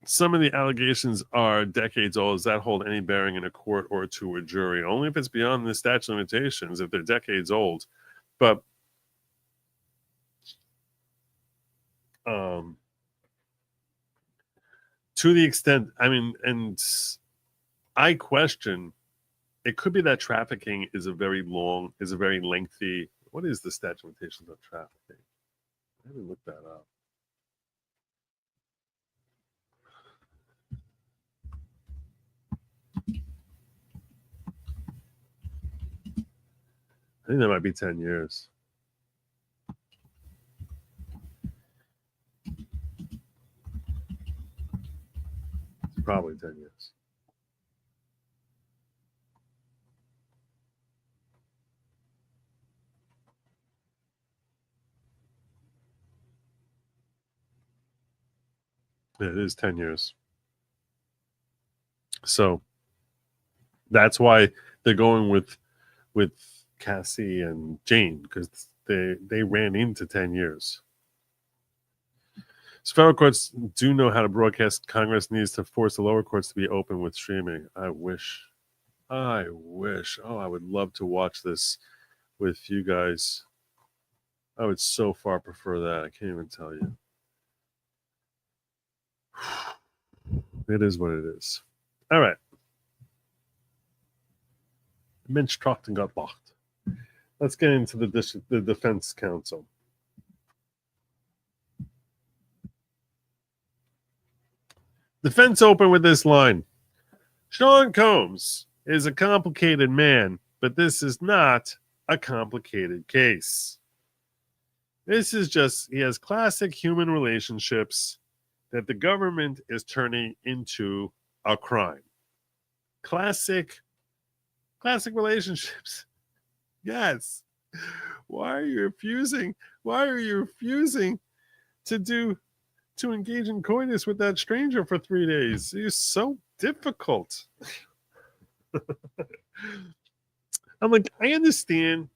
Some of the allegations are decades old. Does that hold any bearing in a court or to a jury? Only if it's beyond the statute of limitations, if they're decades old. But to the extent, I mean, and I question, it could be that trafficking is a very lengthy. What is the statute of limitations on trafficking? I haven't looked that up. I think that might be 10 years. It's probably 10 years. It is 10 years. So that's why they're going with Cassie and Jane, because they ran into 10 years. So federal courts do know how to broadcast. Congress needs to force the lower courts to be open with streaming. I wish. Oh, I would love to watch this with you guys. I would so far prefer that. I can't even tell you. It is what it is. All right. Mensch talked and got locked. Let's get into the defense counsel. Defense open with this line. Sean Combs is a complicated man, but this is not a complicated case. This is just, he has classic human relationships that the government is turning into a crime. Classic relationships. Yes. Why are you refusing? Why are you refusing to engage in coitus with that stranger for 3 days? You're so difficult. I'm like, I understand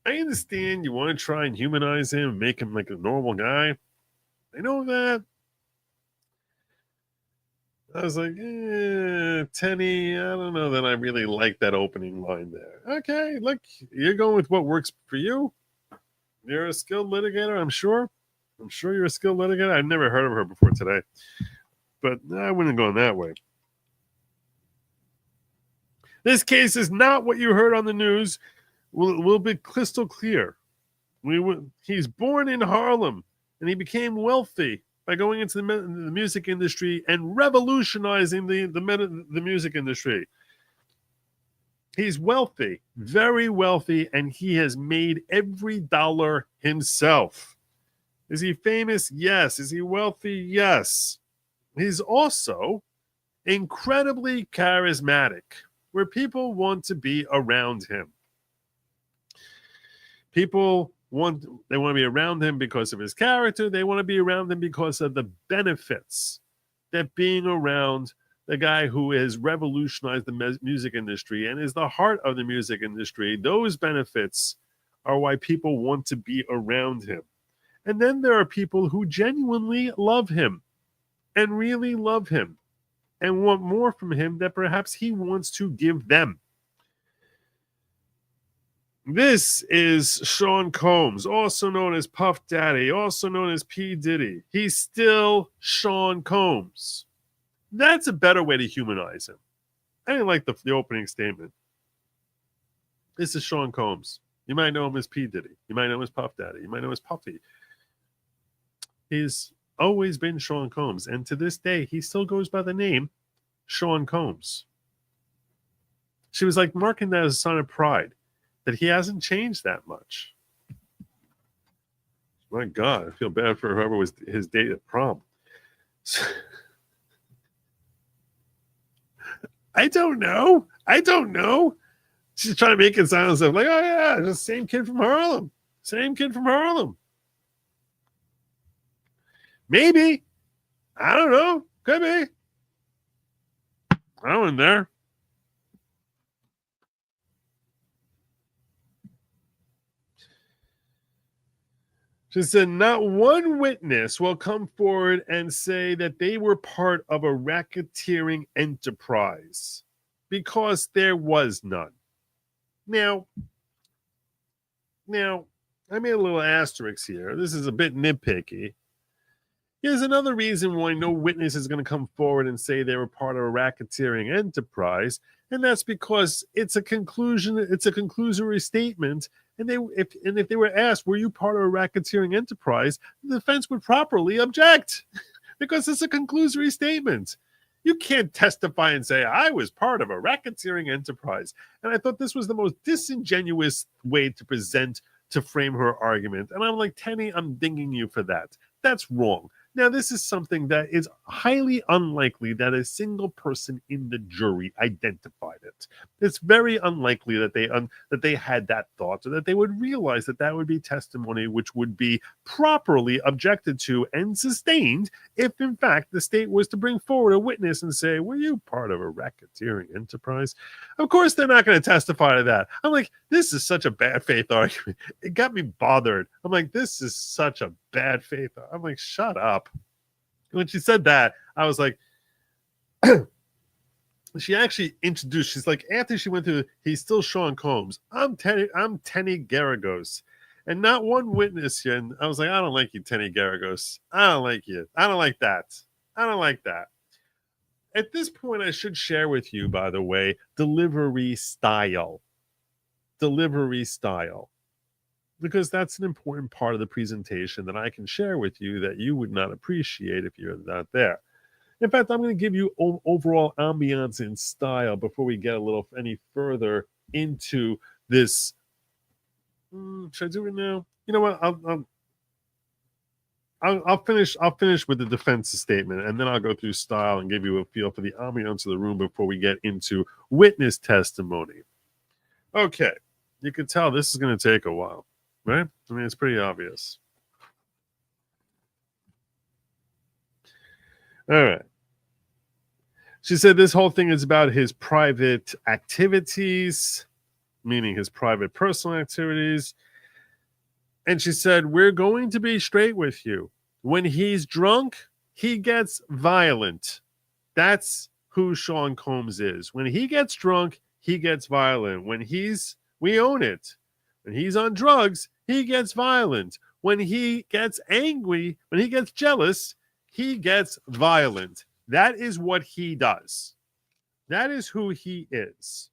you want to try and humanize him, make him like a normal guy. I know that. I was like, Tenny, I don't know that I really like that opening line there. Okay, look, you're going with what works for you. You're a skilled litigator, I'm sure. I'm sure you're a skilled litigator. I've never heard of her before today. But I wouldn't go in that way. This case is not what you heard on the news. We'll be crystal clear. He's born in Harlem, and he became wealthy by going into the music industry and revolutionizing the music industry. He's wealthy, very wealthy, and he has made every dollar himself. Is he famous? Yes. Is he wealthy? Yes. He's also incredibly charismatic, where people want to be around him. People want to be around him because of his character. They want to be around him because of the benefits that being around the guy who has revolutionized the music industry and is the heart of the music industry. Those benefits are why people want to be around him. And then there are people who genuinely love him and really love him and want more from him that perhaps he wants to give them. This is Sean Combs, also known as Puff Daddy, also known as P. Diddy. He's still Sean Combs. That's a better way to humanize him. I didn't like the opening statement. This is Sean Combs. You might know him as P. Diddy. You might know him as Puff Daddy. You might know him as Puffy. He's always been Sean Combs. And to this day, he still goes by the name Sean Combs. She was like marking that as a sign of pride, that he hasn't changed that much. My God, I feel bad for whoever was his date at prom. I don't know. She's trying to make it sound like, oh yeah, the same kid from Harlem. Maybe. I don't know. Could be. I wasn't there. She said, not one witness will come forward and say that they were part of a racketeering enterprise because there was none. Now, I made a little asterisk here. This is a bit nitpicky. Here's another reason why no witness is going to come forward and say they were part of a racketeering enterprise, and that's because it's a conclusory statement. And if they were asked, were you part of a racketeering enterprise, the defense would properly object because it's a conclusory statement. You can't testify and say, I was part of a racketeering enterprise. And I thought this was the most disingenuous way to frame her argument. And I'm like, Tenny, I'm dinging you for that. That's wrong. Now, this is something that is highly unlikely that a single person in the jury identified it. It's very unlikely that they had that thought, or that they would realize that that would be testimony which would be properly objected to and sustained if, in fact, the state was to bring forward a witness and say, "Were you part of a racketeering enterprise?" Of course, they're not going to testify to that. I'm like, this is such a bad faith argument. It got me bothered. I'm like, this is such a bad faith. I'm like, shut up. When she said that, I was like, she actually introduced, she's like, after she went through, he's still Sean Combs. I'm Tenny Garagos. And not one witness here. And I was like, I don't like you, Tenny Garagos. I don't like you. I don't like that. I don't like that. At this point, I should share with you, by the way, delivery style. Delivery style. Because that's an important part of the presentation that I can share with you that you would not appreciate if you're not there. In fact, I'm going to give you overall ambiance and style before we get a little any further into this. Should I do it now? You know what? I'll finish with the defense statement, and then I'll go through style and give you a feel for the ambiance of the room before we get into witness testimony. Okay, you can tell this is going to take a while, right? I mean, it's pretty obvious. All right. She said this whole thing is about his private activities, meaning his private personal activities. And she said, we're going to be straight with you. When he's drunk, he gets violent. That's who Sean Combs is. When he gets drunk, he gets violent. We own it. When he's on drugs, he gets violent. When he gets angry, when he gets jealous, he gets violent. That is what he does. That is who he is.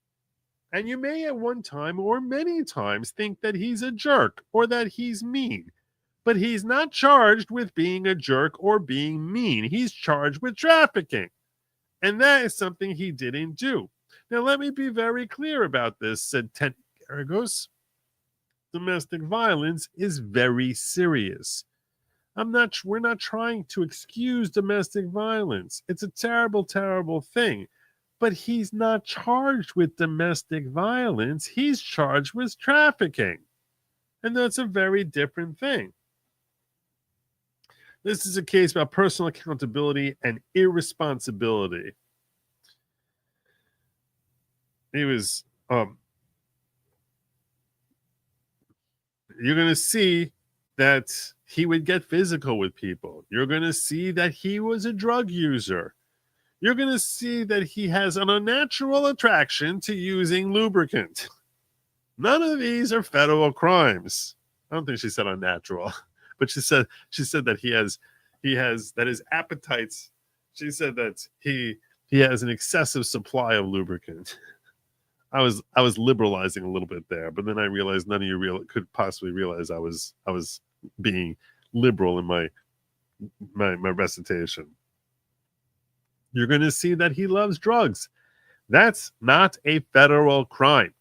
And you may at one time or many times think that he's a jerk or that he's mean. But he's not charged with being a jerk or being mean. He's charged with trafficking. And that is something he didn't do. Now, let me be very clear about this, said Tenny Garagos. Domestic violence is very serious. We're not trying to excuse domestic violence. It's a terrible, terrible thing. But he's not charged with domestic violence. He's charged with trafficking. And that's a very different thing. This is a case about personal accountability and irresponsibility. He was, you're going to see that he would get physical with people. You're going to see that he was a drug user. You're going to see that he has an unnatural attraction to using lubricant. None of these are federal crimes. I don't think she said unnatural, but she said that he has that his appetites. She said that he has an excessive supply of lubricant. I was liberalizing a little bit there, but then I realized none of you could possibly realize I was being liberal in my recitation. You're going to see that he loves drugs. That's not a federal crime.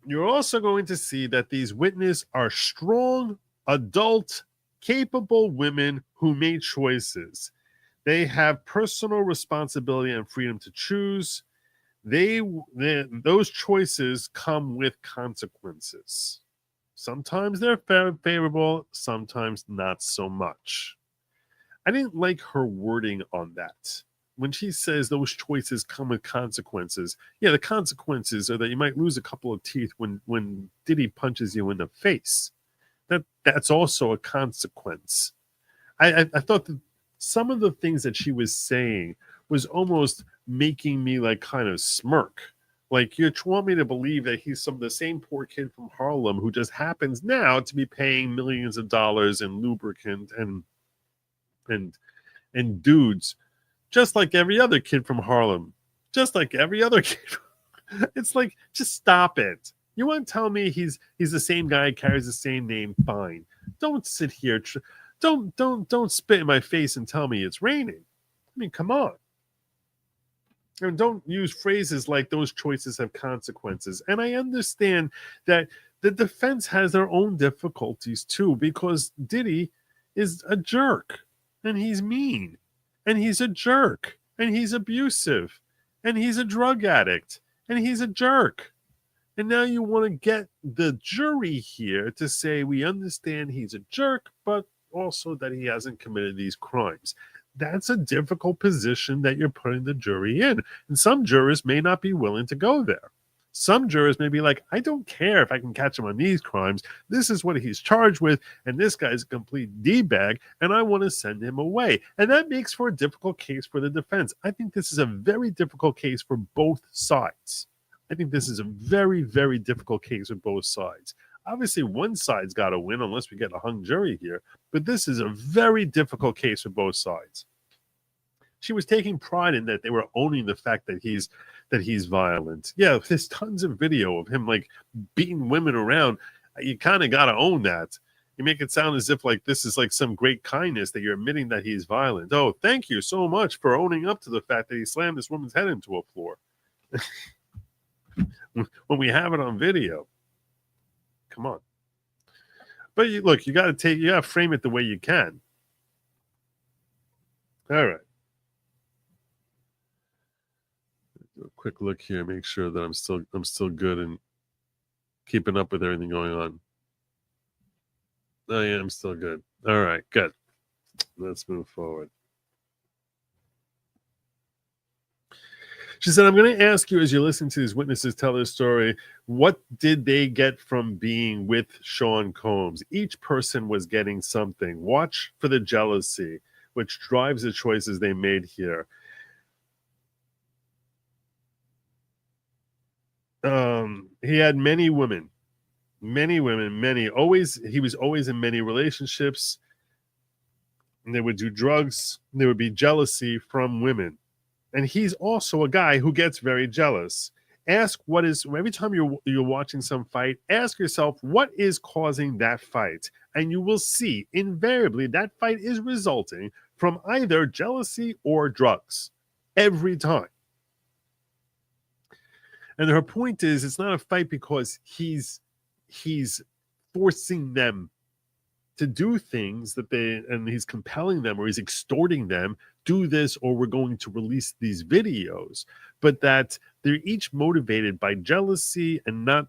You're also going to see that these witnesses are strong, adult, capable women who made choices. They have personal responsibility and freedom to choose. Those choices come with consequences. Sometimes they're favorable, sometimes not so much. I didn't like her wording on that. When she says those choices come with consequences, yeah, the consequences are that you might lose a couple of teeth when Diddy punches you in the face. That's also a consequence. I thought that some of the things that she was saying was almost making me like kind of smirk. Like, you want me to believe that he's the same poor kid from Harlem who just happens now to be paying millions of dollars in lubricant and dudes, just like every other kid from Harlem, just like every other kid. It's like, just stop it. You want to tell me he's the same guy, carries the same name? Fine. Don't sit here. Don't spit in my face and tell me it's raining. I mean, come on. And don't use phrases like those choices have consequences. And I understand that the defense has their own difficulties too, because Diddy is a jerk and he's mean and he's a jerk and he's abusive and he's a drug addict and he's a jerk. And now you want to get the jury here to say we understand he's a jerk, but also that he hasn't committed these crimes. That's a difficult position that you're putting the jury in. And some jurors may not be willing to go there. Some jurors may be like, I don't care if I can catch him on these crimes. This is what he's charged with, and this guy's a complete D-bag, and I want to send him away. And that makes for a difficult case for the defense. I think this is a very difficult case for both sides. I think this is a very, very difficult case with both sides. Obviously, one side's got to win unless we get a hung jury here, but this is a very difficult case for both sides. She was taking pride in that they were owning the fact that he's violent. Yeah, there's tons of video of him like beating women around. You kind of got to own that. You make it sound as if like this is like some great kindness that you're admitting that he's violent. Oh, thank you so much for owning up to the fact that he slammed this woman's head into a floor. When we have it on video. Come on. But look, you got to frame it the way you can. All right. Do a quick look here, make sure that I'm still good and keeping up with everything going on. Oh yeah, I'm still good. All right, good. Let's move forward. She said, I'm going to ask you as you're listening to these witnesses tell their story, what did they get from being with Sean Combs? Each person was getting something. Watch for the jealousy, which drives the choices they made here. He had many women. He was always in many relationships. And they would do drugs. There would be jealousy from women. And he's also a guy who gets very jealous. Ask what is, every time you're watching some fight, ask yourself what is causing that fight. And you will see invariably that fight is resulting from either jealousy or drugs. Every time. And her point is, it's not a fight because he's forcing them to do things and he's compelling them or he's extorting them, do this or we're going to release these videos, but that they're each motivated by jealousy and not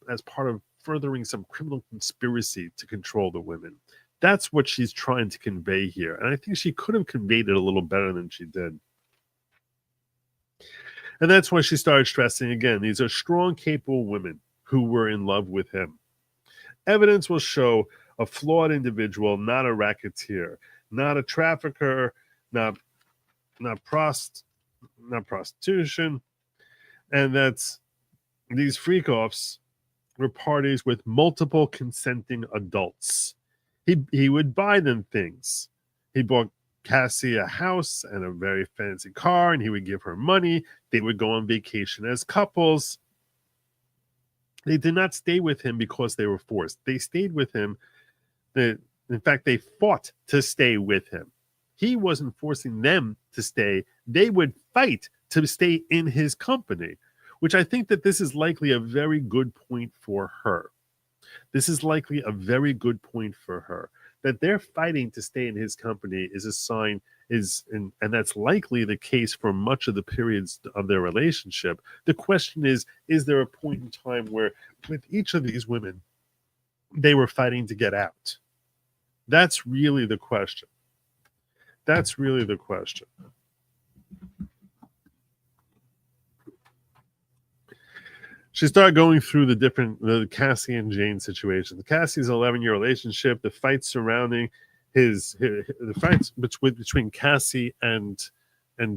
as part of furthering some criminal conspiracy to control the women. That's what she's trying to convey here. And I think she could have conveyed it a little better than she did. And that's why she started stressing again, these are strong, capable women who were in love with him. Evidence will show a flawed individual, not a racketeer, not a trafficker, not prostitution, and that's these freak-offs were parties with multiple consenting adults. He would buy them things. He bought Cassie a house and a very fancy car, and he would give her money. They would go on vacation as couples. They did not stay with him because they were forced. They stayed with him. In fact, they fought to stay with him. He wasn't forcing them to stay. They would fight to stay in his company, which I think that this is likely a very good point for her. This is likely a very good point for her. That they're fighting to stay in his company is a sign, and that's likely the case for much of the periods of their relationship. The question is there a point in time where with each of these women, they were fighting to get out? That's really the question. That's really the question. She started going through the Cassie and Jane situation. Cassie's 11-year relationship, the fights surrounding the fights between Cassie and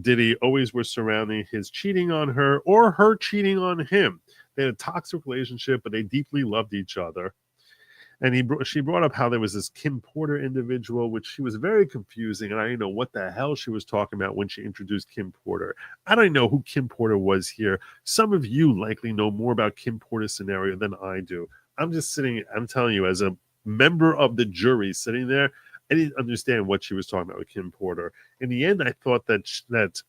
Diddy always were surrounding his cheating on her or her cheating on him. They had a toxic relationship, but they deeply loved each other. And she brought up how there was this Kim Porter individual, which she was very confusing, and I didn't know what the hell she was talking about when she introduced Kim Porter. I don't know who Kim Porter was here. Some of you likely know more about Kim Porter's scenario than I do. I'm telling you, as a member of the jury sitting there, I didn't understand what she was talking about with Kim Porter. In the end, I thought that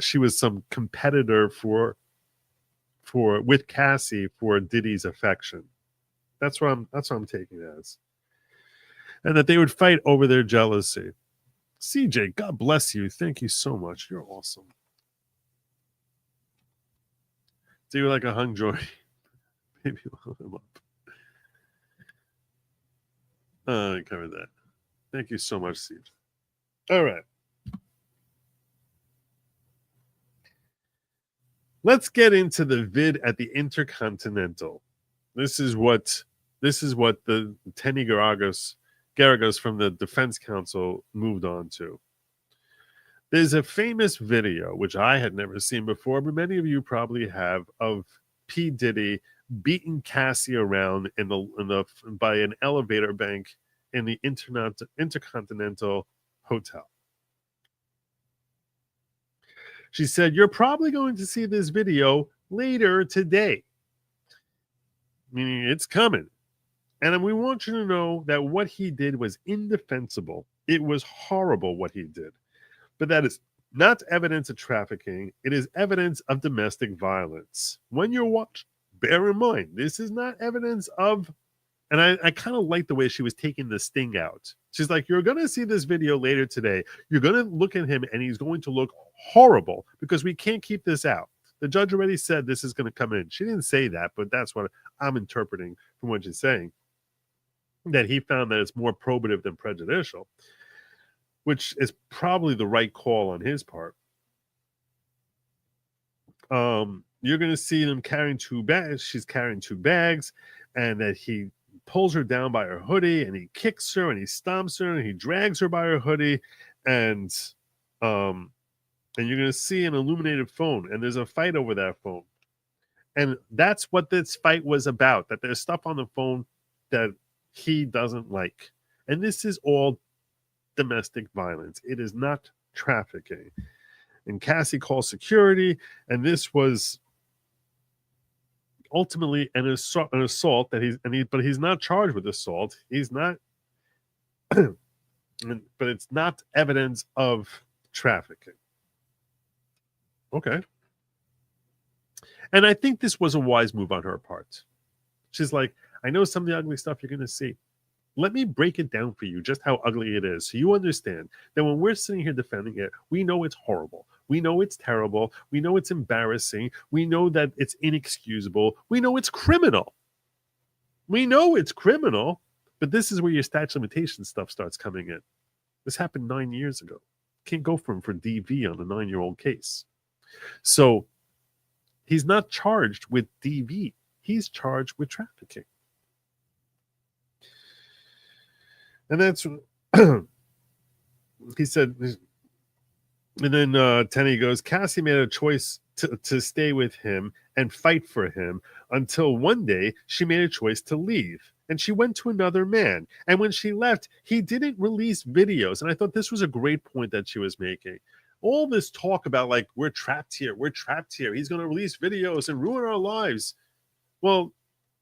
she was some competitor with Cassie for Diddy's affection. That's what I'm taking it as. And that they would fight over their jealousy. CJ, God bless you. Thank you so much. You're awesome. Do you like a hung joy? Maybe we'll him up. I covered that. Thank you so much, CJ. All right. Let's get into the vid at the Intercontinental. This is what the Tenny Garagos from the Defense Council moved on to. There's a famous video, which I had never seen before, but many of you probably have, of P. Diddy beating Cassie around by an elevator bank in the Intercontinental Hotel. She said, "You're probably going to see this video later today." Meaning it's coming. And we want you to know that what he did was indefensible. It was horrible what he did. But that is not evidence of trafficking. It is evidence of domestic violence. When you're watching, bear in mind, this is not evidence of, and I kind of like the way she was taking the sting out. She's like, you're going to see this video later today. You're going to look at him and he's going to look horrible because we can't keep this out. The judge already said this is going to come in. She didn't say that, but that's what I'm interpreting from what she's saying. That he found that it's more probative than prejudicial, which is probably the right call on his part. You're going to see them carrying 2 bags. She's carrying 2 bags, and that he pulls her down by her hoodie, and he kicks her, and he stomps her, and he drags her by her hoodie, and you're going to see an illuminated phone, and there's a fight over that phone. And that's what this fight was about, that there's stuff on the phone that he doesn't like. And this is all domestic violence. It is not trafficking. And Cassie calls security, and this was ultimately an assault but he's not charged with assault. He's not, but it's not evidence of trafficking. Okay. And I think this was a wise move on her part. She's like, I know some of the ugly stuff you're going to see. Let me break it down for you, just how ugly it is, so you understand that when we're sitting here defending it, we know it's horrible. We know it's terrible. We know it's embarrassing. We know that it's inexcusable. We know it's criminal. We know it's criminal, but this is where your statute of limitations stuff starts coming in. This happened 9 years ago. Can't go for him for DV on a 9-year-old case. So he's not charged with DV. He's charged with trafficking. And that's, he said, and then Tenny goes, Cassie made a choice to stay with him and fight for him until one day she made a choice to leave. And she went to another man. And when she left, he didn't release videos. And I thought this was a great point that she was making. All this talk about, like, we're trapped here. He's going to release videos and ruin our lives. Well,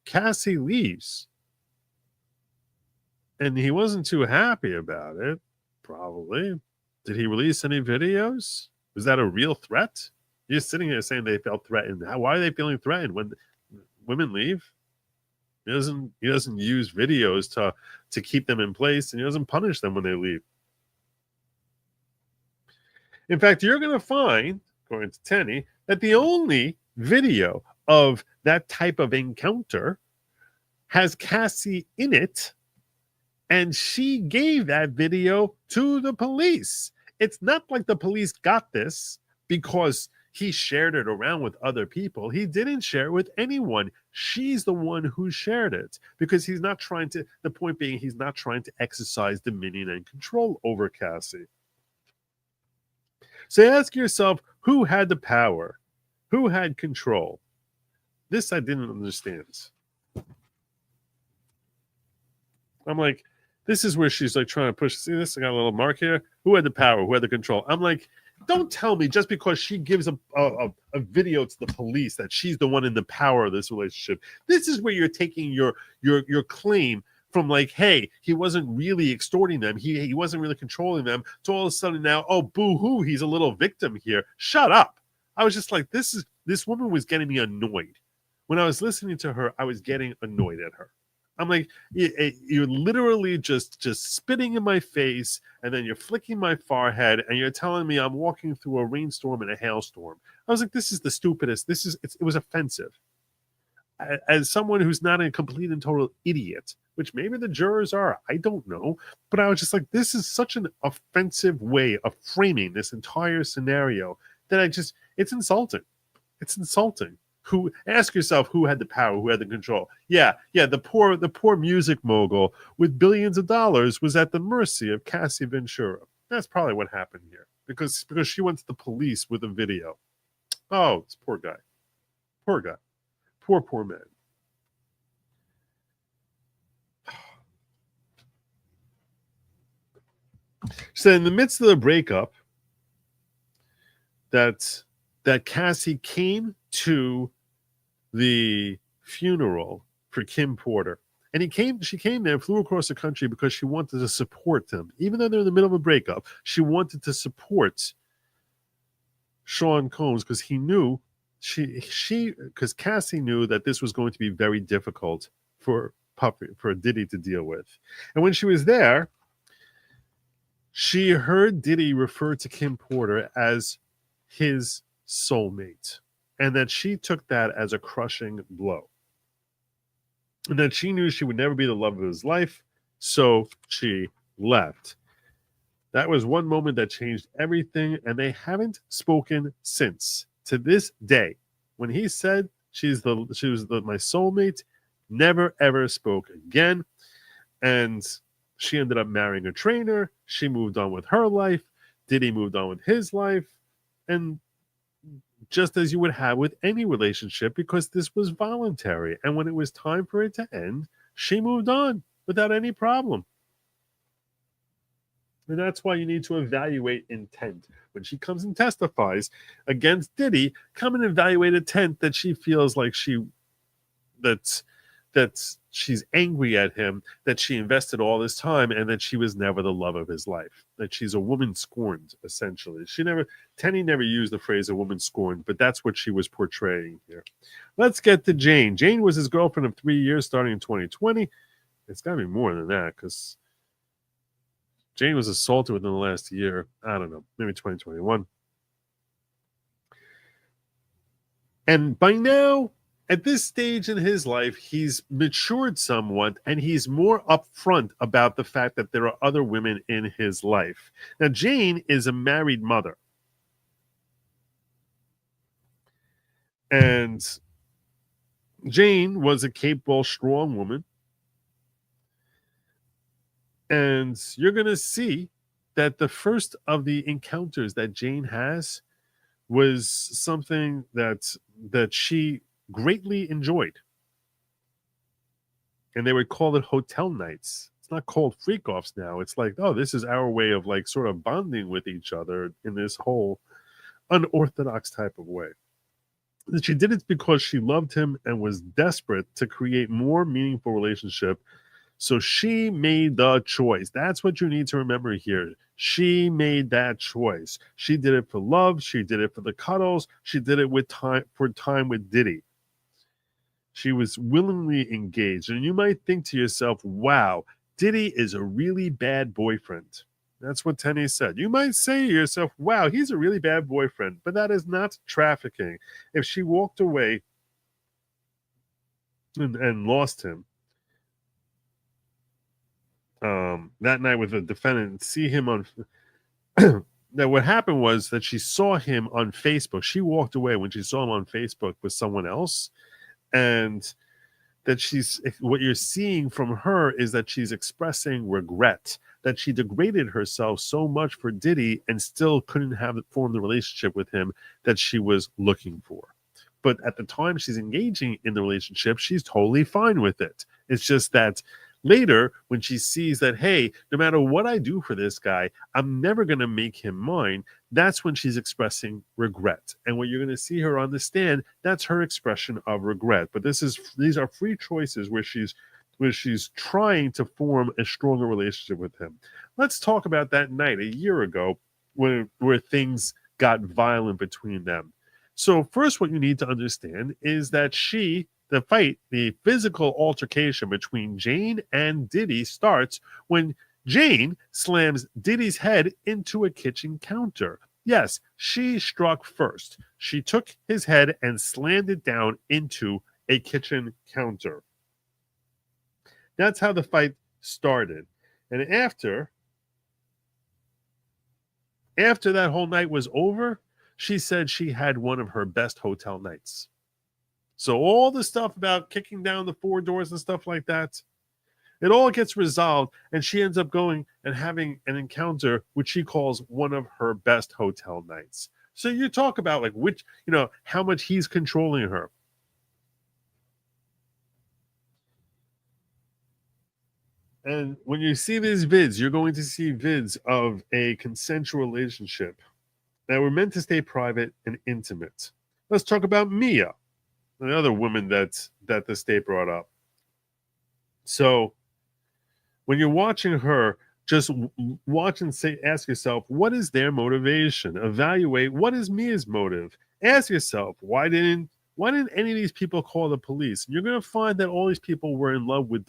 Cassie leaves. And he wasn't too happy about it, probably. Did he release any videos? Was that a real threat? You're sitting there saying they felt threatened. Why are they feeling threatened when women leave? He doesn't use videos to keep them in place, and he doesn't punish them when they leave. In fact, you're going to find, according to Tenny, that the only video of that type of encounter has Cassie in it, and she gave that video to the police. It's not like the police got this because he shared it around with other people. He didn't share it with anyone. She's the one who shared it because he's not trying to, the point being, he's not trying to exercise dominion and control over Cassie. So ask yourself, who had the power? Who had control? This I didn't understand. I'm like, this is where she's like trying to push. See this? I got a little mark here. Who had the power? Who had the control? I'm like, don't tell me just because she gives a video to the police that she's the one in the power of this relationship. This is where you're taking your claim from, like, hey, he wasn't really extorting them. He wasn't really controlling them. So all of a sudden now, oh, boo-hoo, he's a little victim here. Shut up. I was just like, this woman was getting me annoyed. When I was listening to her, I was getting annoyed at her. I'm like, you're literally just spitting in my face, and then you're flicking my forehead, and you're telling me I'm walking through a rainstorm and a hailstorm. I was like, this is the stupidest. It was offensive. As someone who's not a complete and total idiot, which maybe the jurors are, I don't know, but I was just like, this is such an offensive way of framing this entire scenario that it's insulting. It's insulting. Ask yourself who had the power, who had the control. Yeah, the poor music mogul with billions of dollars was at the mercy of Cassie Ventura. That's probably what happened here, because she went to the police with a video. Oh, this poor guy. Poor guy. Poor man. So in the midst of the breakup, that Cassie came to the funeral for Kim Porter. And she came there, flew across the country because she wanted to support them. Even though they're in the middle of a breakup, she wanted to support Sean Combs because he knew because Cassie knew that this was going to be very difficult for Diddy to deal with. And when she was there, she heard Diddy refer to Kim Porter as his soulmate, and that she took that as a crushing blow. And that she knew she would never be the love of his life, so she left. That was one moment that changed everything, and they haven't spoken since. To this day, when he said she was my soulmate, never ever spoke again. And she ended up marrying a trainer. She moved on with her life. Diddy moved on with his life. And just as you would have with any relationship, because this was voluntary. And when it was time for it to end, she moved on without any problem. And that's why you need to evaluate intent. When she comes and testifies against Diddy, come and evaluate intent that she feels like that she's angry at him, that she invested all this time, and that she was never the love of his life. That she's a woman scorned, essentially. Tenny never used the phrase a woman scorned, but that's what she was portraying here. Let's get to Jane. Jane was his girlfriend of 3 years starting in 2020. It's got to be more than that, because Jane was assaulted within the last year. I don't know, maybe 2021. And by now, at this stage in his life, he's matured somewhat, and he's more upfront about the fact that there are other women in his life. Now, Jane is a married mother. And Jane was a capable, strong woman. And you're going to see that the first of the encounters that Jane has was something that she greatly enjoyed. And they would call it hotel nights. It's not called freak-offs now. It's like, oh, this is our way of like sort of bonding with each other in this whole unorthodox type of way. That she did it because she loved him and was desperate to create more meaningful relationship. So she made the choice. That's what you need to remember here. She made that choice. She did it for love. She did it for the cuddles. She did it for time with Diddy. She was willingly engaged. And you might think to yourself, wow, Diddy is a really bad boyfriend. That's what Tenny said. You might say to yourself, wow, he's a really bad boyfriend. But that is not trafficking. If she walked away and lost him, that night with the defendant and see him on that what happened was that she saw him on Facebook. She walked away when she saw him on Facebook with someone else, and that what you're seeing from her is that she's expressing regret that she degraded herself so much for Diddy and still couldn't form the relationship with him that she was looking for. But at the time she's engaging in the relationship, she's totally fine with it. It's just that later, when she sees that, hey, no matter what I do for this guy, I'm never going to make him mine, that's when she's expressing regret. And what you're going to see her on the stand, that's her expression of regret. But these are free choices where she's trying to form a stronger relationship with him. Let's talk about that night a year ago where things got violent between them. So first, what you need to understand is that the physical altercation between Jane and Diddy starts when Jane slams Diddy's head into a kitchen counter. Yes, she struck first. She took his head and slammed it down into a kitchen counter. That's how the fight started. And after that whole night was over, she said she had one of her best hotel nights. So all the stuff about kicking down the 4 doors and stuff like that, it all gets resolved, and she ends up going and having an encounter which she calls one of her best hotel nights. So you talk about like which, how much he's controlling her. And when you see these vids, you're going to see vids of a consensual relationship that were meant to stay private and intimate. Let's talk about Mia, another woman that the state brought up. So when you're watching her, just watch and ask yourself, what is their motivation? Evaluate what is Mia's motive. Ask yourself, why didn't any of these people call the police? And you're going to find that all these people were in love with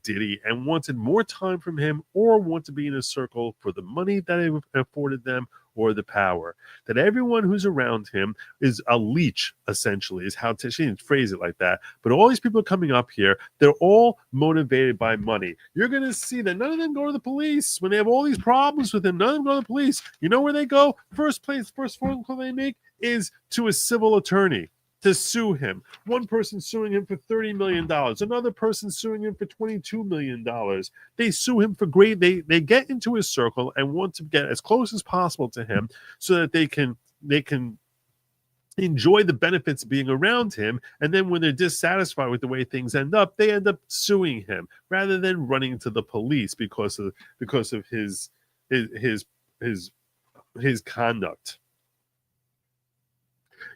Diddy and wanted more time from him, or want to be in a circle for the money that it afforded them or the power. That everyone who's around him is a leech, essentially, is how she didn't phrase it like that. But all these people coming up here, they're all motivated by money. You're going to see that none of them go to the police when they have all these problems with him. None of them go to the police. You know where they go? First phone call they make is to a civil attorney to sue him. One person suing him for $30 million. Another person suing him for $22 million. They sue him for they get into his circle and want to get as close as possible to him so that they can enjoy the benefits of being around him. And then when they're dissatisfied with the way things end up, they end up suing him rather than running to the police because of his conduct.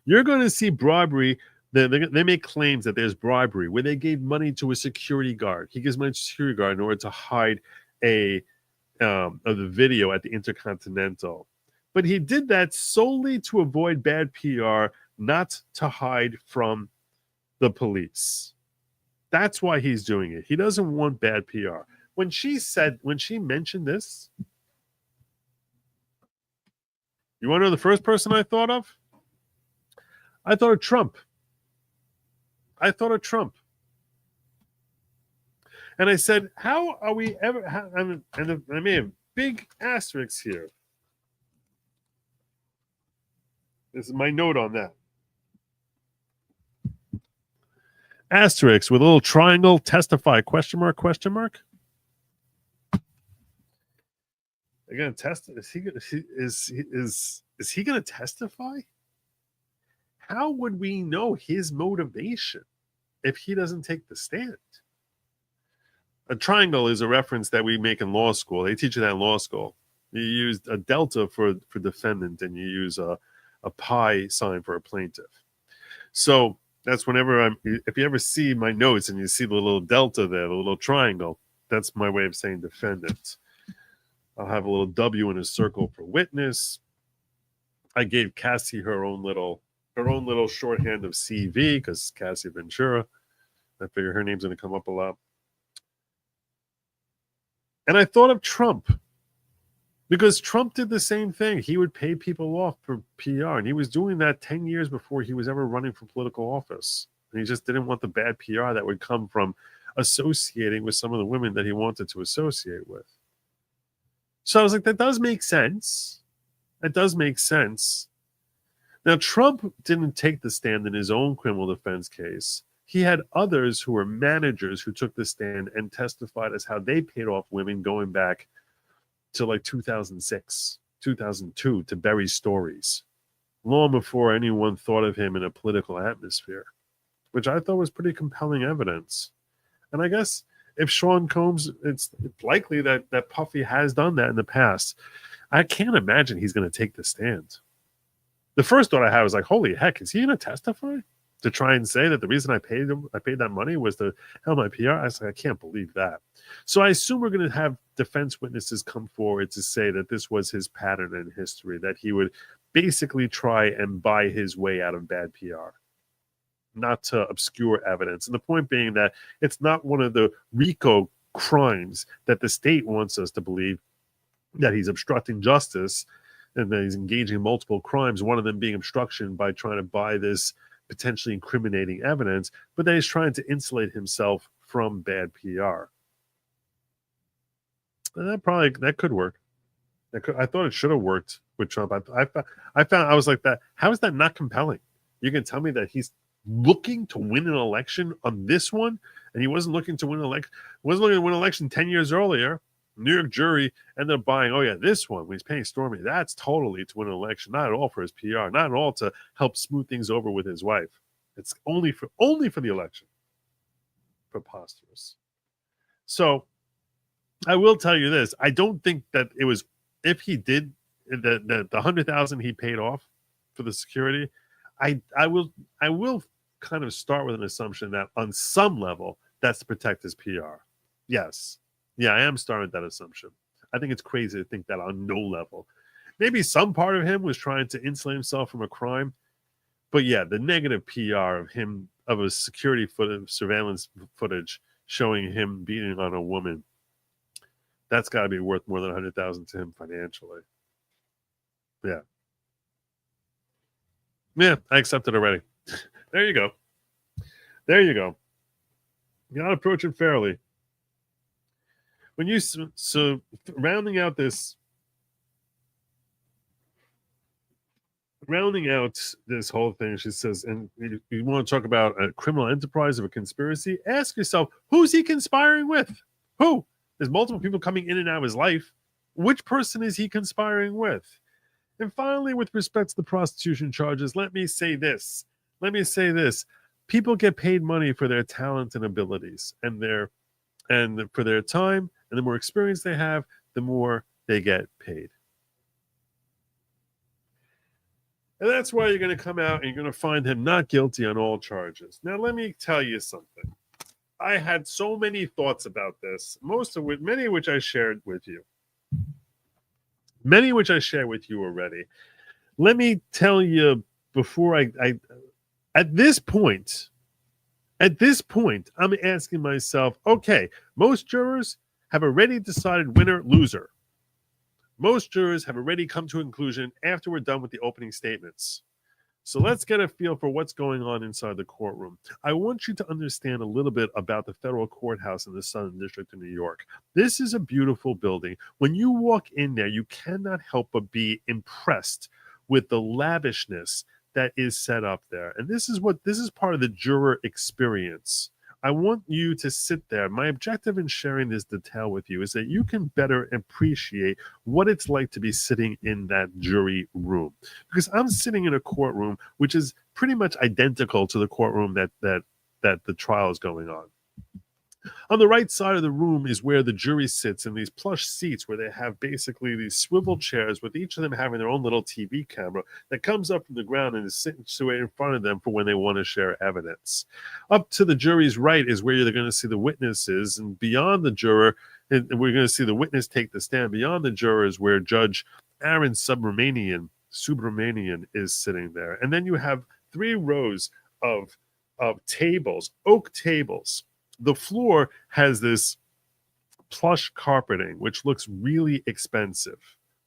You're going to see bribery. They make claims that there's bribery where they gave money to a security guard. He gives money to a security guard in order to hide of the video at the Intercontinental. But he did that solely to avoid bad PR, not to hide from the police. That's why he's doing it. He doesn't want bad PR. When she mentioned this, you want to know the first person I thought of? I thought of Trump. And I said, how are we ever... and I may have big asterisks here. This is my note on that. Asterisk with a little triangle, testify, question mark. They're going to test... Is he going to testify? How would we know his motivation if he doesn't take the stand? A triangle is a reference that we make in law school. They teach you that in law school. You use a delta for defendant, and you use a pi sign for a plaintiff. So that's whenever if you ever see my notes and you see the little delta there, the little triangle, that's my way of saying defendant. I'll have a little W in a circle for witness. I gave Cassie her own little shorthand of CV because Cassie Ventura. I figure her name's going to come up a lot. And I thought of Trump because Trump did the same thing. He would pay people off for PR, and he was doing that 10 years before he was ever running for political office. And he just didn't want the bad PR that would come from associating with some of the women that he wanted to associate with. So I was like, that does make sense. It does make sense. Now, Trump didn't take the stand in his own criminal defense case. He had others who were managers who took the stand and testified as how they paid off women going back to like 2006, 2002 to bury stories, long before anyone thought of him in a political atmosphere, which I thought was pretty compelling evidence. And I guess if Sean Combs, it's likely that Puffy has done that in the past. I can't imagine he's going to take the stand. The first thought I had was like, holy heck, is he going to testify to try and say that the reason I paid that money was to help my PR? I was like, I can't believe that. So I assume we're going to have defense witnesses come forward to say that this was his pattern in history, that he would basically try and buy his way out of bad PR. not to obscure evidence. And the point being that it's not one of the RICO crimes that the state wants us to believe, that he's obstructing justice and that he's engaging in multiple crimes, one of them being obstruction by trying to buy this potentially incriminating evidence, but that he's trying to insulate himself from bad PR. And that could work. I thought it should have worked with Trump. I was like that. How is that not compelling? You can tell me that he's looking to win an election on this one, and he wasn't looking to win an election. Wasn't looking to win an election 10 years earlier. New York jury ended up buying. Oh yeah, this one when he's paying Stormy, that's totally to win an election, not at all for his PR, not at all to help smooth things over with his wife. It's only for the election. Preposterous. So I will tell you this: I don't think that it was. If he did the $100,000 he paid off for the security, I will kind of start with an assumption that on some level that's to protect his PR. Yes, yeah, I am starting with that assumption. I think it's crazy to think that on no level. Maybe some part of him was trying to insulate himself from a crime, but yeah, the negative PR of him, of a security surveillance footage showing him beating on a woman, that's got to be worth more than $100,000 to him financially. Yeah. Yeah, I accept it already. There you go. There you go. You're not approaching fairly. When you so rounding out this whole thing, she says, and you want to talk about a criminal enterprise of a conspiracy? Ask yourself, who's he conspiring with? Who? There's multiple people coming in and out of his life. Which person is he conspiring with? And finally, with respect to the prostitution charges, let me say this. People get paid money for their talent and abilities, and for their time, and the more experience they have, the more they get paid. And that's why you're going to come out and you're going to find him not guilty on all charges. Now, let me tell you something. I had so many thoughts about this, many of which I shared with you. Many of which I shared with you already. Let me tell you before at this point, I'm asking myself, okay, most jurors have already decided winner, loser. Most jurors have already come to a conclusion after we're done with the opening statements. So let's get a feel for what's going on inside the courtroom. I want you to understand a little bit about the federal courthouse in the Southern District of New York. This is a beautiful building. When you walk in there, you cannot help but be impressed with the lavishness that is set up there. And this is part of the juror experience. I want you to sit there. My objective in sharing this detail with you is that you can better appreciate what it's like to be sitting in that jury room. Because I'm sitting in a courtroom which is pretty much identical to the courtroom that the trial is going on. On the right side of the room is where the jury sits in these plush seats where they have basically these swivel chairs with each of them having their own little TV camera that comes up from the ground and is sitting straight in front of them for when they want to share evidence. Up to the jury's right is where you're going to see the witnesses, and beyond the juror, and we're going to see the witness take the stand. Beyond the juror is where Judge Aaron Subramanian is sitting there. And then you have 3 rows of tables, oak tables. The floor has this plush carpeting, which looks really expensive.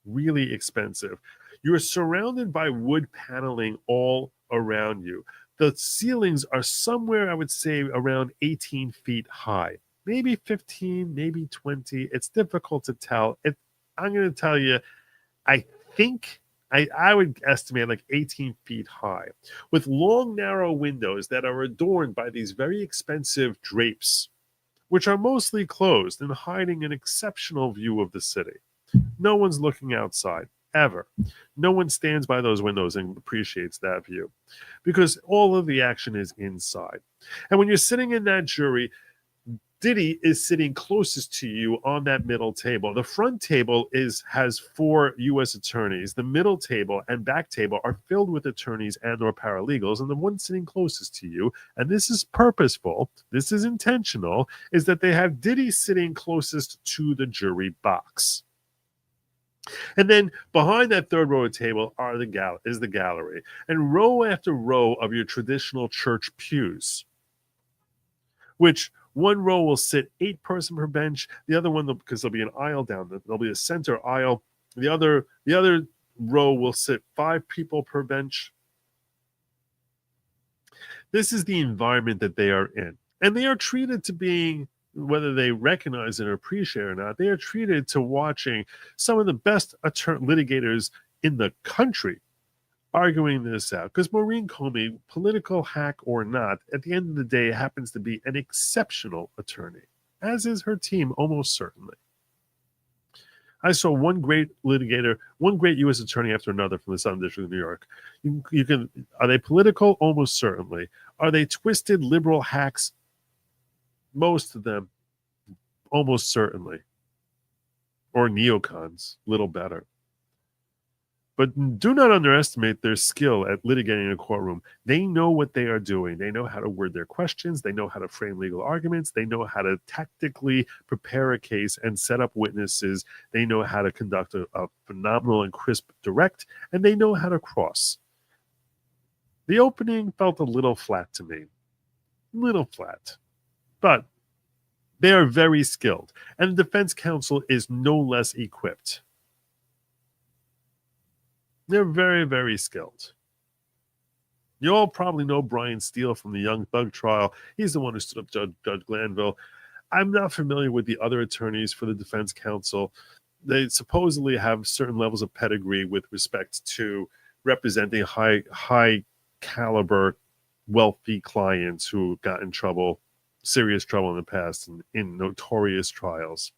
You are surrounded by wood paneling all around you. The ceilings are somewhere, I would say, around 18 feet high. Maybe 15, maybe 20. It's difficult to tell. I'm going to tell you, I think I would estimate like 18 feet high, with long, narrow windows that are adorned by these very expensive drapes, which are mostly closed and hiding an exceptional view of the city. No one's looking outside, ever. No one stands by those windows and appreciates that view, because all of the action is inside. And when you're sitting in that jury, Diddy is sitting closest to you on that middle table. The front table has 4 U.S. attorneys. The middle table and back table are filled with attorneys and or paralegals. And the one sitting closest to you, and this is purposeful, this is intentional, is that they have Diddy sitting closest to the jury box. And then behind that third row of table are the gallery, and row after row of your traditional church pews, which one row will sit 8-person per bench. The other one, because there'll be an aisle down, there'll be a center aisle. The other row will sit 5 people per bench. This is the environment that they are in, and they are treated to being, whether they recognize it or appreciate it or not, they are treated to watching some of the best litigators in the country arguing this out. Because Maureen Comey, political hack or not, at the end of the day happens to be an exceptional attorney, as is her team almost certainly. I saw one great litigator, one great U.S. attorney after another from the Southern District of New York. Are they political? Almost certainly. Are they twisted liberal hacks? Most of them, almost certainly. Or neocons, little better. But do not underestimate their skill at litigating in a courtroom. They know what they are doing. They know how to word their questions. They know how to frame legal arguments. They know how to tactically prepare a case and set up witnesses. They know how to conduct a phenomenal and crisp direct, and they know how to cross. The opening felt a little flat to me. Little flat. But they are very skilled, and the defense counsel is no less equipped. They're very, very skilled. You all probably know Brian Steele from the Young Thug trial. He's the one who stood up Judge Glanville. I'm not familiar with the other attorneys for the defense counsel. They supposedly have certain levels of pedigree with respect to representing high caliber, wealthy clients who got in trouble, serious trouble in the past, in notorious trials.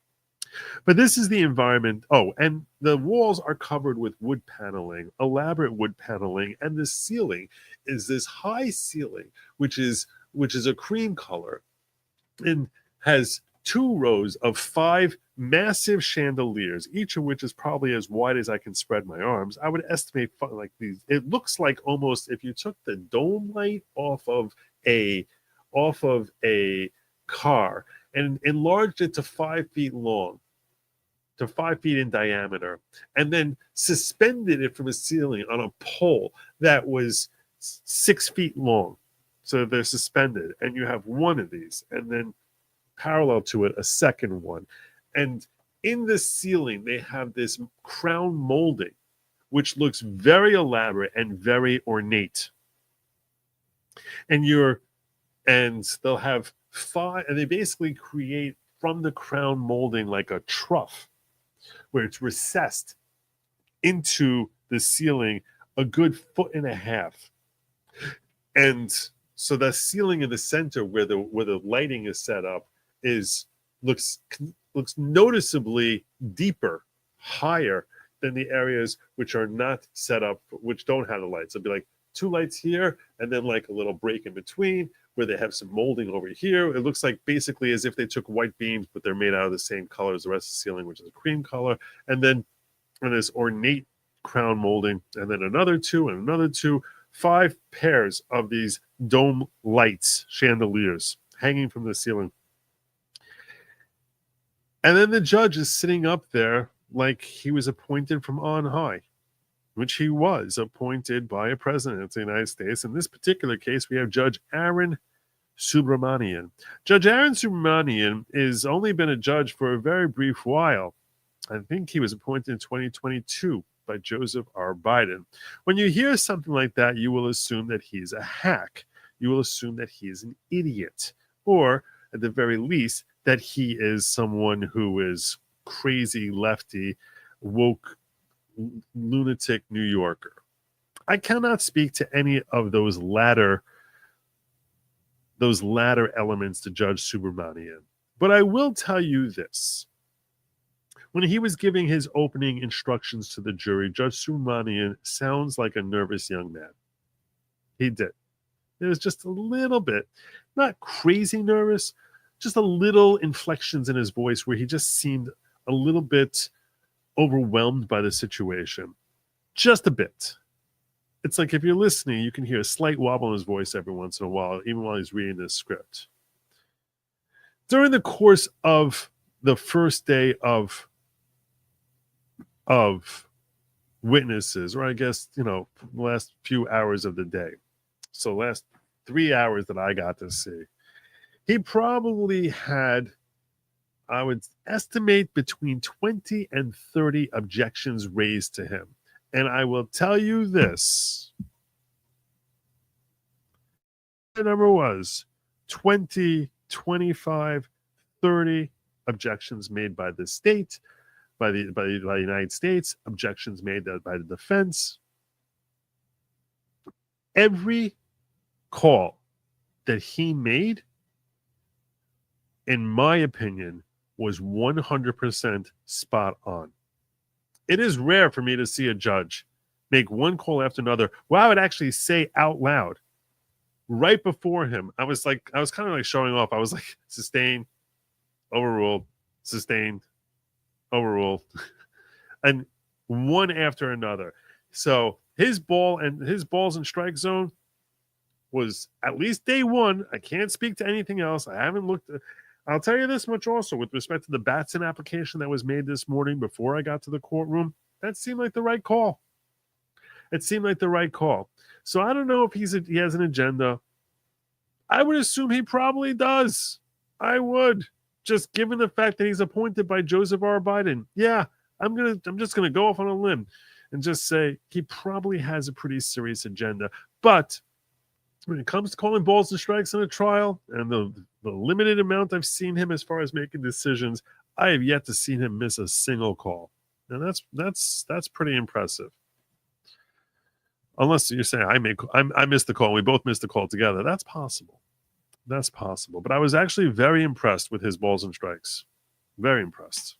But this is the environment. Oh, and the walls are covered with wood paneling, elaborate wood paneling, and the ceiling is this high ceiling, which is a cream color, and has 2 rows of 5 massive chandeliers, each of which is probably as wide as I can spread my arms. I would estimate like these. It looks like almost if you took the dome light off of a car and enlarged it to 5 feet long, to 5 feet in diameter, and then suspended it from a ceiling on a pole that was 6 feet long. So they're suspended, and you have one of these, and then parallel to it, a second one. And in the ceiling, they have this crown molding, which looks very elaborate and very ornate. And they'll have 5, and they basically create from the crown molding like a trough where it's recessed into the ceiling a good 1.5 feet. And so the ceiling in the center where the lighting is set up looks noticeably deeper, higher than the areas which are not set up, which don't have the lights. It'll be like 2 lights here, and then like a little break in between where they have some molding over here. It looks like basically as if they took white beams, but they're made out of the same color as the rest of the ceiling, which is a cream color. And then this ornate crown molding, and then another 2 and another 2, 5 pairs of these dome lights, chandeliers, hanging from the ceiling. And then the judge is sitting up there like he was appointed from on high, which he was appointed by a president of the United States. In this particular case, we have Judge Aaron Subramanian. Judge Aaron Subramanian has only been a judge for a very brief while. I think he was appointed in 2022 by Joseph R. Biden. When you hear something like that, you will assume that he's a hack. You will assume that he's an idiot, or at the very least, that he is someone who is crazy, lefty, woke, lunatic New Yorker. I cannot speak to any of those latter elements to Judge Subramanian, but I will tell you this. When he was giving his opening instructions to the jury, Judge Subramanian sounds like a nervous young man. He did. It was just a little bit, not crazy nervous, just a little inflections in his voice where he just seemed a little bit overwhelmed by the situation. Just a bit. It's like if you're listening, you can hear a slight wobble in his voice every once in a while, even while he's reading the script. During the course of the first day of of witnesses, or I guess, the last few hours of the day. So last 3 hours that I got to see, he probably had, I would estimate, between 20 and 30 objections raised to him. And I will tell you this. The number was 20, 25, 30 objections made by the state, by the United States, objections made by the defense. Every call that he made, in my opinion, was 100% spot on. It is rare for me to see a judge make one call after another where I would actually say out loud, right before him, I was kind of like showing off. I was like, sustained, overruled, sustained, overruled, and one after another. So his balls and strike zone was at least day one. I can't speak to anything else. I haven't looked. I'll tell you this much also with respect to the Batson application that was made this morning before I got to the courtroom. That seemed like the right call. It seemed like the right call. So I don't know if he has an agenda. I would assume he probably does. I would, just given the fact that he's appointed by Joseph R. Biden. Yeah, I'm just gonna go off on a limb and just say he probably has a pretty serious agenda. But when it comes to calling balls and strikes in a trial, and the limited amount I've seen him as far as making decisions, I have yet to see him miss a single call. And that's pretty impressive. Unless you're saying I missed the call and we both missed the call together. That's possible. That's possible. But I was actually very impressed with his balls and strikes. Very impressed.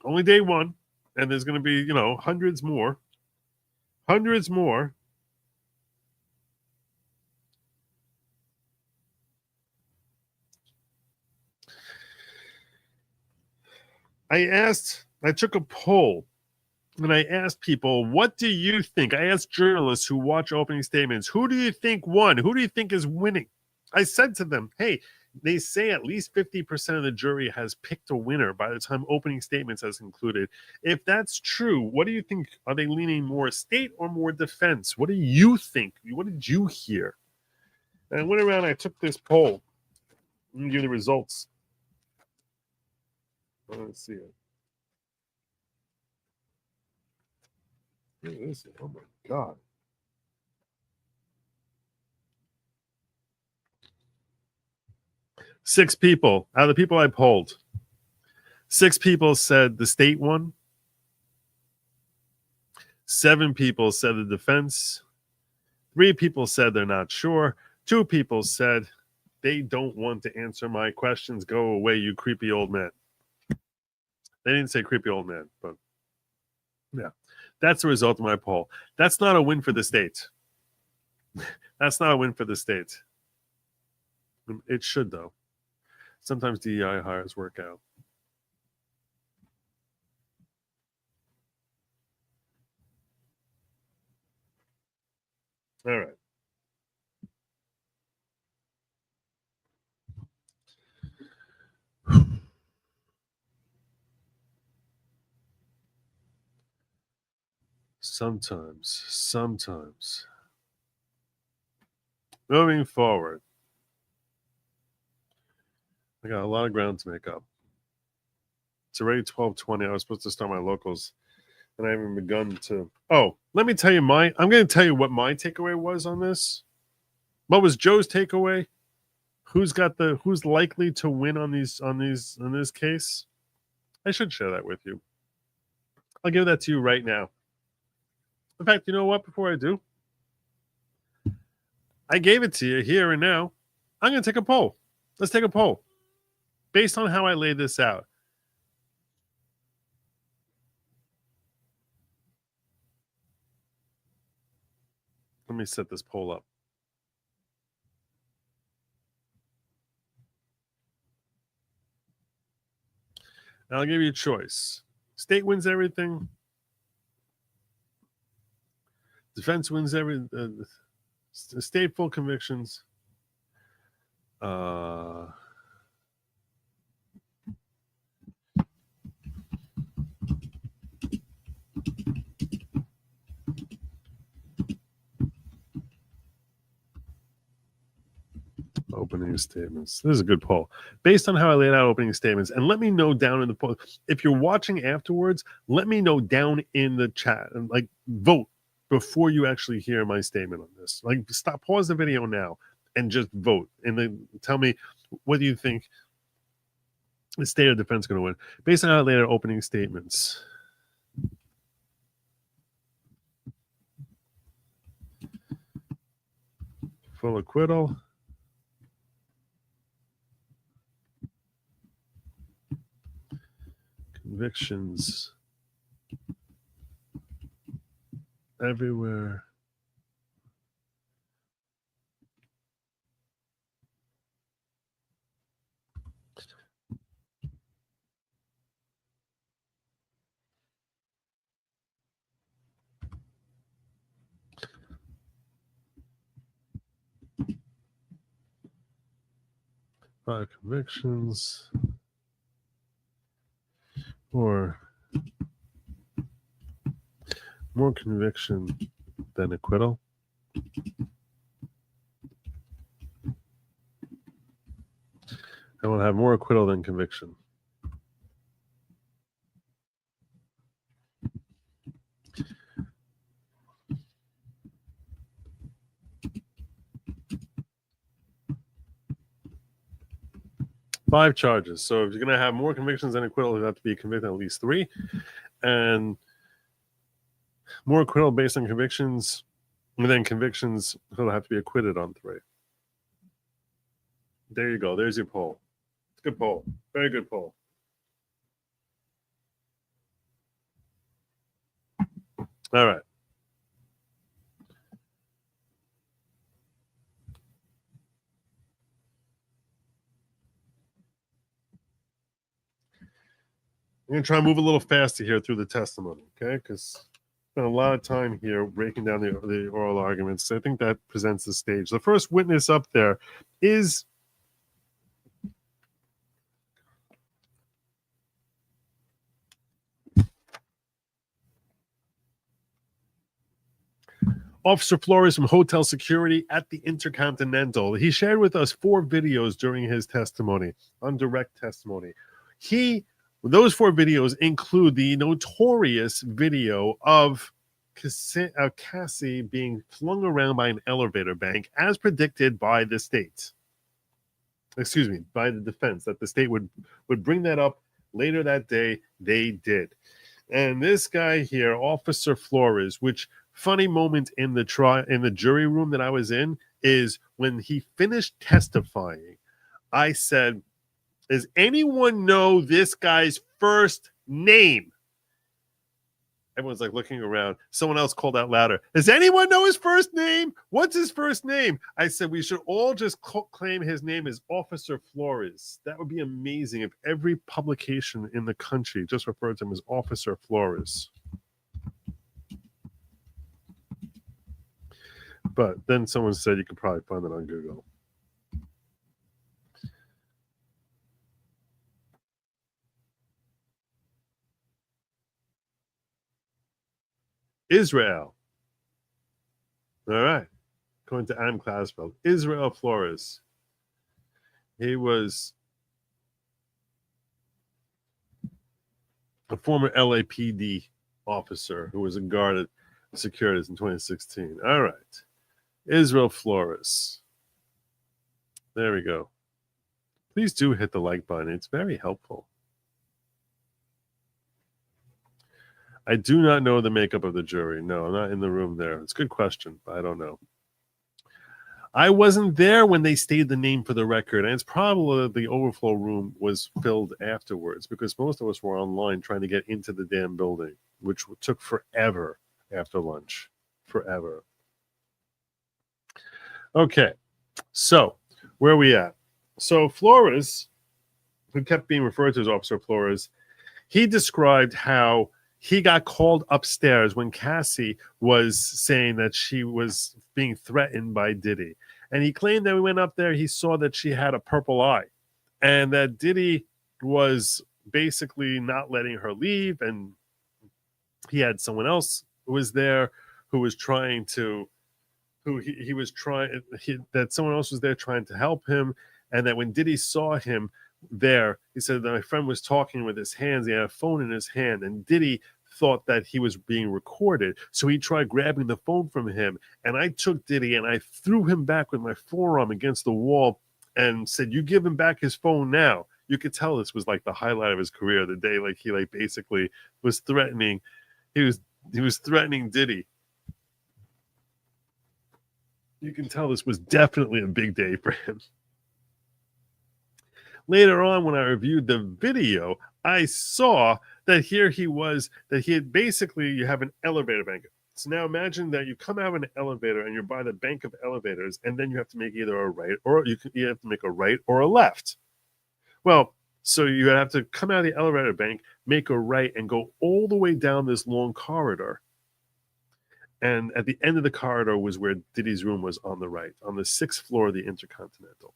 Only day one, and there's going to be, hundreds more. Hundreds more. I took a poll and I asked people, what do you think? I asked journalists who watch opening statements, who do you think won? Who do you think is winning? I said to them, hey, they say at least 50% of the jury has picked a winner by the time opening statements has concluded. If that's true, what do you think? Are they leaning more state or more defense? What do you think? What did you hear? And I went around, I took this poll. Let me give you the results. Let's see it. What is it? Oh my God. Six people, out of the people I polled, 6 people said the state won. 7 people said the defense. 3 people said they're not sure. 2 people said they don't want to answer my questions. Go away, you creepy old man. They didn't say creepy old man, but yeah. That's the result of my poll. That's not a win for the state. That's not a win for the state. It should, though. Sometimes DEI hires work out. All right. Sometimes. Moving forward. I got a lot of ground to make up. It's already 12:20. I was supposed to start my locals, and I haven't begun to. Oh, let me tell you I'm going to tell you what my takeaway was on this. What was Joe's takeaway? Who's likely to win on this case? I should share that with you. I'll give that to you right now. In fact, you know what? Before I do, I gave it to you here and now. I'm going to take a poll. Let's take a poll. Based on how I laid this out. Let me set this poll up. And I'll give you a choice. State wins everything. Defense wins everything. State full convictions. opening statements. This is a good poll. Based on how I laid out opening statements, and let me know down in the poll. If you're watching afterwards, let me know down in the chat and like vote before you actually hear my statement on this. Like stop, pause the video now and just vote. And then tell me what do you think the state of defense is going to win based on how I laid out opening statements. Full acquittal. Convictions everywhere. Five convictions or more conviction than acquittal. I will have more acquittal than conviction. Five charges. So if you're going to have more convictions than acquittal, you have to be convicted at least 3. And more acquittal based on convictions, and then convictions will have to be acquitted on 3. There you go. There's your poll. It's a good poll. Very good poll. All right. I'm going to try and move a little faster here through the testimony, okay? Because spent a lot of time here breaking down the oral arguments. I think that presents the stage. The first witness up there is Officer Flores from Hotel Security at the Intercontinental. He shared with us 4 videos during his testimony, on direct testimony. Those 4 videos include the notorious video of Cassie being flung around by an elevator bank, as predicted by the state. Excuse me, by the defense, that the state would bring that up later that day. They did. And this guy here, Officer Flores, which funny moment in the jury room that I was in is when he finished testifying, I said, does anyone know this guy's first name? Everyone's like looking around. Someone else called out louder. Does anyone know his first name? What's his first name? I said we should all just claim his name is Officer Flores. That would be amazing if every publication in the country just referred to him as Officer Flores. But then someone said you could probably find it on Google. Israel. All right. According to Adam Klasfeld, Israel Flores. He was a former LAPD officer who was a guard at Securities in 2016. All right. Israel Flores. There we go. Please do hit the like button. It's very helpful. I do not know the makeup of the jury. No, I'm not in the room there. It's a good question, but I don't know. I wasn't there when they stated the name for the record, and it's probably the overflow room was filled afterwards because most of us were online trying to get into the damn building, which took forever after lunch. Forever. Okay, so where are we at? So Flores, who kept being referred to as Officer Flores, he described how he got called upstairs when Cassie was saying that she was being threatened by Diddy. And he claimed that we went up there, he saw that she had a purple eye and that Diddy was basically not letting her leave. And he had someone else who was there who was trying to, that someone else was there trying to help him. and that when Diddy saw him there, he said that my friend was talking with his hands. He had a phone in his hand, and Diddy thought that he was being recorded. So he tried grabbing the phone from him. And I took Diddy and I threw him back with my forearm against the wall and said, "You give him back his phone now." You could tell this was like the highlight of his career, the day like he like basically was threatening. He was threatening Diddy. You can tell this was definitely a big day for him. Later on, when I reviewed the video, I saw that here he was, that he had basically, you have an elevator bank. So now imagine that you come out of an elevator and you're by the bank of elevators, and then you have to make either a right or you have to make a right or a left. Well, so you have to come out of the elevator bank, make a right, and go all the way down this long corridor. And at the end of the corridor was where Diddy's room was on the right, on the 6th floor of the Intercontinental.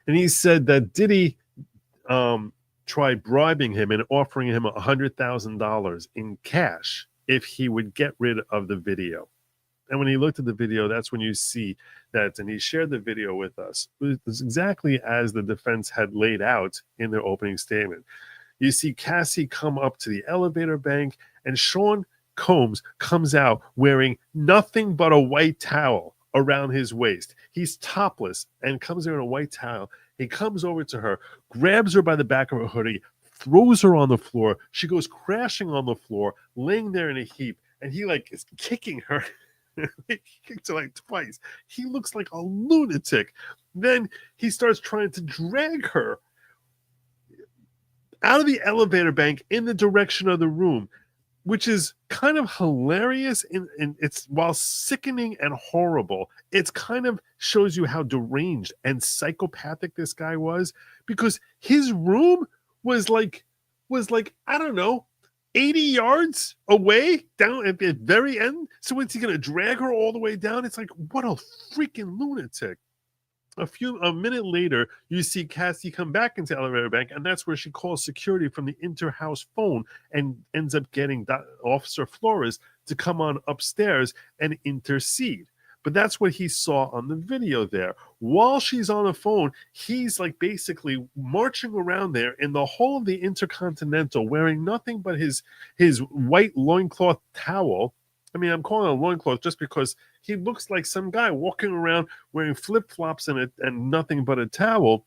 And he said that Diddy tried bribing him and offering him $100,000 in cash if he would get rid of the video. And when he looked at the video, that's when you see that, and he shared the video with us. It was exactly as the defense had laid out in their opening statement. You see Cassie come up to the elevator bank, and Sean Combs comes out wearing nothing but a white towel around his waist. He's topless and comes there in a white towel. He comes over to her, grabs her by the back of her hoodie, throws her on the floor. She goes crashing on the floor, laying there in a heap, and he like is kicking her. He kicked her like twice. He looks like a lunatic. Then he starts trying to drag her out of the elevator bank in the direction of the room, which is kind of hilarious. And it's, while sickening and horrible, it's kind of shows you how deranged and psychopathic this guy was, because his room was like, I don't know, 80 yards away down at the very end. So what's he going to drag her all the way down? It's like, what a freaking lunatic. A minute later, you see Cassie come back into the elevator bank, and that's where she calls security from the inter-house phone and ends up getting Officer Flores to come on upstairs and intercede. But that's what he saw on the video there. While she's on the phone, he's like basically marching around there in the whole of the Intercontinental, wearing nothing but his white loincloth towel. I mean, I'm calling it a loincloth just because he looks like some guy walking around wearing flip-flops and nothing but a towel.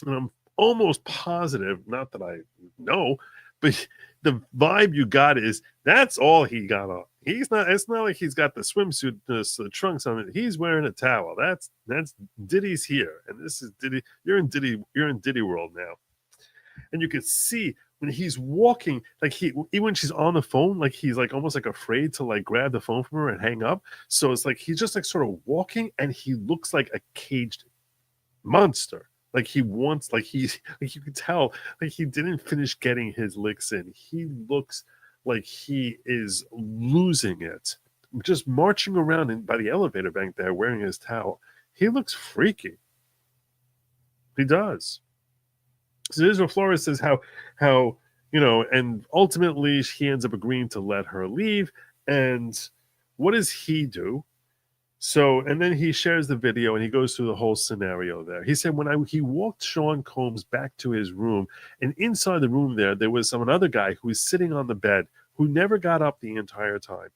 And I'm almost positive, not that I know, but the vibe you got is that's all he got on. It's not like he's got the swimsuit, the trunks on it. He's wearing a towel. That's Diddy's here. And this is Diddy. You're in Diddy world now. And you can see when he's walking, like even when she's on the phone, like he's like almost like afraid to like grab the phone from her and hang up. So it's like he's just like sort of walking, and he looks like a caged monster. Like he wants, like you can tell, like he didn't finish getting his licks in. He looks like he is losing it. Just marching around by the elevator bank there wearing his towel. He looks freaky. He does. So Israel Flores says how and ultimately he ends up agreeing to let her leave. And what does he do? So, and then he shares the video and he goes through the whole scenario there. He said he walked Sean Combs back to his room, and inside the room there was another guy who was sitting on the bed who never got up the entire time.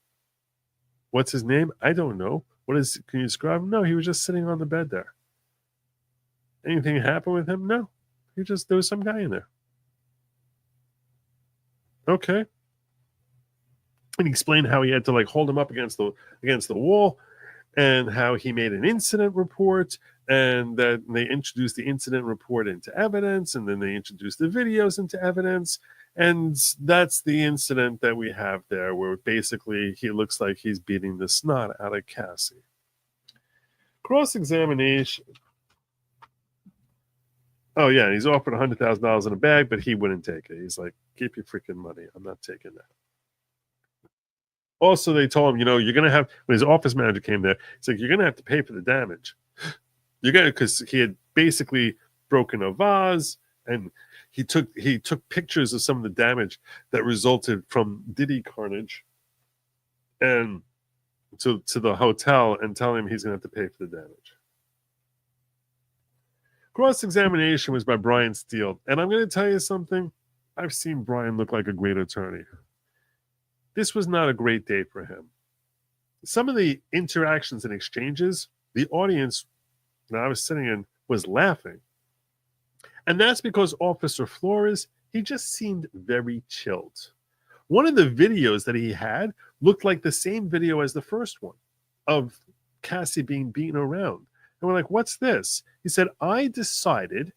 What's his name? I don't know. Can you describe him? No, he was just sitting on the bed there. Anything happened with him? No. There was some guy in there. Okay. And he explained how he had to like hold him up against the wall, and how he made an incident report, and that they introduced the incident report into evidence, and then they introduced the videos into evidence. And that's the incident that we have there, where basically he looks like he's beating the snot out of Cassie. Cross-examination. Oh, yeah, he's offered $100,000 in a bag, but he wouldn't take it. He's like, keep your freaking money. I'm not taking that. Also, they told him, you're going to have, when his office manager came there, he's like, you're going to have to pay for the damage. Because he had basically broken a vase, and he took pictures of some of the damage that resulted from Diddy carnage, and to the hotel, and tell him he's going to have to pay for the damage. Cross-examination was by Brian Steele. And I'm going to tell you something. I've seen Brian look like a great attorney. This was not a great day for him. Some of the interactions and exchanges, the audience that I was sitting in was laughing. And that's because Officer Flores, he just seemed very chilled. One of the videos that he had looked like the same video as the first one of Cassie being beaten around. And we're like, what's this? He said, I decided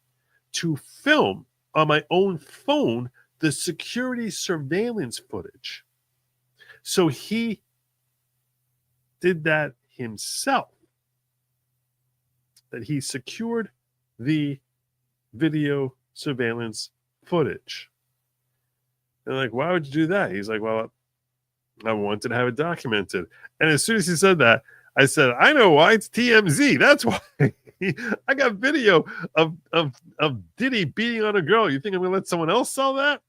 to film on my own phone the security surveillance footage. So he did that himself. That he secured the video surveillance footage. And like, why would you do that? He's like, well, I wanted to have it documented. And as soon as he said that, I said, I know why. It's TMZ. That's why. I got video of Diddy beating on a girl. You think I'm going to let someone else sell that?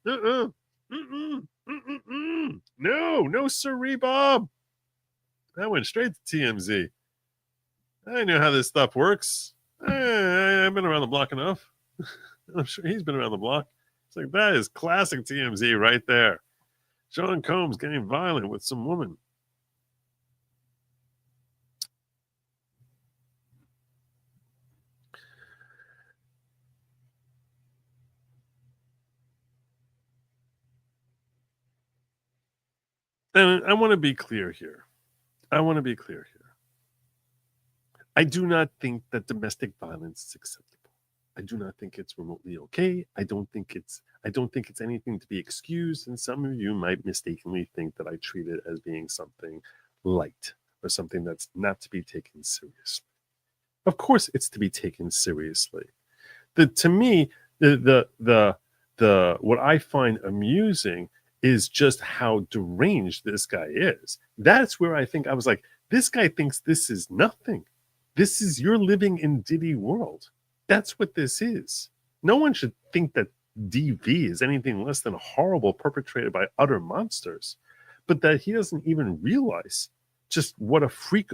No, sirree, Bob. That went straight to TMZ. I know how this stuff works. I've been around the block enough. I'm sure he's been around the block. It's like, that is classic TMZ right there. Sean Combs getting violent with some woman. And I want to be clear here. I do not think that domestic violence is acceptable. I do not think it's remotely okay. I don't think it's anything to be excused. And some of you might mistakenly think that I treat it as being something light or something that's not to be taken seriously. Of course, it's to be taken seriously. To me, the what I find amusing is just how deranged this guy is. That's where I was like, this guy thinks this is nothing. You're living in Diddy world. That's what this is. No one should think that DV is anything less than horrible perpetrated by utter monsters, but that he doesn't even realize just what a freak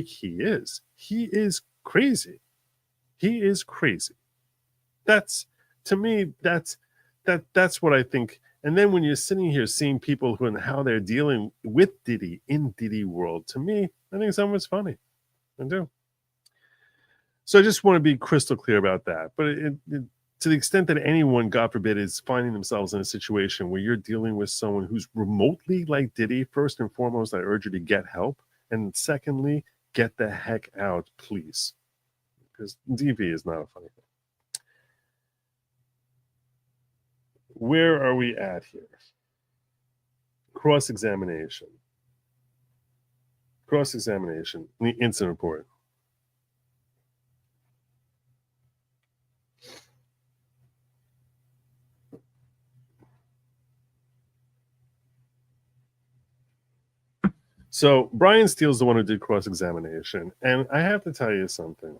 he is. He is crazy. That's, to me, that's what I think. And then when you're sitting here seeing people and how they're dealing with Diddy in Diddy world, to me, I think some of it's funny. I do. So I just want to be crystal clear about that. But to the extent that anyone, God forbid, is finding themselves in a situation where you're dealing with someone who's remotely like Diddy, first and foremost, I urge you to get help. And secondly, get the heck out, please. Because DV is not a funny thing. Where are we at here? Cross-examination. The incident report. So Brian Steele's the one who did cross-examination, and I have to tell you something.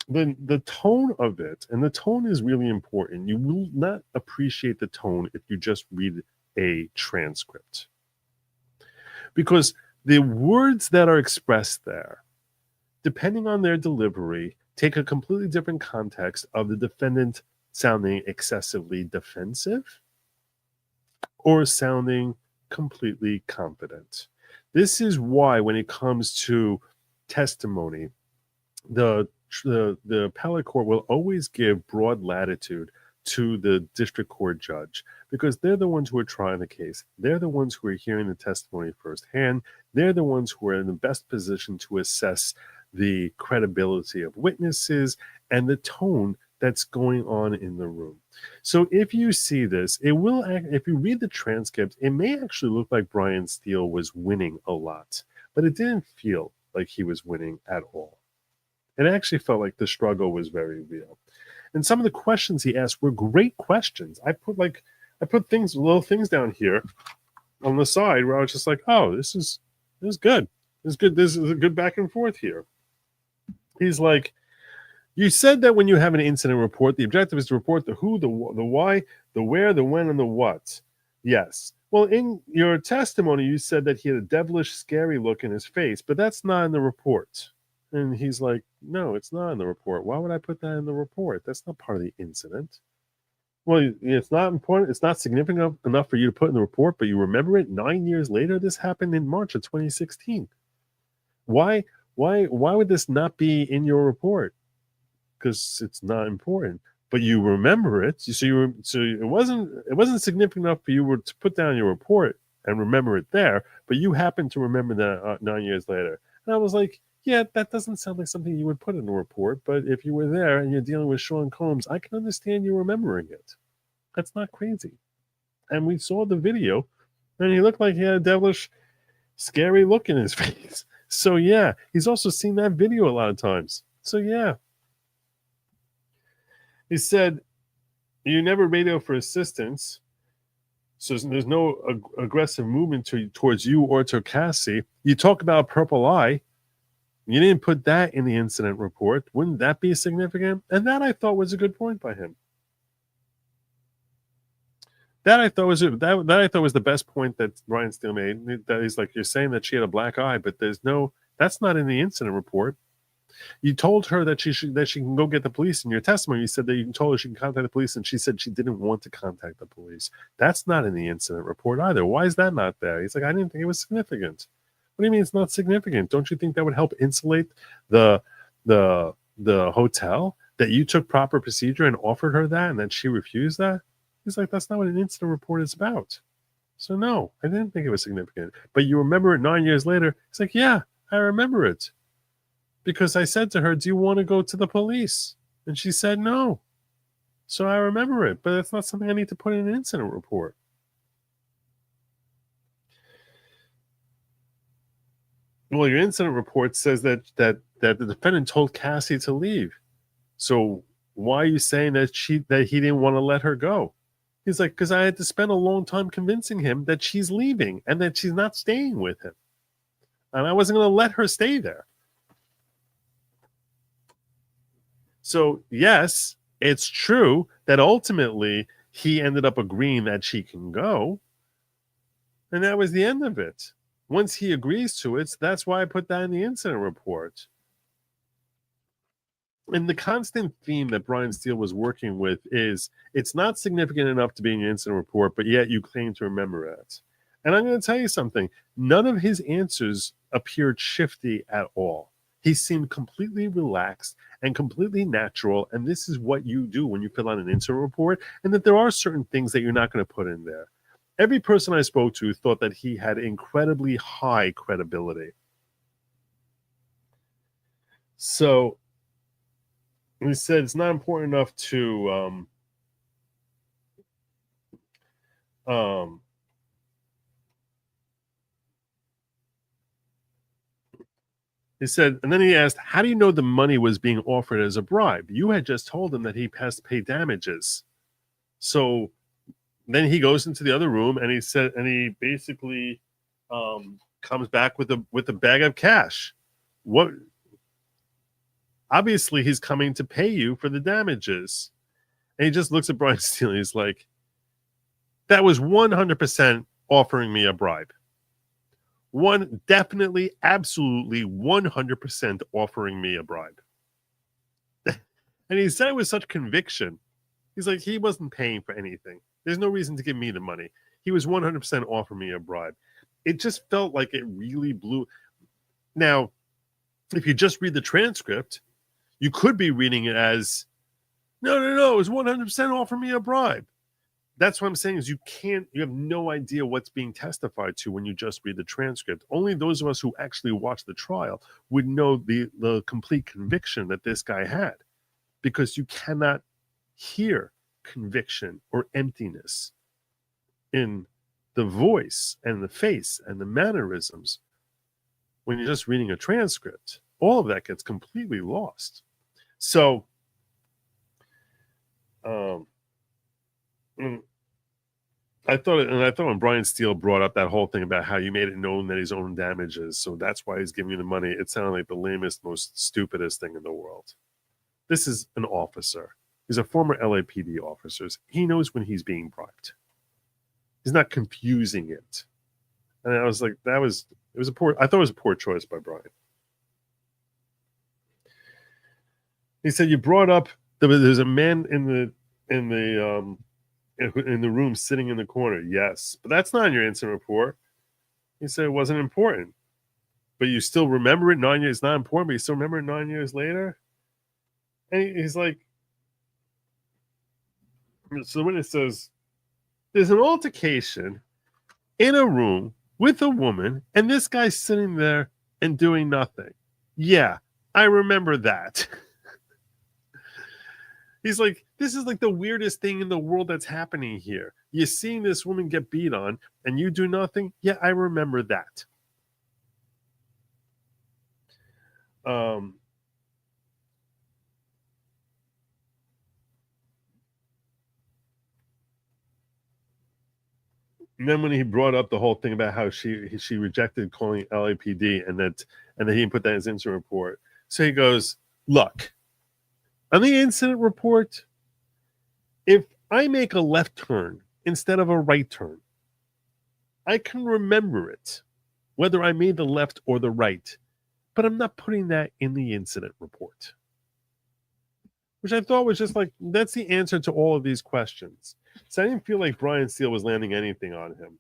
The tone of it, and the tone is really important. You will not appreciate the tone if you just read a transcript. Because the words that are expressed there, depending on their delivery, take a completely different context of the defendant sounding excessively defensive or sounding completely confident. This is why when it comes to testimony, the appellate court will always give broad latitude to the district court judge because they're the ones who are trying the case. They're the ones who are hearing the testimony firsthand. They're the ones who are in the best position to assess the credibility of witnesses and the tone that's going on in the room. So if you see this, if you read the transcript, it may actually look like Brian Steele was winning a lot, but it didn't feel like he was winning at all. It actually felt like the struggle was very real. And some of the questions he asked were great questions. I put little things down here on the side where I was just like, oh, this is good. This is a good back and forth here. He's like, you said that when you have an incident report, the objective is to report the who, the why, the where, the when, and the what. Yes. Well, in your testimony, you said that he had a devilish, scary look in his face, but that's not in the report. And he's like, no, it's not in the report. Why would I put that in the report? That's not part of the incident. Well, it's not important. It's not significant enough for you to put in the report, but you remember it 9 years later. This happened in March of 2016. Why would this not be in your report? Because it's not important, but you remember it. So it wasn't significant enough for you to put down your report and remember it there, but you happen to remember that 9 years later. And I was like, yeah, that doesn't sound like something you would put in a report, but if you were there and you're dealing with Sean Combs, I can understand you remembering it. That's not crazy. And we saw the video, and he looked like he had a devilish, scary look in his face. So yeah, he's also seen that video a lot of times. So yeah. He said, you never radio for assistance, so there's no aggressive movement towards you or to Cassie. You talk about purple eye. You didn't put that in the incident report. Wouldn't that be significant? And that I thought was a good point by him. That I thought was the best point that Brian Steele made. That he's like, you're saying that she had a black eye, but that's not in the incident report. You told her that she can go get the police. In your testimony, you said that you told her she can contact the police, and she said she didn't want to contact the police. That's not in the incident report either. Why is that not there? He's like, I didn't think it was significant. What do you mean it's not significant? Don't you think that would help insulate the hotel that you took proper procedure and offered her that, and that she refused that? He's like, that's not what an incident report is about. So no, I didn't think it was significant. But you remember it 9 years later. He's like, yeah, I remember it. Because I said to her, do you want to go to the police? And she said no. So I remember it, but it's not something I need to put in an incident report. Well, your incident report says that the defendant told Cassie to leave. So why are you saying that he didn't want to let her go? He's like, because I had to spend a long time convincing him that she's leaving and that she's not staying with him. And I wasn't going to let her stay there. So, yes, it's true that ultimately he ended up agreeing that she can go. And that was the end of it. Once he agrees to it, that's why I put that in the incident report. And the constant theme that Brian Steele was working with is it's not significant enough to be in an incident report, but yet you claim to remember it. And I'm going to tell you something. None of his answers appeared shifty at all. He seemed completely relaxed and completely natural. And this is what you do when you fill out an incident report, and that there are certain things that you're not going to put in there. Every person I spoke to thought that he had incredibly high credibility. So he said it's not important enough to he said, and then he asked, how do you know the money was being offered as a bribe? You had just told him that he has to pay damages. So then he goes into the other room and he basically comes back with a bag of cash. What? Obviously, he's coming to pay you for the damages. And he just looks at Brian Steele. He's like, that was 100% offering me a bribe. Definitely, absolutely 100% offering me a bribe. And he said it with such conviction. He's like, he wasn't paying for anything. There's no reason to give me the money. He was 100% offering me a bribe. It just felt like it really blew. Now, if you just read the transcript, you could be reading it as, no, it was 100% offering me a bribe. That's what I'm saying is you have no idea what's being testified to when you just read the transcript. Only those of us who actually watched the trial would know the complete conviction that this guy had, because you cannot hear conviction or emptiness in the voice and the face and the mannerisms when you're just reading a transcript. All of that gets completely lost. So, I thought when Brian Steele brought up that whole thing about how you made it known that he's owned damages, so that's why he's giving you the money, it sounded like the lamest, most stupidest thing in the world. This is an officer. He's a former LAPD officer. He knows when he's being bribed. He's not confusing it. And I was like, I thought it was a poor choice by Brian. He said you brought up there's a man in the room sitting in the corner. Yes, but that's not in your incident report. He said it wasn't important, but you still remember it 9 years. It's not important, but you still remember it 9 years later. And he's like, so when it says there's an altercation in a room with a woman, and this guy's sitting there and doing nothing. Yeah, I remember that. He's like, this is like the weirdest thing in the world that's happening here. You're seeing this woman get beat on, and you do nothing. Yeah, I remember that. And then when he brought up the whole thing about how she rejected calling LAPD and that he didn't put that in his incident report. So he goes, look, on the incident report, if I make a left turn instead of a right turn, I can remember it, whether I made the left or the right, but I'm not putting that in the incident report. Which I thought was just like, that's the answer to all of these questions. So I didn't feel like Brian Steele was landing anything on him.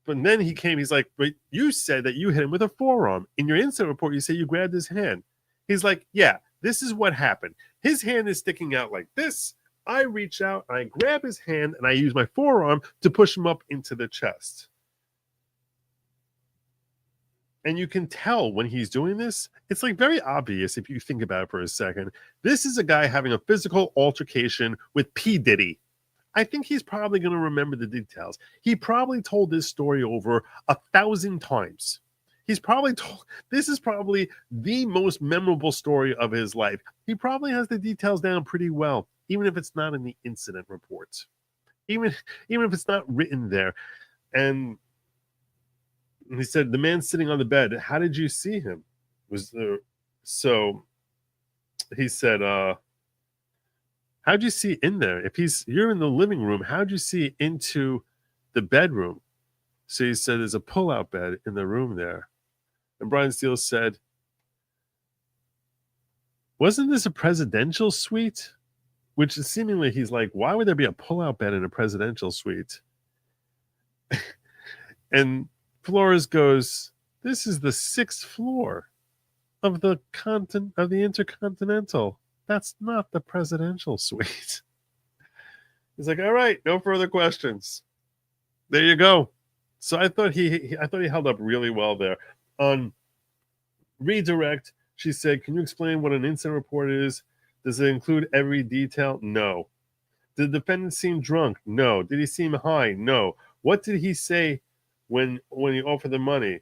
But then he's like, but you said that you hit him with a forearm. In your incident report, you say you grabbed his hand. He's like, yeah, this is what happened. His hand is sticking out like this. I reach out, I grab his hand, and I use my forearm to push him up into the chest. And you can tell when he's doing this, it's like very obvious if you think about it for a second. This is a guy having a physical altercation with P. Diddy. I think he's probably going to remember the details. He probably told this story over 1,000 times. This is probably the most memorable story of his life. He probably has the details down pretty well, even if it's not in the incident reports. Even if it's not written there. And he said, the man sitting on the bed, how did you see him? So he said, how'd you see in there? If you're in the living room, how'd you see into the bedroom? So he said, there's a pull-out bed in the room there. And Brian Steele said, wasn't this a presidential suite? Which is seemingly, he's like, why would there be a pull-out bed in a presidential suite? And Flores goes, this is the 6th floor of the Intercontinental. That's not the presidential suite. He's like, all right, no further questions. There you go. So I thought he held up really well there. On redirect, she said, can you explain what an incident report is? Does it include every detail? No. Did the defendant seem drunk? No. Did he seem high? No. What did he say when he offered the money?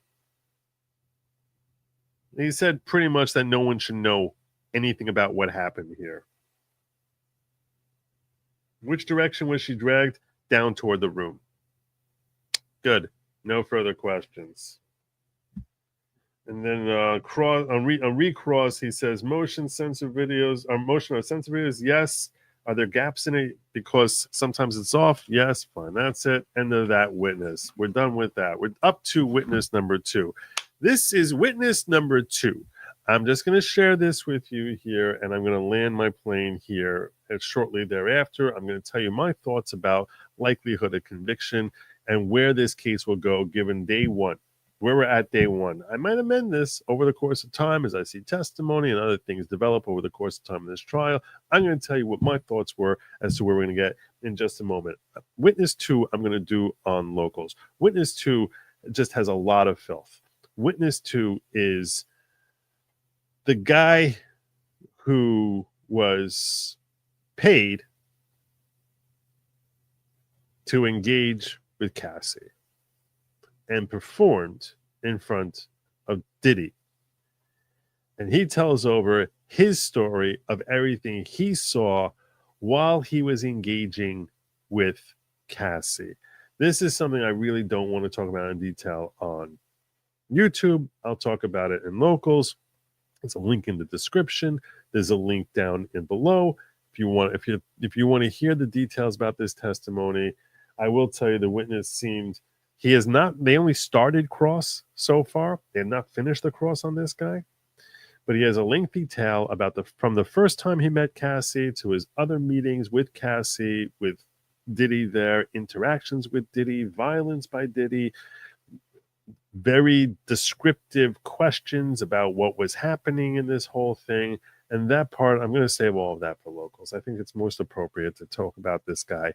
He said pretty much that no one should know anything about what happened here. Which direction was she dragged? Down toward the room. Good. No further questions. And then on recross, he says motion or sensor videos, yes. Are there gaps in it because sometimes it's off? Yes, fine. That's it. End of that witness. We're done with that. We're up to witness number 2. This is witness number 2. I'm just going to share this with you here, and I'm going to land my plane here. And shortly thereafter, I'm going to tell you my thoughts about likelihood of conviction and where this case will go given day 1. Where we're at day 1. I might amend this over the course of time as I see testimony and other things develop over the course of time in this trial. I'm going to tell you what my thoughts were as to where we're going to get in just a moment. Witness 2, I'm going to do on locals. Witness 2 just has a lot of filth. Witness 2 is the guy who was paid to engage with Cassie and performed in front of Diddy. And he tells over his story of everything he saw while he was engaging with Cassie. This is something I really don't want to talk about in detail on YouTube. I'll talk about it in locals. There's a link in the description. There's a link down in below. If you want to hear the details about this testimony, I will tell you the witness seemed they only started cross so far. They have not finished the cross on this guy. But he has a lengthy tale about from the first time he met Cassie to his other meetings with Cassie, with Diddy there, interactions with Diddy, violence by Diddy, very descriptive questions about what was happening in this whole thing. And that part, I'm going to save all of that for locals. I think it's most appropriate to talk about this guy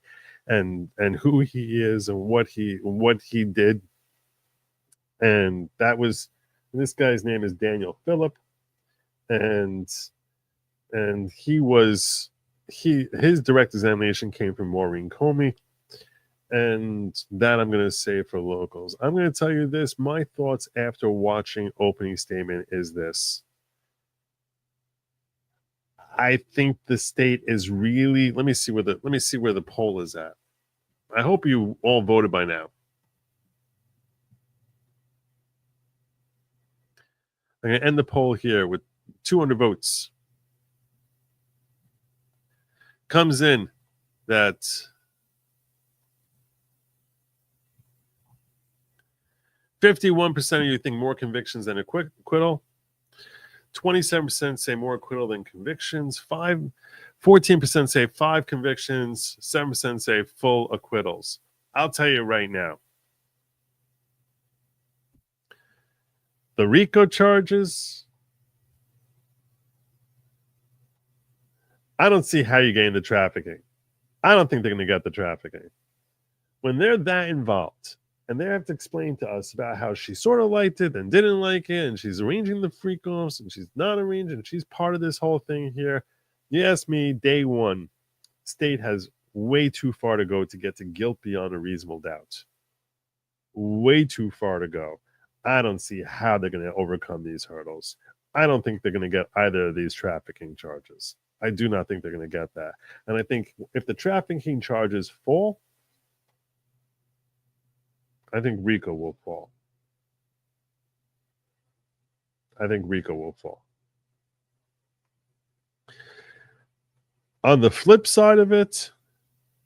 and who he is and what he did. And this guy's name is Daniel Phillip. And his direct examination came from Maureen Comey. And that I'm going to say for locals. I'm going to tell you this. My thoughts after watching opening statement is this. I think the state is really, let me see where the poll is at. I hope you all voted by now. I'm going to end the poll here with 200 votes. Comes in that 51% of you think more convictions than acquittal. 27% say more acquittal than convictions. 14% say 5 convictions. 7% say full acquittals. I'll tell you right now. The RICO charges, I don't see how you gain the trafficking. I don't think they're going to get the trafficking. When they're that involved, and they have to explain to us about how she sort of liked it and didn't like it, and she's arranging the freak-offs, and she's not arranging, she's part of this whole thing here. You ask me, day one, state has way too far to go to get to guilt beyond a reasonable doubt. Way too far to go. I don't see how they're going to overcome these hurdles. I don't think they're going to get either of these trafficking charges. I do not think they're going to get that. And I think if the trafficking charges fall, I think RICO will fall. I think RICO will fall. On the flip side of it,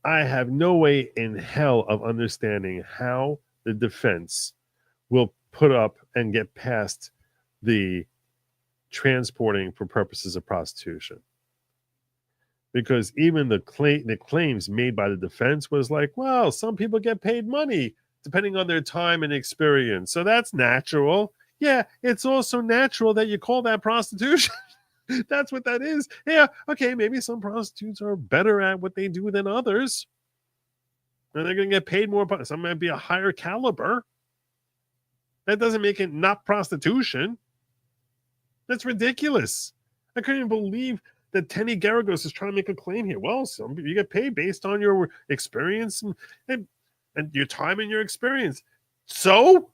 I have no way in hell of understanding how the defense will put up and get past the transporting for purposes of prostitution. Because even the claims made by the defense was like, well, some people get paid money depending on their time and experience. So that's natural. Yeah, it's also natural that you call that prostitution. That's what that is. Yeah, okay, maybe some prostitutes are better at what they do than others. And they're going to get paid more. Some might be a higher caliber. That doesn't make it not prostitution. That's ridiculous. I couldn't even believe that Tenny Garagos is trying to make a claim here. Well, you get paid based on your experience and your time and your experience. So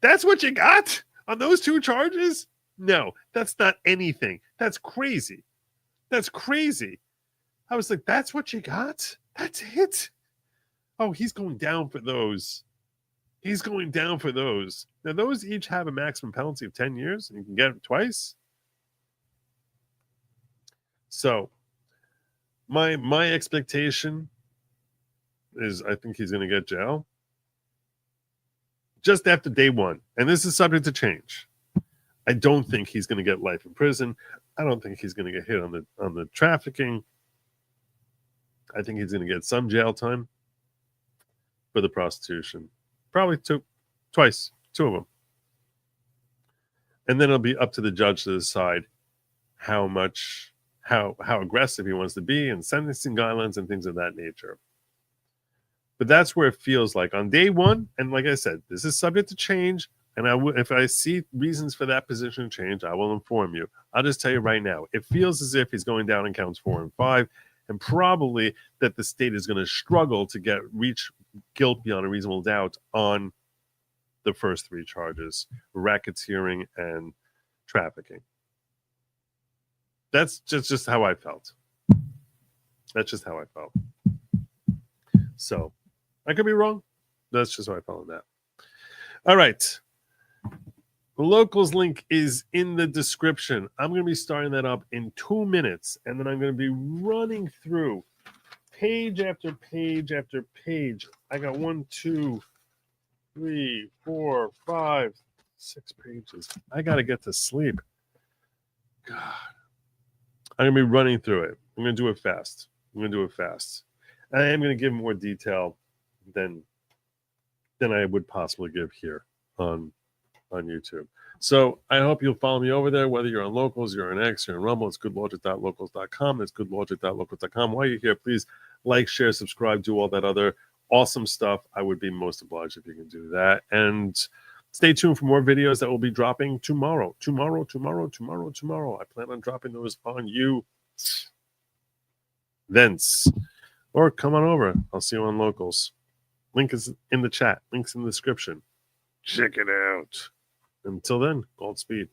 that's what you got on those 2 charges? No, that's not anything. That's crazy. That's crazy. I was like, that's what you got? That's it? Oh, he's going down for those. He's going down for those. Now, those each have a maximum penalty of 10 years, and you can get it twice. So, my expectation is I think he's going to get jail just after day one. And this is subject to change. I don't think he's going to get life in prison. I don't think he's going to get hit on the trafficking. I think he's going to get some jail time for the prostitution. Probably 2 of them. And then it'll be up to the judge to decide how aggressive he wants to be and sentencing guidelines and things of that nature. But that's where it feels like on day one. And like I said, this is subject to change. And if I see reasons for that position to change, I will inform you. I'll just tell you right now, it feels as if he's going down in counts 4 and 5, and probably that the state is going to struggle to reach guilt beyond a reasonable doubt on the first 3 charges, racketeering and trafficking. That's just how I felt. That's just how I felt. So I could be wrong. That's just how I felt on that. All right. The locals link is in the description. I'm going to be starting that up in 2 minutes, and then I'm going to be running through page after page after page. I got 1, 2, 3, 4, 5, 6 pages. I got to get to sleep. God. I'm going to be running through it. I'm going to do it fast. I am going to give more detail than I would possibly give here on YouTube. So I hope you'll follow me over there, whether you're on Locals, you're on X, you're on Rumble. It's goodlogic.locals.com. It's goodlogic.locals.com. While you're here, please like, share, subscribe, do all that other awesome stuff. I would be most obliged if you can do that. And stay tuned for more videos that will be dropping tomorrow. Tomorrow. I plan on dropping those on you thence. Or come on over. I'll see you on Locals. Link is in the chat. Link's in the description. Check it out. Until then, Godspeed.